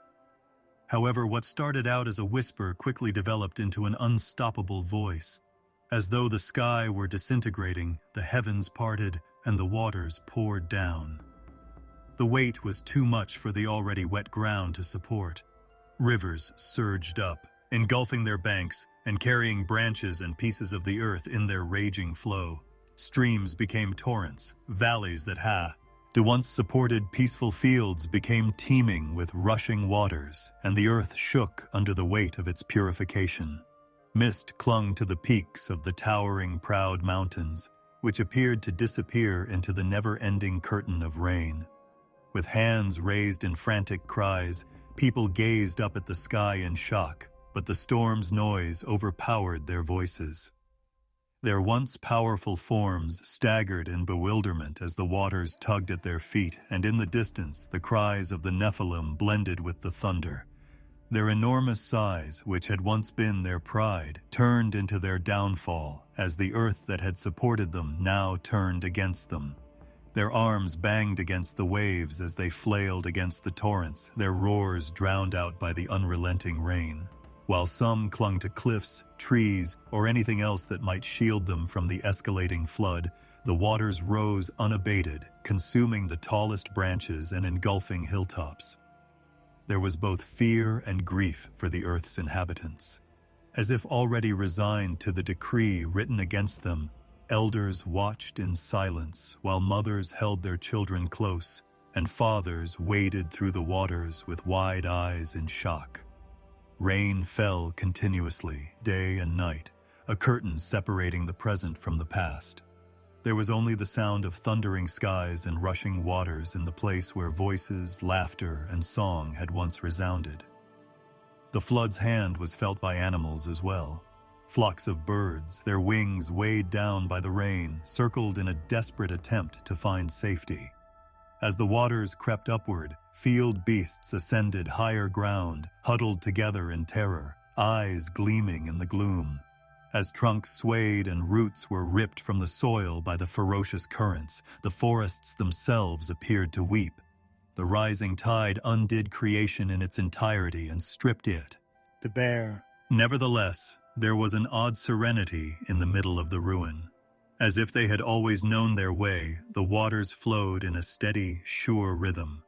However, what started out as a whisper quickly developed into an unstoppable voice. As though the sky were disintegrating, the heavens parted and the waters poured down. The weight was too much for the already wet ground to support. Rivers surged up, engulfing their banks and carrying branches and pieces of the earth in their raging flow. Streams became torrents, valleys that the once supported peaceful fields became teeming with rushing waters, and the earth shook under the weight of its purification. Mist clung to the peaks of the towering, proud mountains, which appeared to disappear into the never-ending curtain of rain. With hands raised in frantic cries, people gazed up at the sky in shock, but the storm's noise overpowered their voices. Their once powerful forms staggered in bewilderment as the waters tugged at their feet, and in the distance the cries of the Nephilim blended with the thunder. Their enormous size, which had once been their pride, turned into their downfall as the earth that had supported them now turned against them. Their arms banged against the waves as they flailed against the torrents, their roars drowned out by the unrelenting rain. While some clung to cliffs, trees, or anything else that might shield them from the escalating flood, the waters rose unabated, consuming the tallest branches and engulfing hilltops. There was both fear and grief for the earth's inhabitants. As if already resigned to the decree written against them, elders watched in silence while mothers held their children close and fathers waded through the waters with wide eyes in shock. Rain fell continuously, day and night, a curtain separating the present from the past. There was only the sound of thundering skies and rushing waters in the place where voices, laughter, and song had once resounded. The flood's hand was felt by animals as well. Flocks of birds, their wings weighed down by the rain, circled in a desperate attempt to find safety. As the waters crept upward, field beasts ascended higher ground, huddled together in terror, eyes gleaming in the gloom. As trunks swayed and roots were ripped from the soil by the ferocious currents, the forests themselves appeared to weep. The rising tide undid creation in its entirety and stripped it to bare. Nevertheless, there was an odd serenity in the middle of the ruin. As if they had always known their way, the waters flowed in a steady, sure rhythm.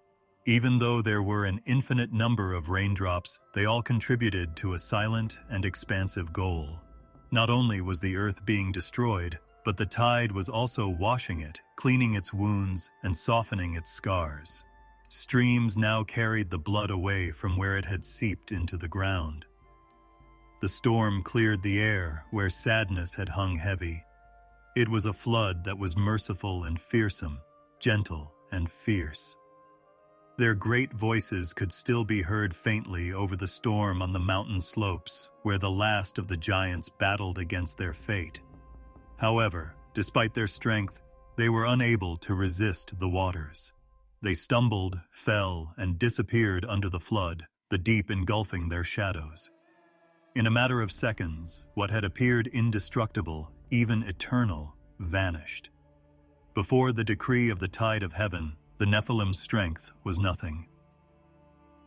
Even though there were an infinite number of raindrops, they all contributed to a silent and expansive goal. Not only was the earth being destroyed, but the tide was also washing it, cleaning its wounds and softening its scars. Streams now carried the blood away from where it had seeped into the ground. The storm cleared the air where sadness had hung heavy. It was a flood that was merciful and fearsome, gentle and fierce. Their great voices could still be heard faintly over the storm on the mountain slopes, where the last of the giants battled against their fate. However, despite their strength, they were unable to resist the waters. They stumbled, fell, and disappeared under the flood, the deep engulfing their shadows. In a matter of seconds, what had appeared indestructible, even eternal, vanished. Before the decree of the tide of heaven, the Nephilim's strength was nothing.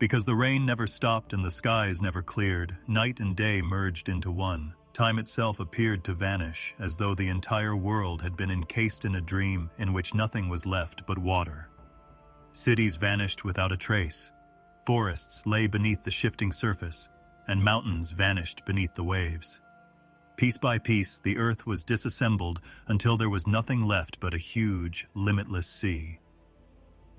Because the rain never stopped and the skies never cleared, night and day merged into one. Time itself appeared to vanish, as though the entire world had been encased in a dream in which nothing was left but water. Cities vanished without a trace. Forests lay beneath the shifting surface, and mountains vanished beneath the waves. Piece by piece, the earth was disassembled until there was nothing left but a huge, limitless sea.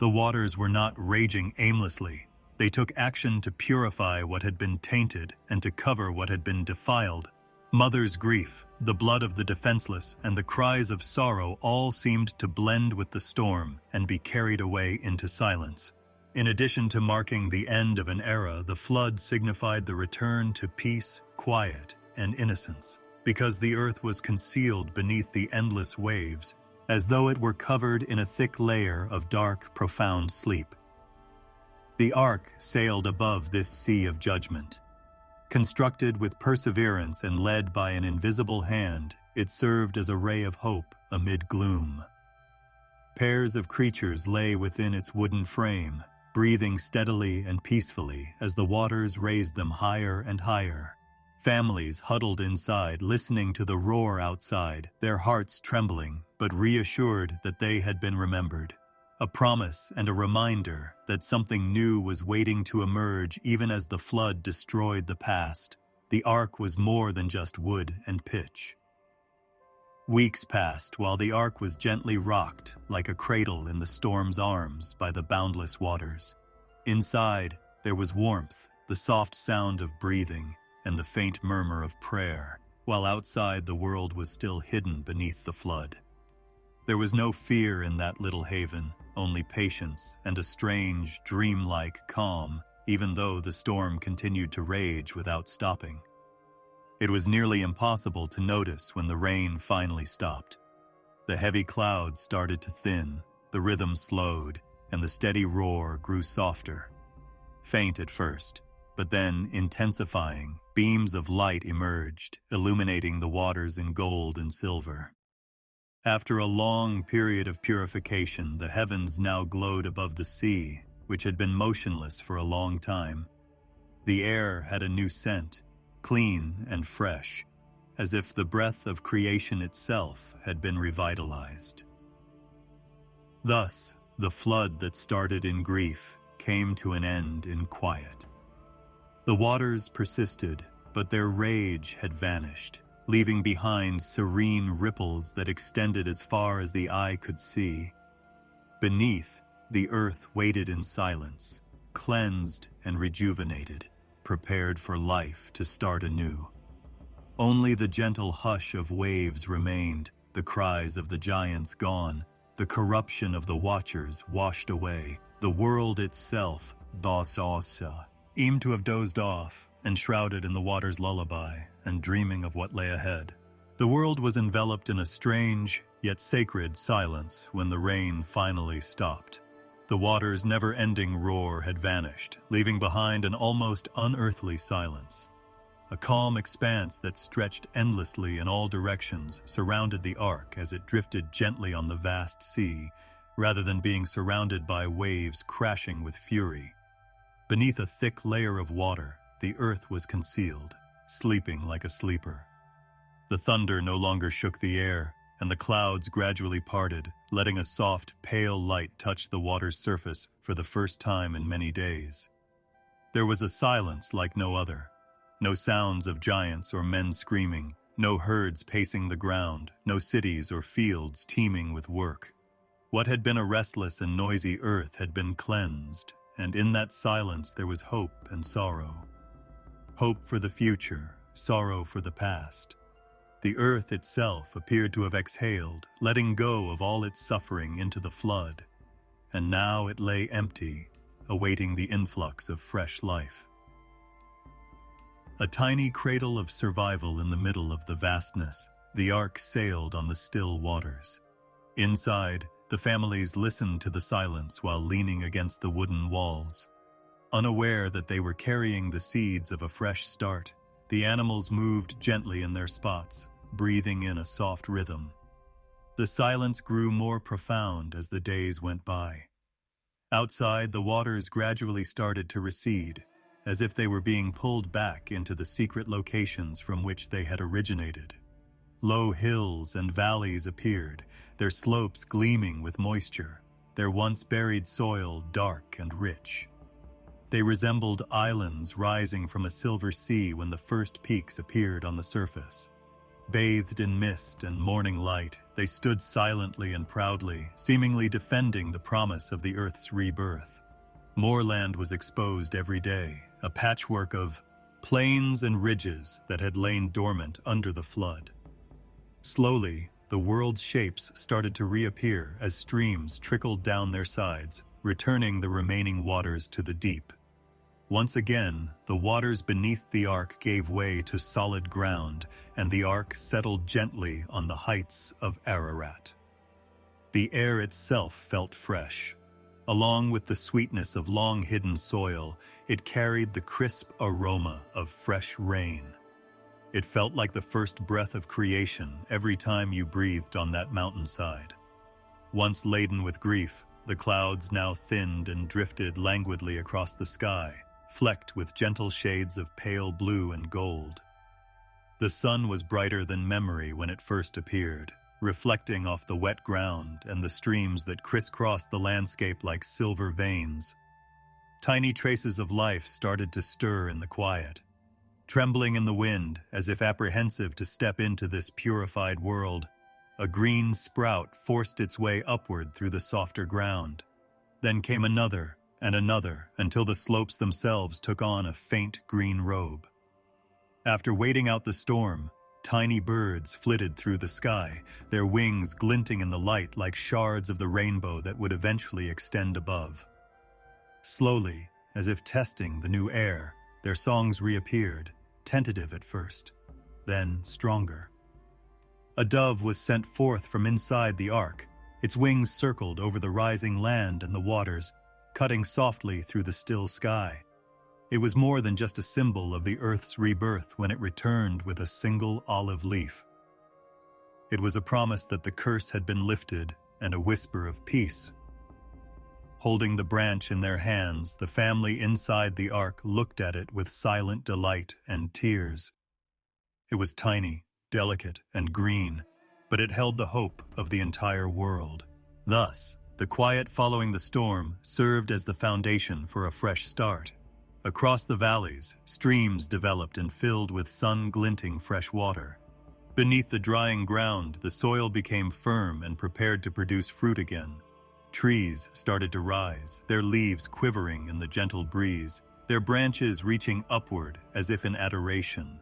The waters were not raging aimlessly. They took action to purify what had been tainted and to cover what had been defiled. Mother's grief, the blood of the defenseless, and the cries of sorrow all seemed to blend with the storm and be carried away into silence. In addition to marking the end of an era, the flood signified the return to peace, quiet, and innocence. because the earth was concealed beneath the endless waves, as though it were covered in a thick layer of dark, profound sleep. The ark sailed above this sea of judgment. Constructed with perseverance and led by an invisible hand, it served as a ray of hope amid gloom. Pairs of creatures lay within its wooden frame, breathing steadily and peacefully as the waters raised them higher and higher. Families huddled inside, listening to the roar outside, their hearts trembling, but reassured that they had been remembered. A promise and a reminder that something new was waiting to emerge even as the flood destroyed the past. The ark was more than just wood and pitch. Weeks passed while the ark was gently rocked like a cradle in the storm's arms by the boundless waters. Inside, there was warmth, the soft sound of breathing, and the faint murmur of prayer, while outside the world was still hidden beneath the flood. There was no fear in that little haven, only patience and a strange, dreamlike calm, even though the storm continued to rage without stopping. It was nearly impossible to notice when the rain finally stopped. The heavy clouds started to thin, the rhythm slowed, and the steady roar grew softer. Faint at first, but then intensifying, beams of light emerged, illuminating the waters in gold and silver. After a long period of purification, the heavens now glowed above the sea, which had been motionless for a long time. The air had a new scent, clean and fresh, as if the breath of creation itself had been revitalized. Thus, the flood that started in grief came to an end in quiet. The waters persisted, but their rage had vanished, leaving behind serene ripples that extended as far as the eye could see. Beneath, the earth waited in silence, cleansed and rejuvenated, prepared for life to start anew. Only the gentle hush of waves remained, the cries of the giants gone, the corruption of the watchers washed away, the world itself, seemed to have dozed off, enshrouded in the water's lullaby and dreaming of what lay ahead. The world was enveloped in a strange, yet sacred silence when the rain finally stopped. The water's never-ending roar had vanished, leaving behind an almost unearthly silence. A calm expanse that stretched endlessly in all directions surrounded the ark as it drifted gently on the vast sea, rather than being surrounded by waves crashing with fury. Beneath a thick layer of water, the earth was concealed, sleeping like a sleeper. The thunder no longer shook the air, and the clouds gradually parted, letting a soft, pale light touch the water's surface for the first time in many days. There was a silence like no other. No sounds of giants or men screaming, no herds pacing the ground, no cities or fields teeming with work. What had been a restless and noisy earth had been cleansed, and in that silence there was hope and sorrow. Hope for the future, sorrow for the past. The earth itself appeared to have exhaled, letting go of all its suffering into the flood, and now it lay empty, awaiting the influx of fresh life. A tiny cradle of survival in the middle of the vastness, the ark sailed on the still waters. Inside, the families listened to the silence while leaning against the wooden walls. Unaware that they were carrying the seeds of a fresh start, the animals moved gently in their spots, breathing in a soft rhythm. The silence grew more profound as the days went by. Outside, the waters gradually started to recede, as if they were being pulled back into the secret locations from which they had originated. Low hills and valleys appeared, their slopes gleaming with moisture, their once buried soil dark and rich. They resembled islands rising from a silver sea when the first peaks appeared on the surface. Bathed in mist and morning light, they stood silently and proudly, seemingly defending the promise of the earth's rebirth. More land was exposed every day, a patchwork of plains and ridges that had lain dormant under the flood. Slowly, the world's shapes started to reappear as streams trickled down their sides, returning the remaining waters to the deep. Once again, the waters beneath the ark gave way to solid ground, and the ark settled gently on the heights of Ararat. The air itself felt fresh. Along with the sweetness of long-hidden soil, it carried the crisp aroma of fresh rain. It felt like the first breath of creation every time you breathed on that mountainside. Once laden with grief, the clouds now thinned and drifted languidly across the sky, flecked with gentle shades of pale blue and gold. The sun was brighter than memory when it first appeared, reflecting off the wet ground and the streams that crisscrossed the landscape like silver veins. Tiny traces of life started to stir in the quiet, trembling in the wind as if apprehensive to step into this purified world. A green sprout forced its way upward through the softer ground. Then came another and another until the slopes themselves took on a faint green robe. After waiting out the storm, tiny birds flitted through the sky, their wings glinting in the light like shards of the rainbow that would eventually extend above. Slowly, as if testing the new air, their songs reappeared, tentative at first, then stronger. A dove was sent forth from inside the ark. Its wings circled over the rising land and the waters, cutting softly through the still sky. It was more than just a symbol of the earth's rebirth when it returned with a single olive leaf. It was a promise that the curse had been lifted and a whisper of peace. Holding the branch in their hands, the family inside the ark looked at it with silent delight and tears. It was tiny, delicate, and green, but it held the hope of the entire world. Thus, the quiet following the storm served as the foundation for a fresh start. Across the valleys, streams developed and filled with sun-glinting fresh water. Beneath the drying ground, the soil became firm and prepared to produce fruit again. Trees started to rise, their leaves quivering in the gentle breeze, their branches reaching upward as if in adoration.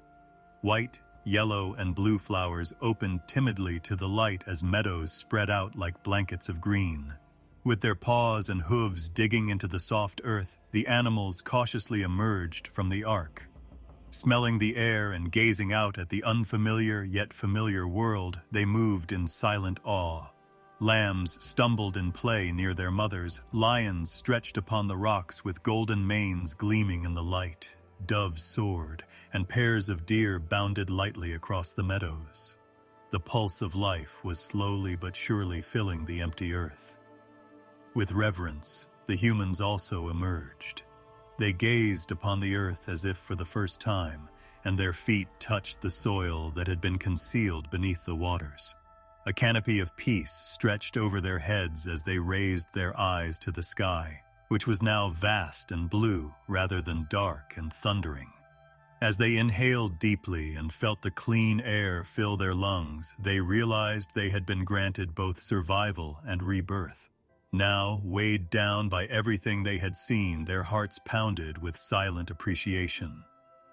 White, yellow, and blue flowers opened timidly to the light as meadows spread out like blankets of green. With their paws and hooves digging into the soft earth, the animals cautiously emerged from the ark. Smelling the air and gazing out at the unfamiliar yet familiar world, they moved in silent awe. Lambs stumbled in play near their mothers, lions stretched upon the rocks with golden manes gleaming in the light. Doves soared, and pairs of deer bounded lightly across the meadows. The pulse of life was slowly but surely filling the empty earth. With reverence, the humans also emerged. They gazed upon the earth as if for the first time, and their feet touched the soil that had been concealed beneath the waters. A canopy of peace stretched over their heads as they raised their eyes to the sky, which was now vast and blue rather than dark and thundering. As they inhaled deeply and felt the clean air fill their lungs, they realized they had been granted both survival and rebirth. Now, weighed down by everything they had seen, their hearts pounded with silent appreciation.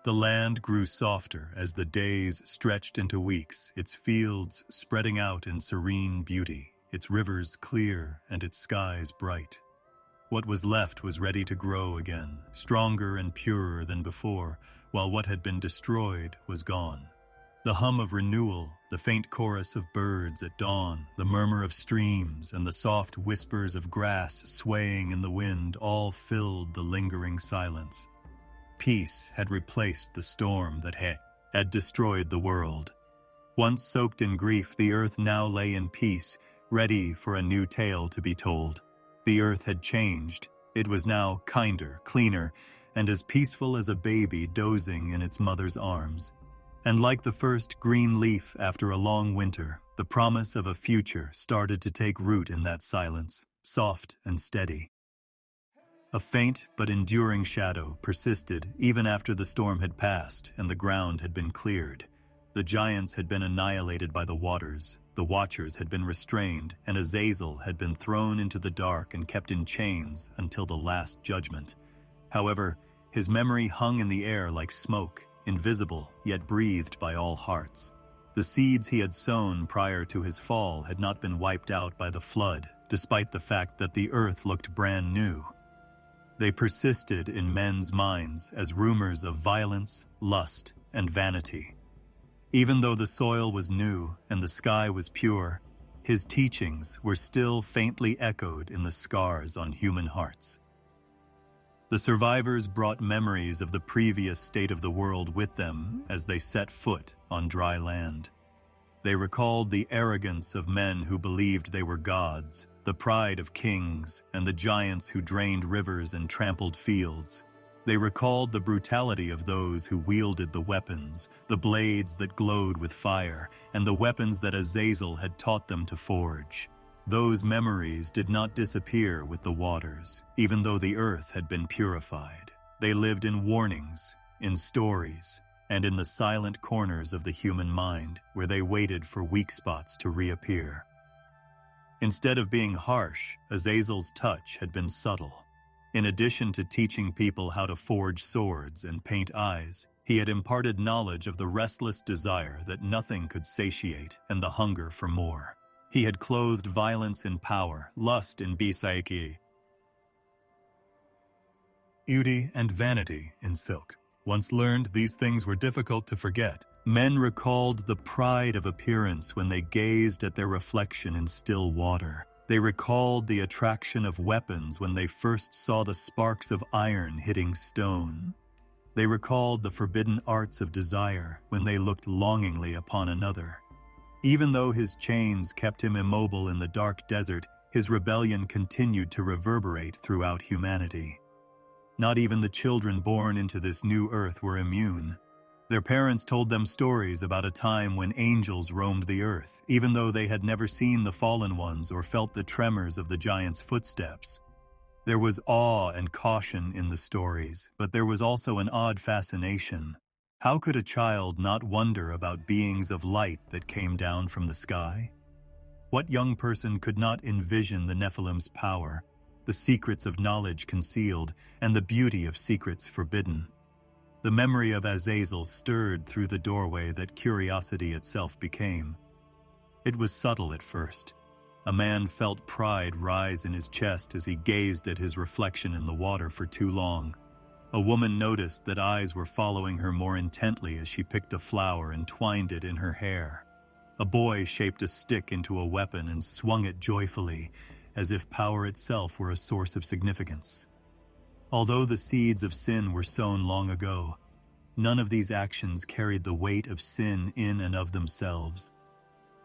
The land grew softer as the days stretched into weeks, its fields spreading out in serene beauty, its rivers clear and its skies bright. What was left was ready to grow again, stronger and purer than before, while what had been destroyed was gone. The hum of renewal, the faint chorus of birds at dawn, the murmur of streams, and the soft whispers of grass swaying in the wind all filled the lingering silence. Peace had replaced the storm that had destroyed the world. Once soaked in grief, the earth now lay in peace, ready for a new tale to be told. The earth had changed. It was now kinder, cleaner, and as peaceful as a baby dozing in its mother's arms. And like the first green leaf after a long winter, the promise of a future started to take root in that silence, soft and steady. A faint but enduring shadow persisted even after the storm had passed and the ground had been cleared. The giants had been annihilated by the waters, the watchers had been restrained, and Azazel had been thrown into the dark and kept in chains until the last judgment. However, his memory hung in the air like smoke, invisible yet breathed by all hearts. The seeds he had sown prior to his fall had not been wiped out by the flood, despite the fact that the earth looked brand new. They persisted in men's minds as rumors of violence, lust, and vanity. Even though the soil was new and the sky was pure, his teachings were still faintly echoed in the scars on human hearts. The survivors brought memories of the previous state of the world with them as they set foot on dry land. They recalled the arrogance of men who believed they were gods, the pride of kings, and the giants who drained rivers and trampled fields. They recalled the brutality of those who wielded the weapons, the blades that glowed with fire, and the weapons that Azazel had taught them to forge. Those memories did not disappear with the waters, even though the earth had been purified. They lived in warnings, in stories, and in the silent corners of the human mind where they waited for weak spots to reappear. Instead of being harsh, Azazel's touch had been subtle. In addition to teaching people how to forge swords and paint eyes, he had imparted knowledge of the restless desire that nothing could satiate and the hunger for more. He had clothed violence in power, lust in psyche, beauty and vanity in silk. Once learned, these things were difficult to forget. Men recalled the pride of appearance when they gazed at their reflection in still water. They recalled the attraction of weapons when they first saw the sparks of iron hitting stone. They recalled the forbidden arts of desire when they looked longingly upon another. Even though his chains kept him immobile in the dark desert, his rebellion continued to reverberate throughout humanity. Not even the children born into this new earth were immune. Their parents told them stories about a time when angels roamed the earth, even though they had never seen the fallen ones or felt the tremors of the giants' footsteps. There was awe and caution in the stories, but there was also an odd fascination. How could a child not wonder about beings of light that came down from the sky? What young person could not envision the Nephilim's power, the secrets of knowledge concealed, and the beauty of secrets forbidden? The memory of Azazel stirred through the doorway that curiosity itself became. It was subtle at first. A man felt pride rise in his chest as he gazed at his reflection in the water for too long. A woman noticed that eyes were following her more intently as she picked a flower and twined it in her hair. A boy shaped a stick into a weapon and swung it joyfully, as if power itself were a source of significance. Although the seeds of sin were sown long ago, none of these actions carried the weight of sin in and of themselves.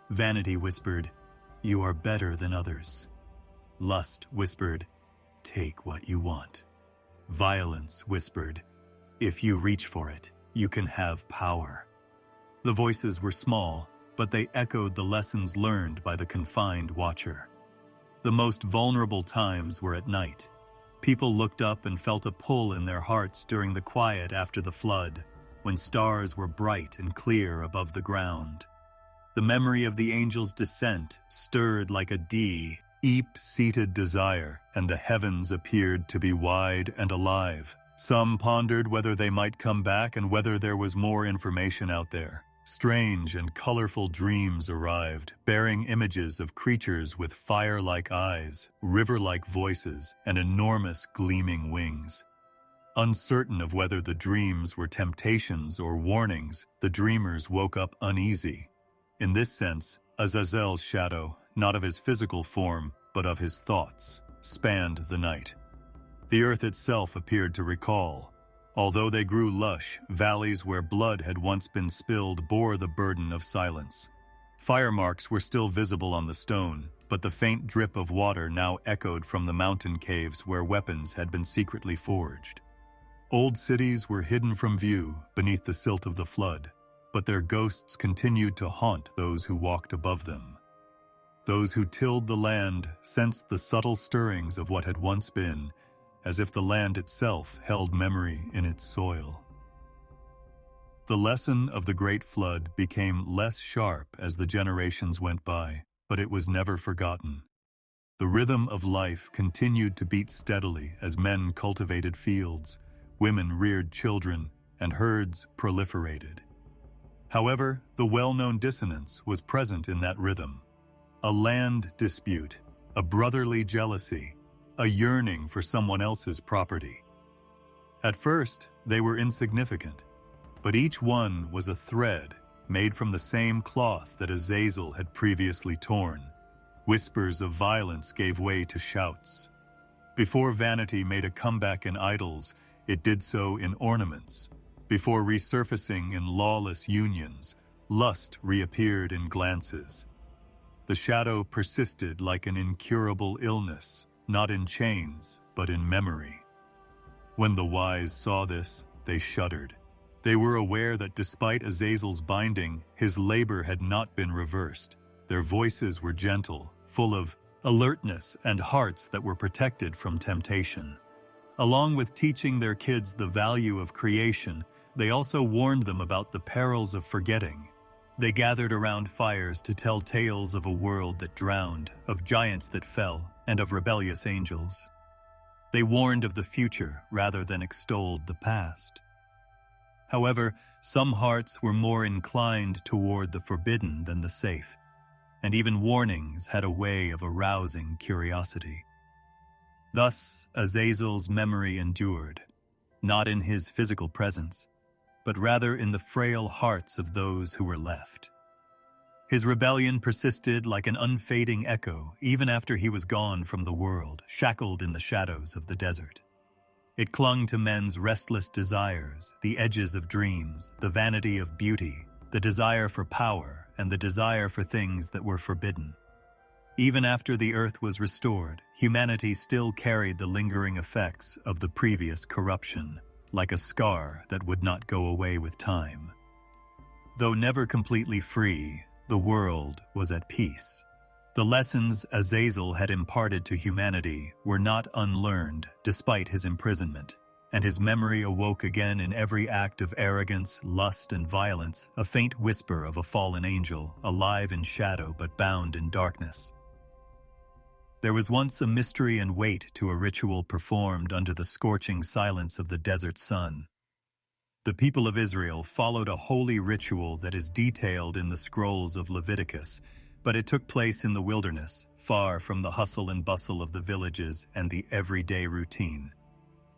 Vanity whispered, "You are better than others." Lust whispered, "Take what you want." Violence whispered, "If you reach for it, you can have power." The voices were small, but they echoed the lessons learned by the confined watcher. The most vulnerable times were at night. People looked up and felt a pull in their hearts during the quiet after the flood, when stars were bright and clear above the ground. The memory of the angel's descent stirred like a deep-seated desire, and the heavens appeared to be wide and alive. Some pondered whether they might come back and whether there was more information out there. Strange and colorful dreams arrived, bearing images of creatures with fire-like eyes, river-like voices, and enormous gleaming wings. Uncertain of whether the dreams were temptations or warnings, the dreamers woke up uneasy. In this sense, Azazel's shadow, not of his physical form, but of his thoughts, spanned the night. The earth itself appeared to recall. Although they grew lush, valleys where blood had once been spilled bore the burden of silence. Fire marks were still visible on the stone, but the faint drip of water now echoed from the mountain caves where weapons had been secretly forged. Old cities were hidden from view beneath the silt of the flood, but their ghosts continued to haunt those who walked above them. Those who tilled the land sensed the subtle stirrings of what had once been, as if the land itself held memory in its soil. The lesson of the Great Flood became less sharp as the generations went by, but it was never forgotten. The rhythm of life continued to beat steadily as men cultivated fields, women reared children, and herds proliferated. However, the well-known dissonance was present in that rhythm. A land dispute, a brotherly jealousy, a yearning for someone else's property. At first, they were insignificant, but each one was a thread made from the same cloth that Azazel had previously torn. Whispers of violence gave way to shouts. Before vanity made a comeback in idols, it did so in ornaments. Before resurfacing in lawless unions, lust reappeared in glances. The shadow persisted like an incurable illness, not in chains, but in memory. When the wise saw this, they shuddered. They were aware that despite Azazel's binding, his labor had not been reversed. Their voices were gentle, full of alertness and hearts that were protected from temptation. Along with teaching their kids the value of creation, they also warned them about the perils of forgetting. They gathered around fires to tell tales of a world that drowned, of giants that fell, and of rebellious angels. They warned of the future rather than extolled the past. However, some hearts were more inclined toward the forbidden than the safe, and even warnings had a way of arousing curiosity. Thus, Azazel's memory endured, not in his physical presence, but rather in the frail hearts of those who were left. His rebellion persisted like an unfading echo even after he was gone from the world, shackled in the shadows of the desert. It clung to men's restless desires, the edges of dreams, the vanity of beauty, the desire for power, and the desire for things that were forbidden. Even after the earth was restored, humanity still carried the lingering effects of the previous corruption, like a scar that would not go away with time. Though never completely free, the world was at peace. The lessons Azazel had imparted to humanity were not unlearned despite his imprisonment, and his memory awoke again in every act of arrogance, lust, and violence, a faint whisper of a fallen angel, alive in shadow but bound in darkness. There was once a mystery and weight to a ritual performed under the scorching silence of the desert sun. The people of Israel followed a holy ritual that is detailed in the scrolls of Leviticus, but it took place in the wilderness, far from the hustle and bustle of the villages and the everyday routine.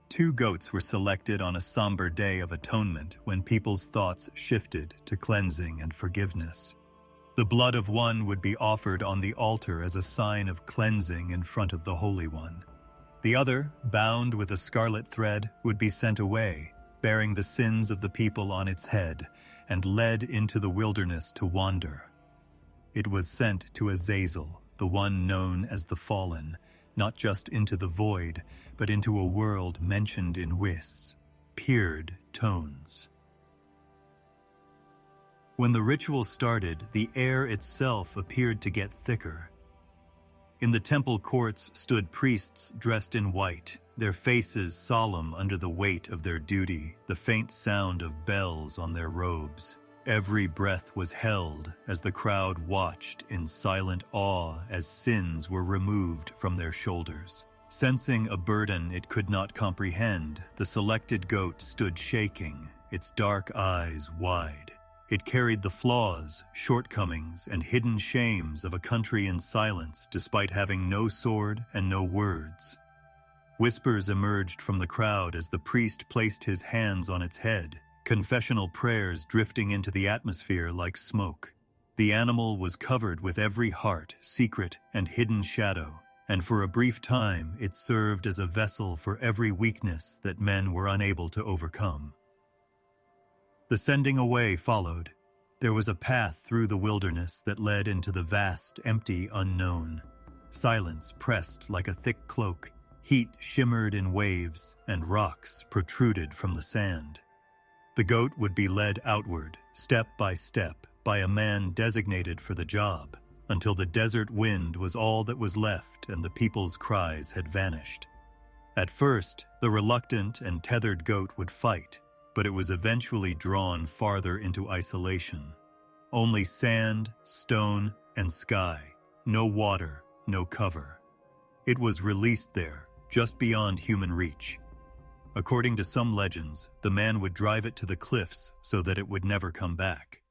2 goats were selected on a somber day of atonement when people's thoughts shifted to cleansing and forgiveness. The blood of one would be offered on the altar as a sign of cleansing in front of the Holy One. The other, bound with a scarlet thread, would be sent away, bearing the sins of the people on its head, and led into the wilderness to wander. It was sent to Azazel, the one known as the Fallen, not just into the void, but into a world mentioned in pierced tones. When the ritual started, the air itself appeared to get thicker. In the temple courts stood priests dressed in white, their faces solemn under the weight of their duty, the faint sound of bells on their robes. Every breath was held as the crowd watched in silent awe as sins were removed from their shoulders. Sensing a burden it could not comprehend, the selected goat stood shaking, its dark eyes wide. It carried the flaws, shortcomings, and hidden shames of a country in silence despite having no sword and no words. Whispers emerged from the crowd as the priest placed his hands on its head, confessional prayers drifting into the atmosphere like smoke. The animal was covered with every heart, secret, and hidden shadow, and for a brief time it served as a vessel for every weakness that men were unable to overcome. The sending away followed. There was a path through the wilderness that led into the vast, empty unknown. Silence pressed like a thick cloak, heat shimmered in waves, and rocks protruded from the sand. The goat would be led outward, step by a man designated for the job, until the desert wind was all that was left and the people's cries had vanished. At first, the reluctant and tethered goat would fight, but it was eventually drawn farther into isolation. Only sand, stone, and sky. No water, no cover. It was released there, just beyond human reach. According to some legends, the man would drive it to the cliffs so that it would never come back.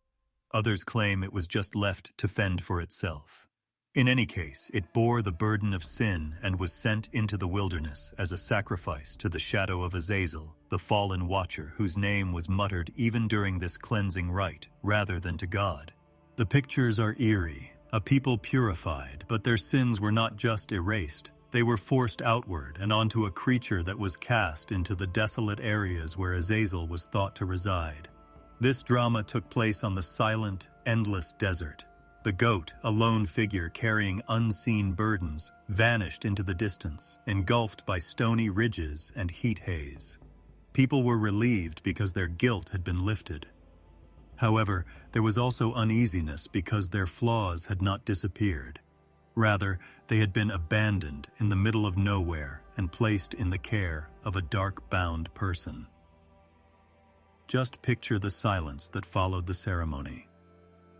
Others claim it was just left to fend for itself. In any case, it bore the burden of sin and was sent into the wilderness as a sacrifice to the shadow of Azazel, the fallen watcher whose name was muttered even during this cleansing rite, rather than to God. The pictures are eerie, a people purified, but their sins were not just erased. They were forced outward and onto a creature that was cast into the desolate areas where Azazel was thought to reside. This drama took place on the silent, endless desert. The goat, a lone figure carrying unseen burdens, vanished into the distance, engulfed by stony ridges and heat haze. People were relieved because their guilt had been lifted. However, there was also uneasiness because their flaws had not disappeared. Rather, they had been abandoned in the middle of nowhere and placed in the care of a dark-bound person. Just picture the silence that followed the ceremony.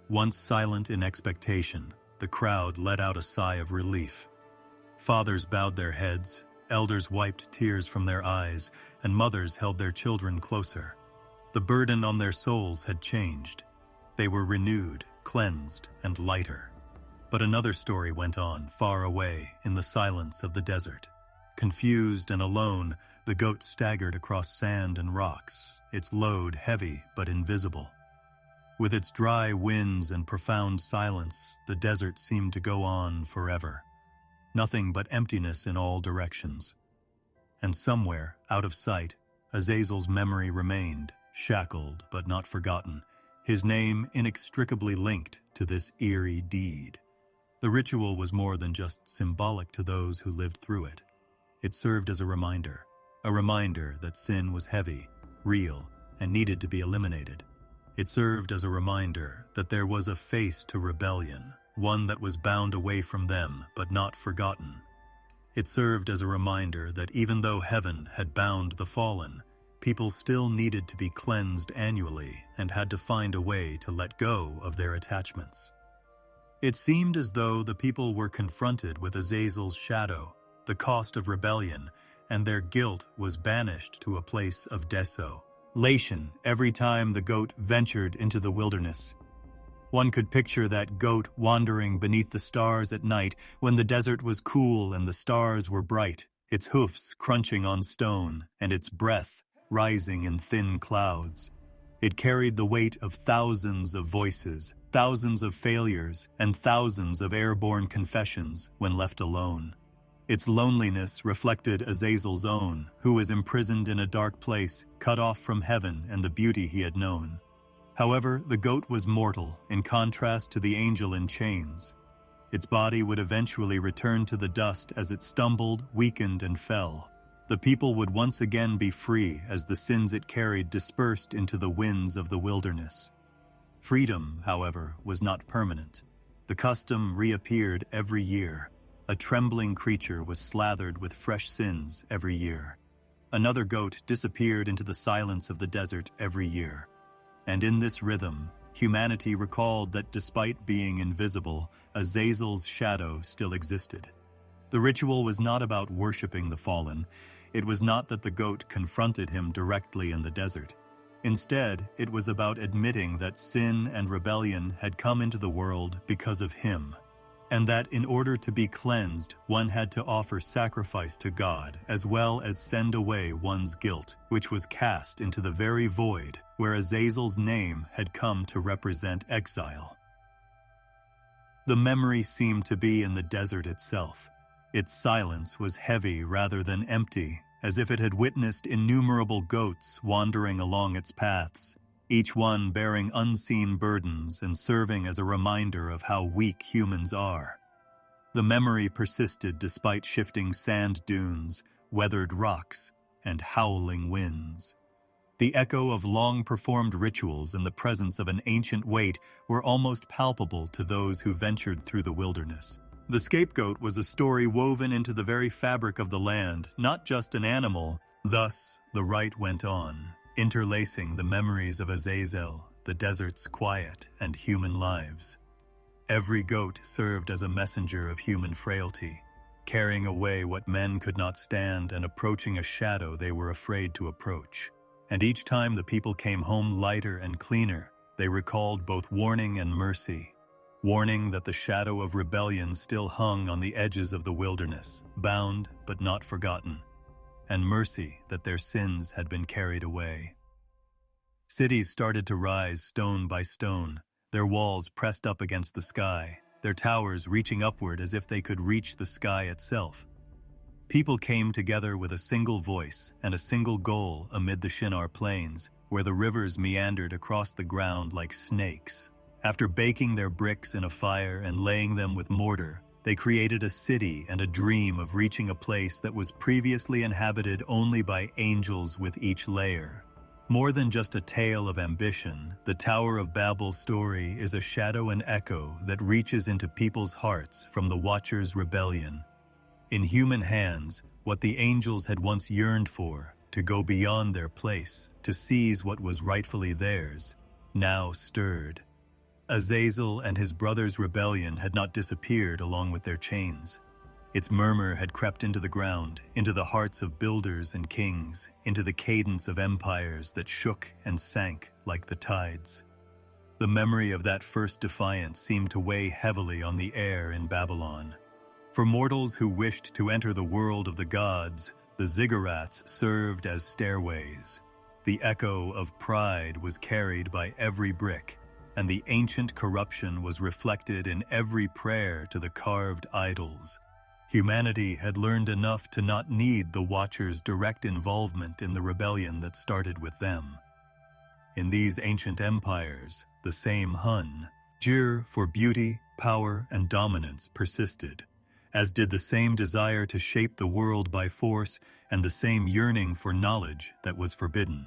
Once silent in expectation, the crowd let out a sigh of relief. Fathers bowed their heads, elders wiped tears from their eyes, and mothers held their children closer. The burden on their souls had changed. They were renewed, cleansed, and lighter. But another story went on, far away, in the silence of the desert. Confused and alone, the goat staggered across sand and rocks, its load heavy but invisible. With its dry winds and profound silence, the desert seemed to go on forever. Nothing but emptiness in all directions. And somewhere, out of sight, Azazel's memory remained, shackled but not forgotten, his name inextricably linked to this eerie deed. The ritual was more than just symbolic to those who lived through it. It served as a reminder that sin was heavy, real, and needed to be eliminated. It served as a reminder that there was a face to rebellion, one that was bound away from them but not forgotten. It served as a reminder that even though heaven had bound the fallen, people still needed to be cleansed annually and had to find a way to let go of their attachments. It seemed as though the people were confronted with Azazel's shadow, the cost of rebellion, and their guilt was banished to a place of desolation every time the goat ventured into the wilderness. One could picture that goat wandering beneath the stars at night when the desert was cool and the stars were bright, its hoofs crunching on stone and its breath rising in thin clouds. It carried the weight of thousands of voices, thousands of failures, and thousands of airborne confessions when left alone. Its loneliness reflected Azazel's own, who was imprisoned in a dark place, cut off from heaven and the beauty he had known. However, the goat was mortal, in contrast to the angel in chains. Its body would eventually return to the dust as it stumbled, weakened, and fell. The people would once again be free as the sins it carried dispersed into the winds of the wilderness. Freedom, however, was not permanent. The custom reappeared every year. A trembling creature was slathered with fresh sins every year. Another goat disappeared into the silence of the desert every year. And in this rhythm, humanity recalled that despite being invisible, Azazel's shadow still existed. The ritual was not about worshiping the fallen. It was not that the goat confronted him directly in the desert. Instead, it was about admitting that sin and rebellion had come into the world because of him, and that in order to be cleansed, one had to offer sacrifice to God as well as send away one's guilt, which was cast into the very void where Azazel's name had come to represent exile. The memory seemed to be in the desert itself. Its silence was heavy rather than empty, as if it had witnessed innumerable goats wandering along its paths, each one bearing unseen burdens and serving as a reminder of how weak humans are. The memory persisted despite shifting sand dunes, weathered rocks, and howling winds. The echo of long-performed rituals in the presence of an ancient weight were almost palpable to those who ventured through the wilderness. The scapegoat was a story woven into the very fabric of the land, not just an animal. Thus, the rite went on, interlacing the memories of Azazel, the desert's quiet, and human lives. Every goat served as a messenger of human frailty, carrying away what men could not stand and approaching a shadow they were afraid to approach. And each time the people came home lighter and cleaner, they recalled both warning and mercy. warning that the shadow of rebellion still hung on the edges of the wilderness, bound but not forgotten, and mercy that their sins had been carried away. Cities started to rise stone by stone, their walls pressed up against the sky, their towers reaching upward as if they could reach the sky itself. People came together with a single voice and a single goal amid the Shinar plains, where the rivers meandered across the ground like snakes. After baking their bricks in a fire and laying them with mortar, they created a city and a dream of reaching a place that was previously inhabited only by angels with each layer. More than just a tale of ambition, the Tower of Babel story is a shadow and echo that reaches into people's hearts from the Watcher's rebellion. In human hands, what the angels had once yearned for, to go beyond their place, to seize what was rightfully theirs, now stirred. Azazel and his brother's rebellion had not disappeared along with their chains. Its murmur had crept into the ground, into the hearts of builders and kings, into the cadence of empires that shook and sank like the tides. The memory of that first defiance seemed to weigh heavily on the air in Babylon. For mortals who wished to enter the world of the gods, the ziggurats served as stairways. The echo of pride was carried by every brick, and the ancient corruption was reflected in every prayer to the carved idols. Humanity had learned enough to not need the Watcher's direct involvement in the rebellion that started with them. In these ancient empires, the same hunger for beauty, power, and dominance persisted, as did the same desire to shape the world by force and the same yearning for knowledge that was forbidden.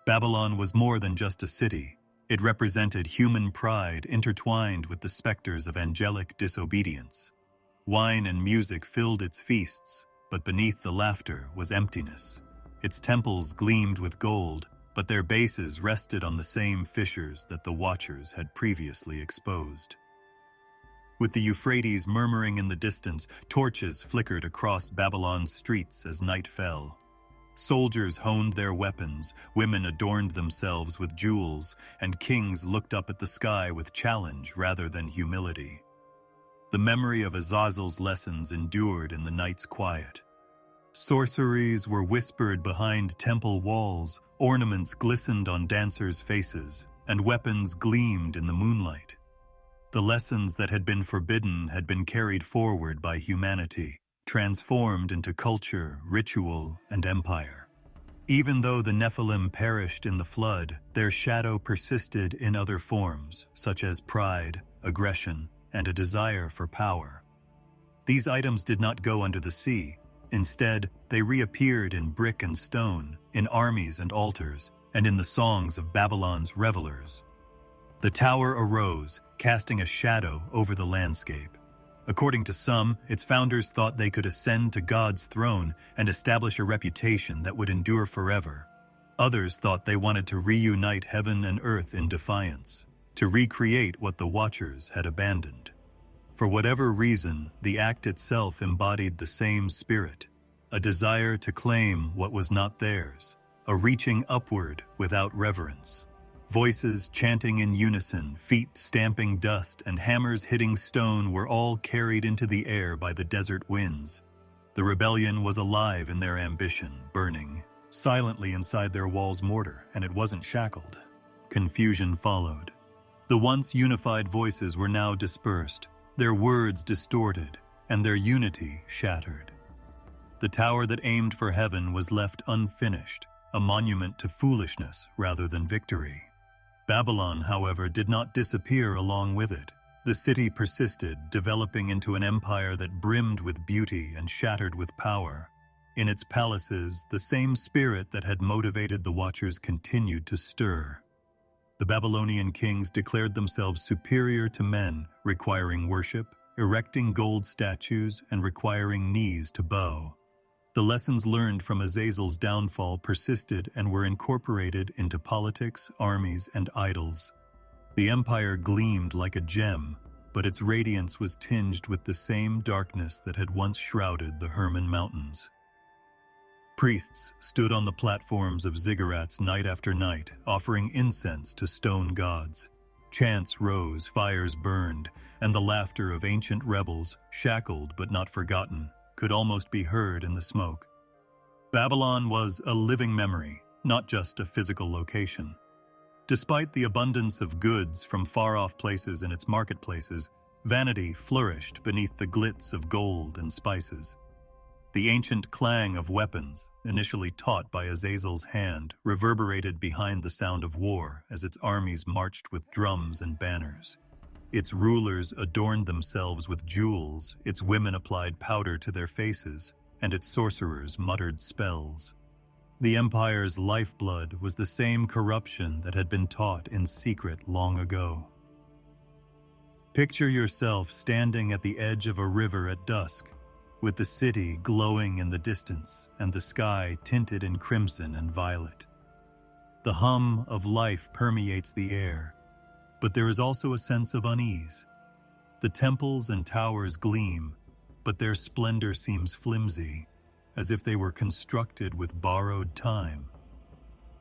Babylon was more than just a city. It represented human pride intertwined with the specters of angelic disobedience. Wine and music filled its feasts, but beneath the laughter was emptiness. Its temples gleamed with gold, but their bases rested on the same fissures that the Watchers had previously exposed. With the Euphrates murmuring in the distance, torches flickered across Babylon's streets as night fell. Soldiers honed their weapons, women adorned themselves with jewels, and kings looked up at the sky with challenge rather than humility. The memory of Azazel's lessons endured in the night's quiet. Sorceries were whispered behind temple walls, ornaments glistened on dancers' faces, and weapons gleamed in the moonlight. The lessons that had been forbidden had been carried forward by humanity, transformed into culture, ritual, and empire. Even though the Nephilim perished in the flood, their shadow persisted in other forms, such as pride, aggression, and a desire for power. These items did not go under the sea. Instead, they reappeared in brick and stone, in armies and altars, and in the songs of Babylon's revelers. The tower arose, casting a shadow over the landscape. According to some, its founders thought they could ascend to God's throne and establish a reputation that would endure forever. Others thought they wanted to reunite heaven and earth in defiance, to recreate what the Watchers had abandoned. For whatever reason, the act itself embodied the same spirit, a desire to claim what was not theirs, a reaching upward without reverence. Voices chanting in unison, feet stamping dust, and hammers hitting stone were all carried into the air by the desert winds. The rebellion was alive in their ambition, burning silently inside their walls' mortar, and it wasn't shackled. Confusion followed. The once unified voices were now dispersed, their words distorted, and their unity shattered. The tower that aimed for heaven was left unfinished, a monument to foolishness rather than victory. Babylon, however, did not disappear along with it. The city persisted, developing into an empire that brimmed with beauty and shattered with power. In its palaces, the same spirit that had motivated the Watchers continued to stir. The Babylonian kings declared themselves superior to men, requiring worship, erecting gold statues, and requiring knees to bow. The lessons learned from Azazel's downfall persisted and were incorporated into politics, armies, and idols. The empire gleamed like a gem, but its radiance was tinged with the same darkness that had once shrouded the Hermon Mountains. Priests stood on the platforms of ziggurats night after night, offering incense to stone gods. Chants rose, fires burned, and the laughter of ancient rebels, shackled but not forgotten, could almost be heard in the smoke. Babylon was a living memory, not just a physical location. Despite the abundance of goods from far-off places in its marketplaces, vanity flourished beneath the glitz of gold and spices. The ancient clang of weapons, initially taught by Azazel's hand, reverberated behind the sound of war as its armies marched with drums and banners. Its rulers adorned themselves with jewels, its women applied powder to their faces, and its sorcerers muttered spells. The empire's lifeblood was the same corruption that had been taught in secret long ago. Picture yourself standing at the edge of a river at dusk, with the city glowing in the distance and the sky tinted in crimson and violet. The hum of life permeates the air, but there is also a sense of unease. The temples and towers gleam, but their splendor seems flimsy, as if they were constructed with borrowed time.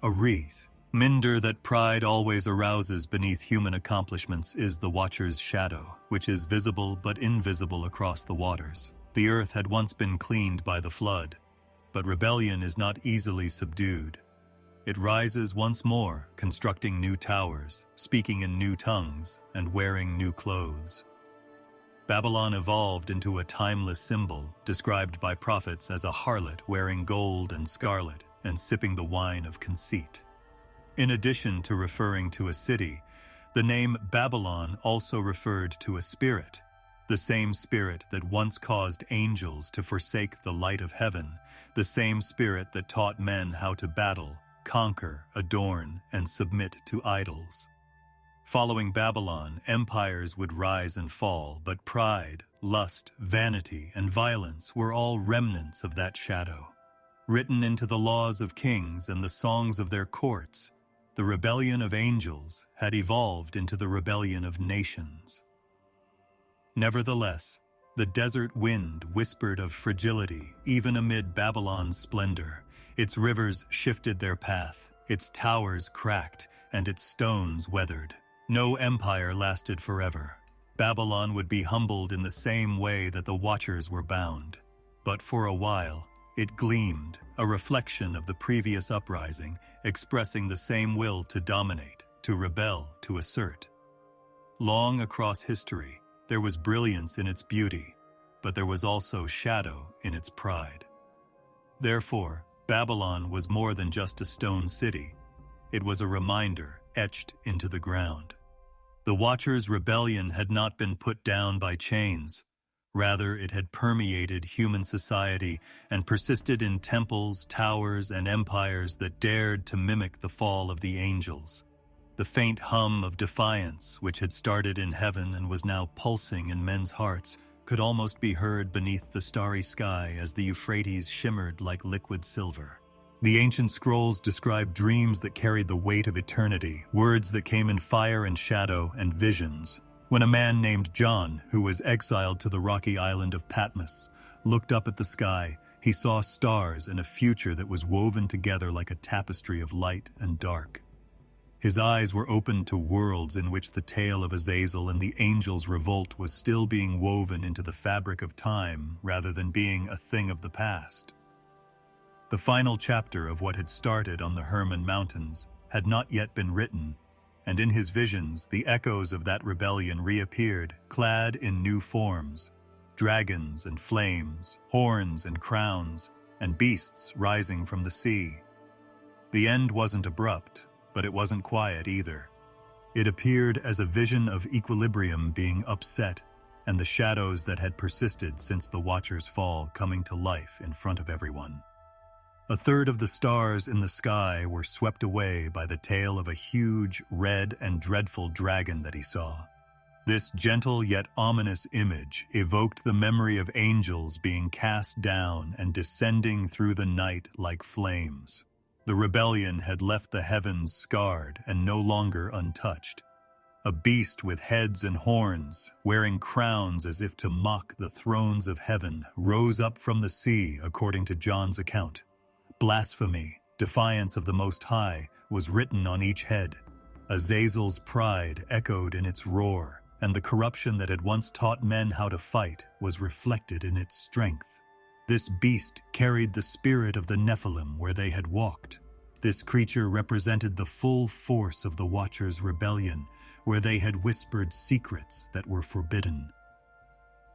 A wreath, minder that pride always arouses beneath human accomplishments, is the Watcher's shadow, which is visible but invisible across the waters. The earth had once been cleaned by the flood, but rebellion is not easily subdued. It rises once more, constructing new towers, speaking in new tongues, and wearing new clothes. Babylon evolved into a timeless symbol, described by prophets as a harlot wearing gold and scarlet and sipping the wine of conceit. In addition to referring to a city, the name Babylon also referred to a spirit, the same spirit that once caused angels to forsake the light of heaven, the same spirit that taught men how to battle, conquer, adorn, and submit to idols. Following Babylon, empires would rise and fall, but pride, lust, vanity, and violence were all remnants of that shadow. Written into the laws of kings and the songs of their courts, the rebellion of angels had evolved into the rebellion of nations. Nevertheless, the desert wind whispered of fragility even amid Babylon's splendor. Its rivers shifted their path, its towers cracked, and its stones weathered. No empire lasted forever. Babylon would be humbled in the same way that the Watchers were bound. But for a while, it gleamed, a reflection of the previous uprising, expressing the same will to dominate, to rebel, to assert. Long across history, there was brilliance in its beauty, but there was also shadow in its pride. Therefore, Babylon was more than just a stone city. It was a reminder etched into the ground. The Watchers' rebellion had not been put down by chains. Rather, it had permeated human society and persisted in temples, towers, and empires that dared to mimic the fall of the angels. The faint hum of defiance, which had started in heaven and was now pulsing in men's hearts, could almost be heard beneath the starry sky as the Euphrates shimmered like liquid silver. The ancient scrolls describe dreams that carried the weight of eternity, words that came in fire and shadow, and visions. When a man named John, who was exiled to the rocky island of Patmos, looked up at the sky, he saw stars and a future that was woven together like a tapestry of light and dark. His eyes were opened to worlds in which the tale of Azazel and the angels' revolt was still being woven into the fabric of time rather than being a thing of the past. The final chapter of what had started on the Hermon Mountains had not yet been written, and in his visions the echoes of that rebellion reappeared, clad in new forms: dragons and flames, horns and crowns, and beasts rising from the sea. The end wasn't abrupt, but it wasn't quiet either. It appeared as a vision of equilibrium being upset, and the shadows that had persisted since the Watcher's fall coming to life in front of everyone. A third of the stars in the sky were swept away by the tail of a huge, red, and dreadful dragon that he saw. This gentle yet ominous image evoked the memory of angels being cast down and descending through the night like flames. The rebellion had left the heavens scarred and no longer untouched. A beast with heads and horns, wearing crowns as if to mock the thrones of heaven, rose up from the sea, according to John's account. Blasphemy, defiance of the Most High, was written on each head. Azazel's pride echoed in its roar, and the corruption that had once taught men how to fight was reflected in its strength. This beast carried the spirit of the Nephilim where they had walked. This creature represented the full force of the Watchers' rebellion, where they had whispered secrets that were forbidden.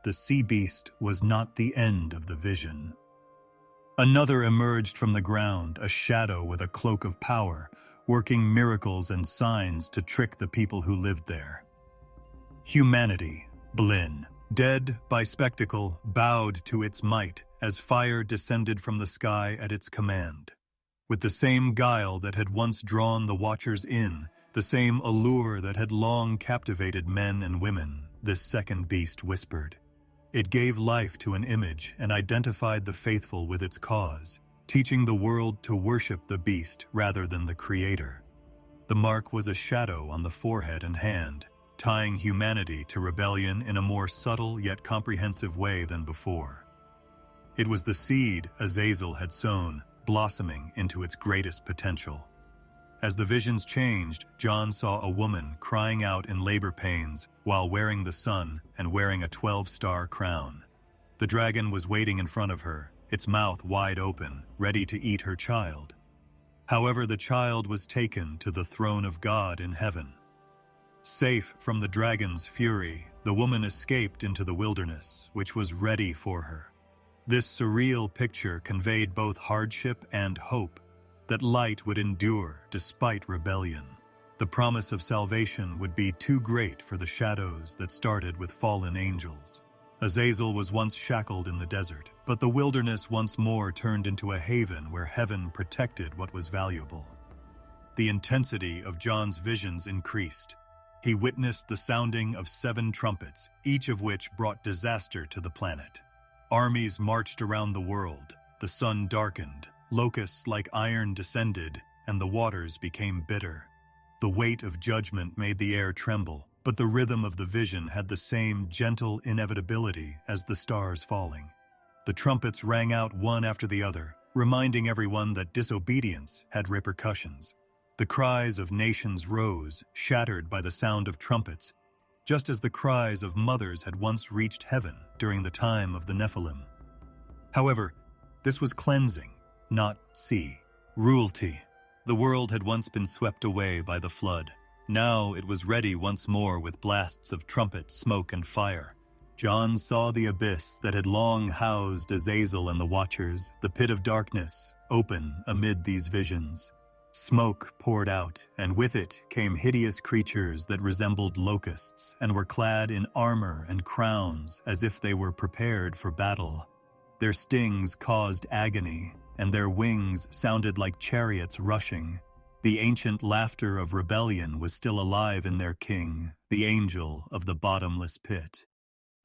The sea beast was not the end of the vision. Another emerged from the ground, a shadow with a cloak of power, working miracles and signs to trick the people who lived there. Humanity, Blin, dead by spectacle, bowed to its might as fire descended from the sky at its command. With the same guile that had once drawn the Watchers in, the same allure that had long captivated men and women, this second beast whispered. It gave life to an image and identified the faithful with its cause, teaching the world to worship the beast rather than the Creator. The mark was a shadow on the forehead and hand, tying humanity to rebellion in a more subtle yet comprehensive way than before. It was the seed Azazel had sown, blossoming into its greatest potential. As the visions changed, John saw a woman crying out in labor pains while wearing the sun and wearing a 12-star crown. The dragon was waiting in front of her, its mouth wide open, ready to eat her child. However, the child was taken to the throne of God in heaven. Safe from the dragon's fury, the woman escaped into the wilderness, which was ready for her. This surreal picture conveyed both hardship and hope, that light would endure despite rebellion. The promise of salvation would be too great for the shadows that started with fallen angels. Azazel was once shackled in the desert, but the wilderness once more turned into a haven where heaven protected what was valuable. The intensity of John's visions increased. He witnessed the sounding of 7 trumpets, each of which brought disaster to the planet. Armies marched around the world, the sun darkened, locusts like iron descended, and the waters became bitter. The weight of judgment made the air tremble, but the rhythm of the vision had the same gentle inevitability as the stars falling. The trumpets rang out one after the other, reminding everyone that disobedience had repercussions. The cries of nations rose, shattered by the sound of trumpets, just as the cries of mothers had once reached heaven during the time of the Nephilim. However, this was cleansing, not cruelty. The world had once been swept away by the flood. Now it was ready once more with blasts of trumpet, smoke, and fire. John saw the abyss that had long housed Azazel and the Watchers, the pit of darkness, open amid these visions. Smoke poured out, and with it came hideous creatures that resembled locusts and were clad in armor and crowns as if they were prepared for battle. Their stings caused agony, and their wings sounded like chariots rushing. The ancient laughter of rebellion was still alive in their king, the angel of the bottomless pit.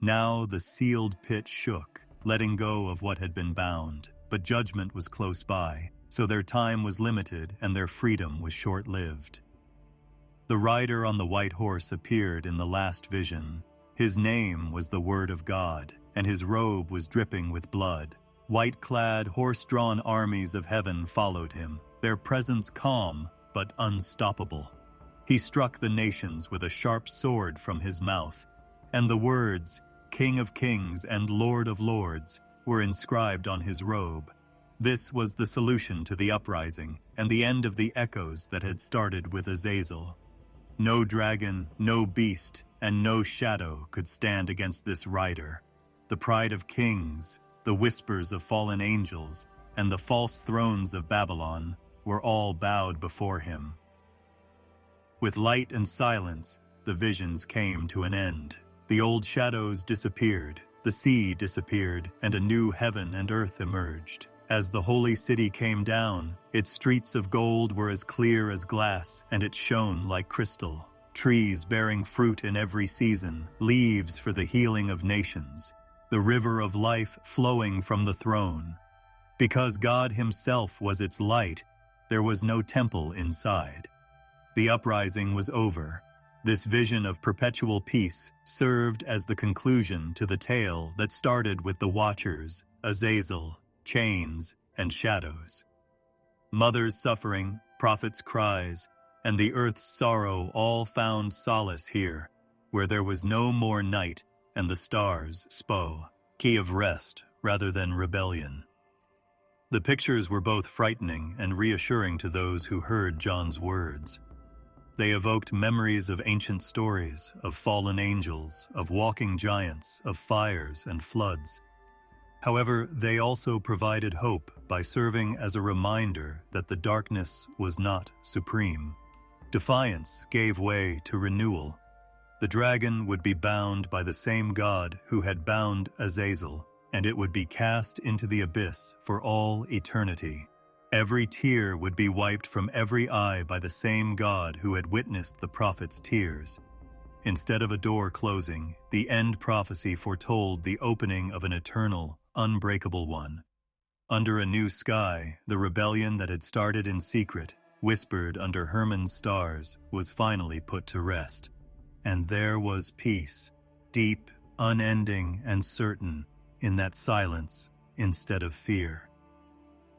Now the sealed pit shook, letting go of what had been bound, but judgment was close by, so their time was limited and their freedom was short-lived. The rider on the white horse appeared in the last vision. His name was the Word of God, and his robe was dripping with blood. White-clad, horse-drawn armies of heaven followed him, their presence calm but unstoppable. He struck the nations with a sharp sword from his mouth, and the words, King of Kings and Lord of Lords, were inscribed on his robe. This was the solution to the uprising and the end of the echoes that had started with Azazel. No dragon, no beast, and no shadow could stand against this rider. The pride of kings, the whispers of fallen angels, and the false thrones of Babylon were all bowed before him. With light and silence, the visions came to an end. The old shadows disappeared, the sea disappeared, and a new heaven and earth emerged. As the holy city came down, its streets of gold were as clear as glass, and it shone like crystal. Trees bearing fruit in every season, leaves for the healing of nations, the river of life flowing from the throne. Because God himself was its light, there was no temple inside. The uprising was over. This vision of perpetual peace served as the conclusion to the tale that started with the Watchers, Azazel, chains, and shadows. Mothers' suffering, prophets' cries, and the earth's sorrow all found solace here, where there was no more night and the stars spoke, key of rest rather than rebellion. The pictures were both frightening and reassuring to those who heard John's words. They evoked memories of ancient stories, of fallen angels, of walking giants, of fires and floods. However, they also provided hope by serving as a reminder that the darkness was not supreme. Defiance gave way to renewal. The dragon would be bound by the same God who had bound Azazel, and it would be cast into the abyss for all eternity. Every tear would be wiped from every eye by the same God who had witnessed the prophet's tears. Instead of a door closing, the end prophecy foretold the opening of an eternal, unbreakable one. Under a new sky, the rebellion that had started in secret, whispered under Hermon's stars, was finally put to rest. And there was peace, deep, unending, and certain, in that silence instead of fear.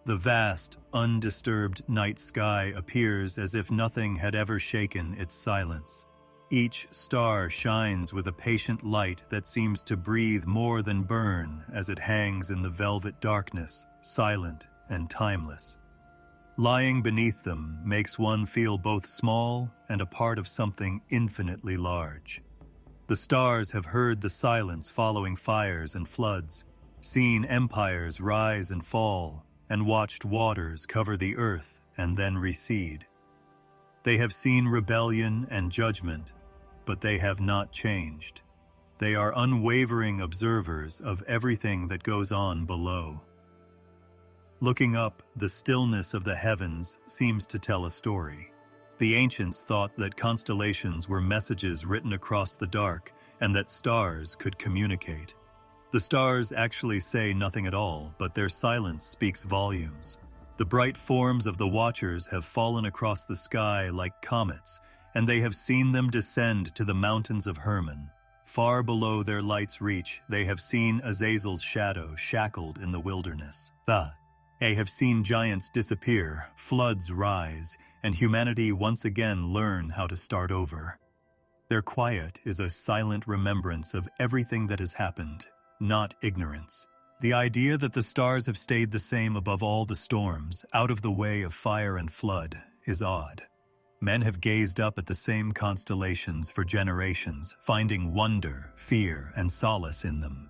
The vast, undisturbed night sky appears as if nothing had ever shaken its silence. Each star shines with a patient light that seems to breathe more than burn as it hangs in the velvet darkness, silent and timeless. Lying beneath them makes one feel both small and a part of something infinitely large. The stars have heard the silence following fires and floods, seen empires rise and fall, and watched waters cover the earth and then recede. They have seen rebellion and judgment, but they have not changed. They are unwavering observers of everything that goes on below. Looking up, the stillness of the heavens seems to tell a story. The ancients thought that constellations were messages written across the dark and that stars could communicate. The stars actually say nothing at all, but their silence speaks volumes. The bright forms of the watchers have fallen across the sky like comets, and they have seen them descend to the mountains of Hermon. Far below their light's reach, they have seen Azazel's shadow shackled in the wilderness. They have seen giants disappear, floods rise, and humanity once again learn how to start over. Their quiet is a silent remembrance of everything that has happened, not ignorance. The idea that the stars have stayed the same above all the storms, out of the way of fire and flood, is odd. Men have gazed up at the same constellations for generations, finding wonder, fear, and solace in them.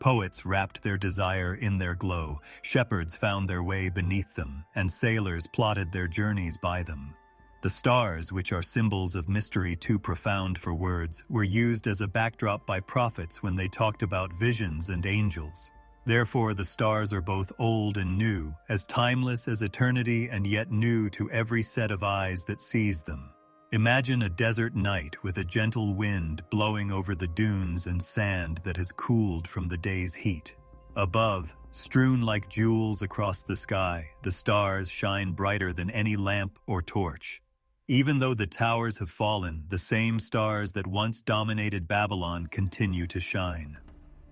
Poets wrapped their desire in their glow, shepherds found their way beneath them, and sailors plotted their journeys by them. The stars, which are symbols of mystery too profound for words, were used as a backdrop by prophets when they talked about visions and angels. Therefore, the stars are both old and new, as timeless as eternity and yet new to every set of eyes that sees them. Imagine a desert night with a gentle wind blowing over the dunes and sand that has cooled from the day's heat. Above, strewn like jewels across the sky, the stars shine brighter than any lamp or torch. Even though the towers have fallen, the same stars that once dominated Babylon continue to shine.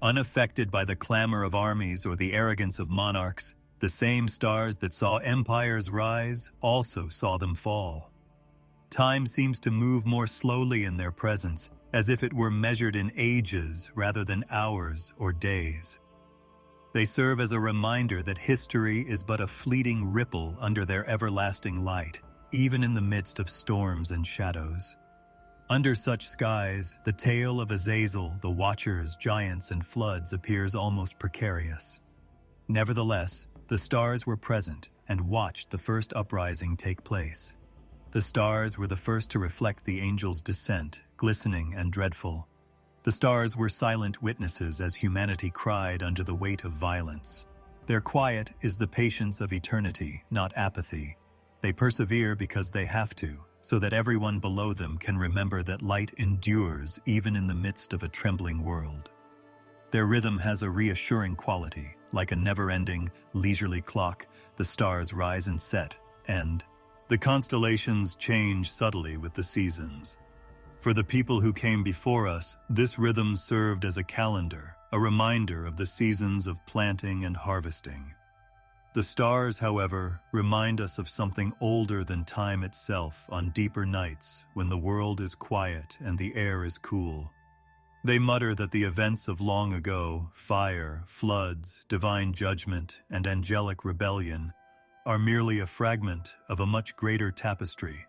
Unaffected by the clamor of armies or the arrogance of monarchs, the same stars that saw empires rise also saw them fall. Time seems to move more slowly in their presence, as if it were measured in ages rather than hours or days. They serve as a reminder that history is but a fleeting ripple under their everlasting light, even in the midst of storms and shadows. Under such skies, the tale of Azazel, the watchers, giants, and floods appears almost precarious. Nevertheless, the stars were present and watched the first uprising take place. The stars were the first to reflect the angel's descent, glistening and dreadful. The stars were silent witnesses as humanity cried under the weight of violence. Their quiet is the patience of eternity, not apathy. They persevere because they have to, so that everyone below them can remember that light endures even in the midst of a trembling world. Their rhythm has a reassuring quality. Like a never-ending, leisurely clock, the stars rise and set, and the constellations change subtly with the seasons. For the people who came before us, this rhythm served as a calendar, a reminder of the seasons of planting and harvesting. The stars, however, remind us of something older than time itself on deeper nights when the world is quiet and the air is cool. They mutter that the events of long ago, fire, floods, divine judgment, and angelic rebellion, are merely a fragment of a much greater tapestry,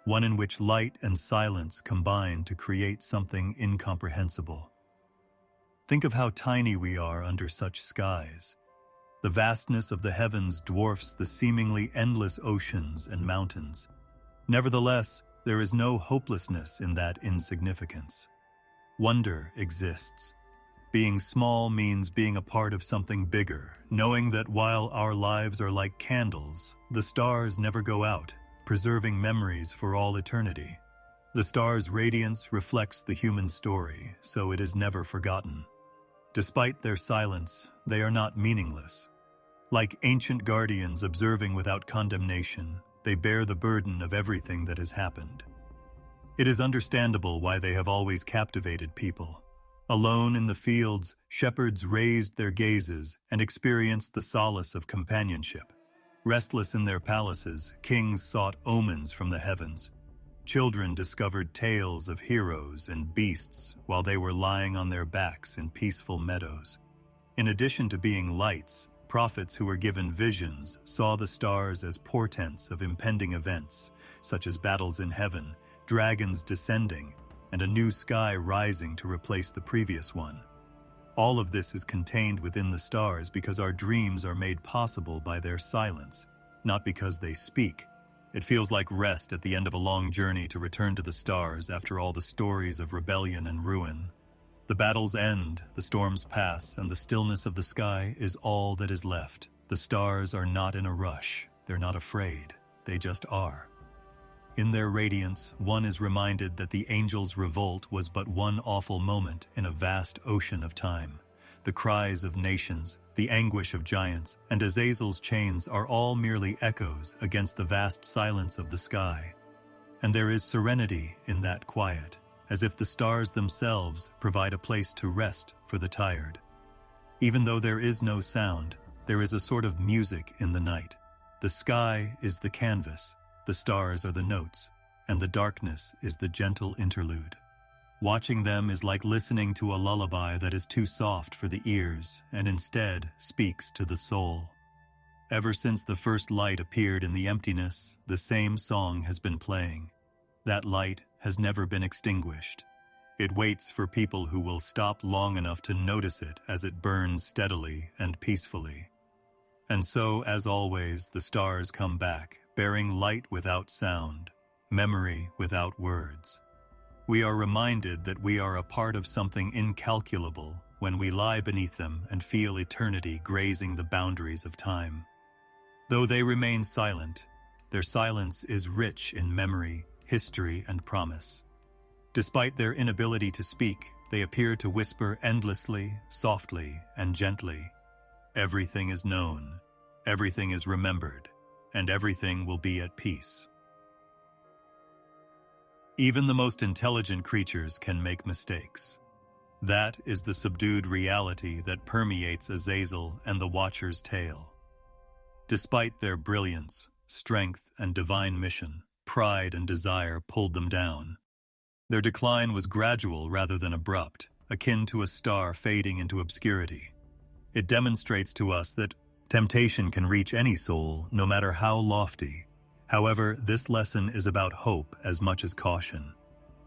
one in which light and silence combine to create something incomprehensible. Think of how tiny we are under such skies. The vastness of the heavens dwarfs the seemingly endless oceans and mountains. Nevertheless, there is no hopelessness in that insignificance. Wonder exists. Being small means being a part of something bigger, knowing that while our lives are like candles, the stars never go out, preserving memories for all eternity. The stars' radiance reflects the human story, so it is never forgotten. Despite their silence, they are not meaningless. Like ancient guardians observing without condemnation, they bear the burden of everything that has happened. It is understandable why they have always captivated people. Alone in the fields, shepherds raised their gazes and experienced the solace of companionship. Restless in their palaces, kings sought omens from the heavens. Children discovered tales of heroes and beasts while they were lying on their backs in peaceful meadows. In addition to being lights, prophets who were given visions saw the stars as portents of impending events, such as battles in heaven, dragons descending, and a new sky rising to replace the previous one. All of this is contained within the stars because our dreams are made possible by their silence, not because they speak. It feels like rest at the end of a long journey to return to the stars after all the stories of rebellion and ruin. The battles end, the storms pass, and the stillness of the sky is all that is left. The stars are not in a rush. They're not afraid. They just are. In their radiance, one is reminded that the angels' revolt was but one awful moment in a vast ocean of time. The cries of nations, the anguish of giants, and Azazel's chains are all merely echoes against the vast silence of the sky. And there is serenity in that quiet, as if the stars themselves provide a place to rest for the tired. Even though there is no sound, there is a sort of music in the night. The sky is the canvas, the stars are the notes, and the darkness is the gentle interlude. Watching them is like listening to a lullaby that is too soft for the ears and instead speaks to the soul. Ever since the first light appeared in the emptiness, the same song has been playing. That light has never been extinguished. It waits for people who will stop long enough to notice it as it burns steadily and peacefully. And so, as always, the stars come back, bearing light without sound, memory without words. We are reminded that we are a part of something incalculable when we lie beneath them and feel eternity grazing the boundaries of time. Though they remain silent, their silence is rich in memory, history, and promise. Despite their inability to speak, they appear to whisper endlessly, softly, and gently. Everything is known, everything is remembered, and everything will be at peace. Even the most intelligent creatures can make mistakes. That is the subdued reality that permeates Azazel and the Watcher's tale. Despite their brilliance, strength, and divine mission, pride and desire pulled them down. Their decline was gradual rather than abrupt, akin to a star fading into obscurity. It demonstrates to us that temptation can reach any soul, no matter how lofty. However, this lesson is about hope as much as caution.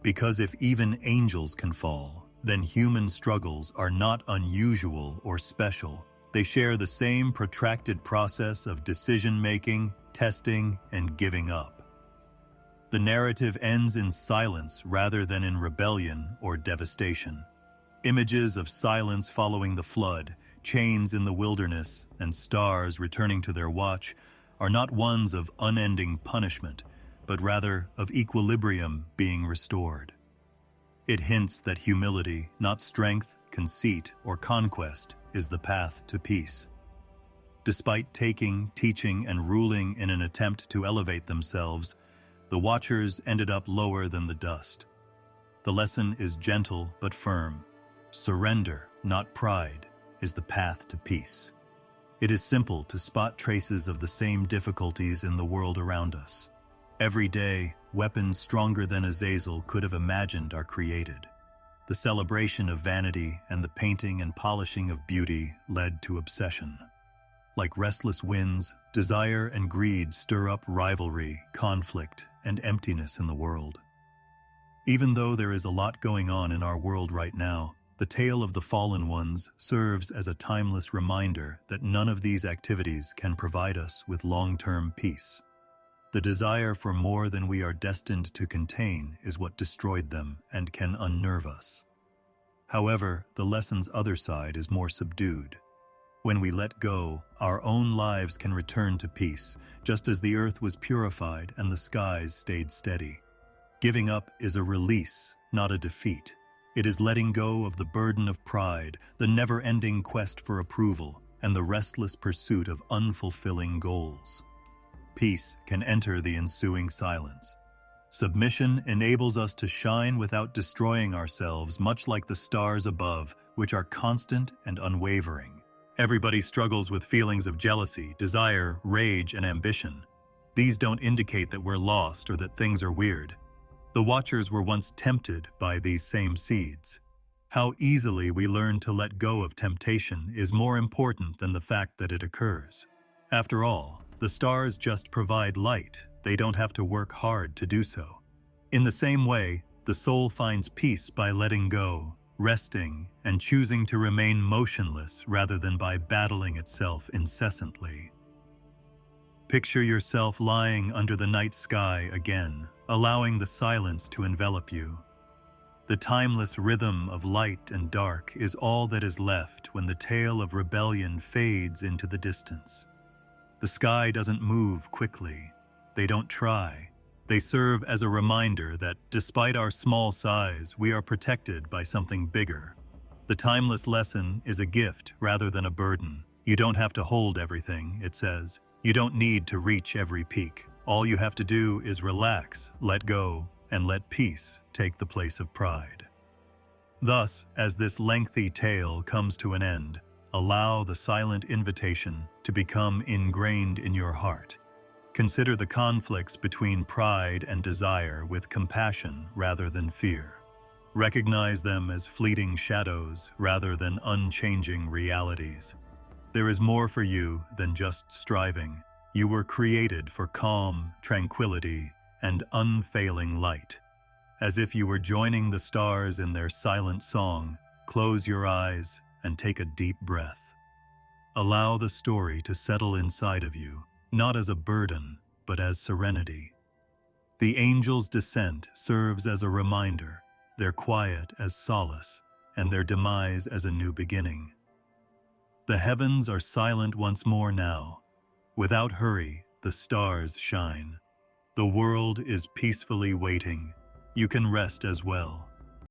Because if even angels can fall, then human struggles are not unusual or special. They share the same protracted process of decision-making, testing, and giving up. The narrative ends in silence rather than in rebellion or devastation. Images of silence following the flood, chains in the wilderness, and stars returning to their watch are not ones of unending punishment, but rather of equilibrium being restored. It hints that humility, not strength, conceit, or conquest, is the path to peace. Despite taking, teaching, and ruling in an attempt to elevate themselves, the Watchers ended up lower than the dust. The lesson is gentle but firm. Surrender, not pride, is the path to peace. It is simple to spot traces of the same difficulties in the world around us. Every day, weapons stronger than Azazel could have imagined are created. The celebration of vanity and the painting and polishing of beauty led to obsession. Like restless winds, desire and greed stir up rivalry, conflict, and emptiness in the world. Even though there is a lot going on in our world right now, the tale of the fallen ones serves as a timeless reminder that none of these activities can provide us with long-term peace. The desire for more than we are destined to contain is what destroyed them and can unnerve us. However, the lesson's other side is more subdued. When we let go, our own lives can return to peace, just as the earth was purified and the skies stayed steady. Giving up is a release, not a defeat. It is letting go of the burden of pride, the never-ending quest for approval, and the restless pursuit of unfulfilling goals. Peace can enter the ensuing silence. Submission enables us to shine without destroying ourselves, much like the stars above, which are constant and unwavering. Everybody struggles with feelings of jealousy, desire, rage, and ambition. These don't indicate that we're lost or that things are weird. The Watchers were once tempted by these same seeds. How easily we learn to let go of temptation is more important than the fact that it occurs. After all, the stars just provide light. They don't have to work hard to do so. In the same way, the soul finds peace by letting go, resting, and choosing to remain motionless rather than by battling itself incessantly. Picture yourself lying under the night sky again, allowing the silence to envelop you. The timeless rhythm of light and dark is all that is left when the tale of rebellion fades into the distance. The sky doesn't move quickly. They don't try. They serve as a reminder that, despite our small size, we are protected by something bigger. The timeless lesson is a gift rather than a burden. You don't have to hold everything, it says. You don't need to reach every peak. All you have to do is relax, let go, and let peace take the place of pride. Thus, as this lengthy tale comes to an end, allow the silent invitation to become ingrained in your heart. Consider the conflicts between pride and desire with compassion rather than fear. Recognize them as fleeting shadows rather than unchanging realities. There is more for you than just striving. You were created for calm, tranquility, and unfailing light. As if you were joining the stars in their silent song, close your eyes and take a deep breath. Allow the story to settle inside of you, not as a burden, but as serenity. The angels' descent serves as a reminder, their quiet as solace, and their demise as a new beginning. The heavens are silent once more now. Without hurry, the stars shine. The world is peacefully waiting. You can rest as well.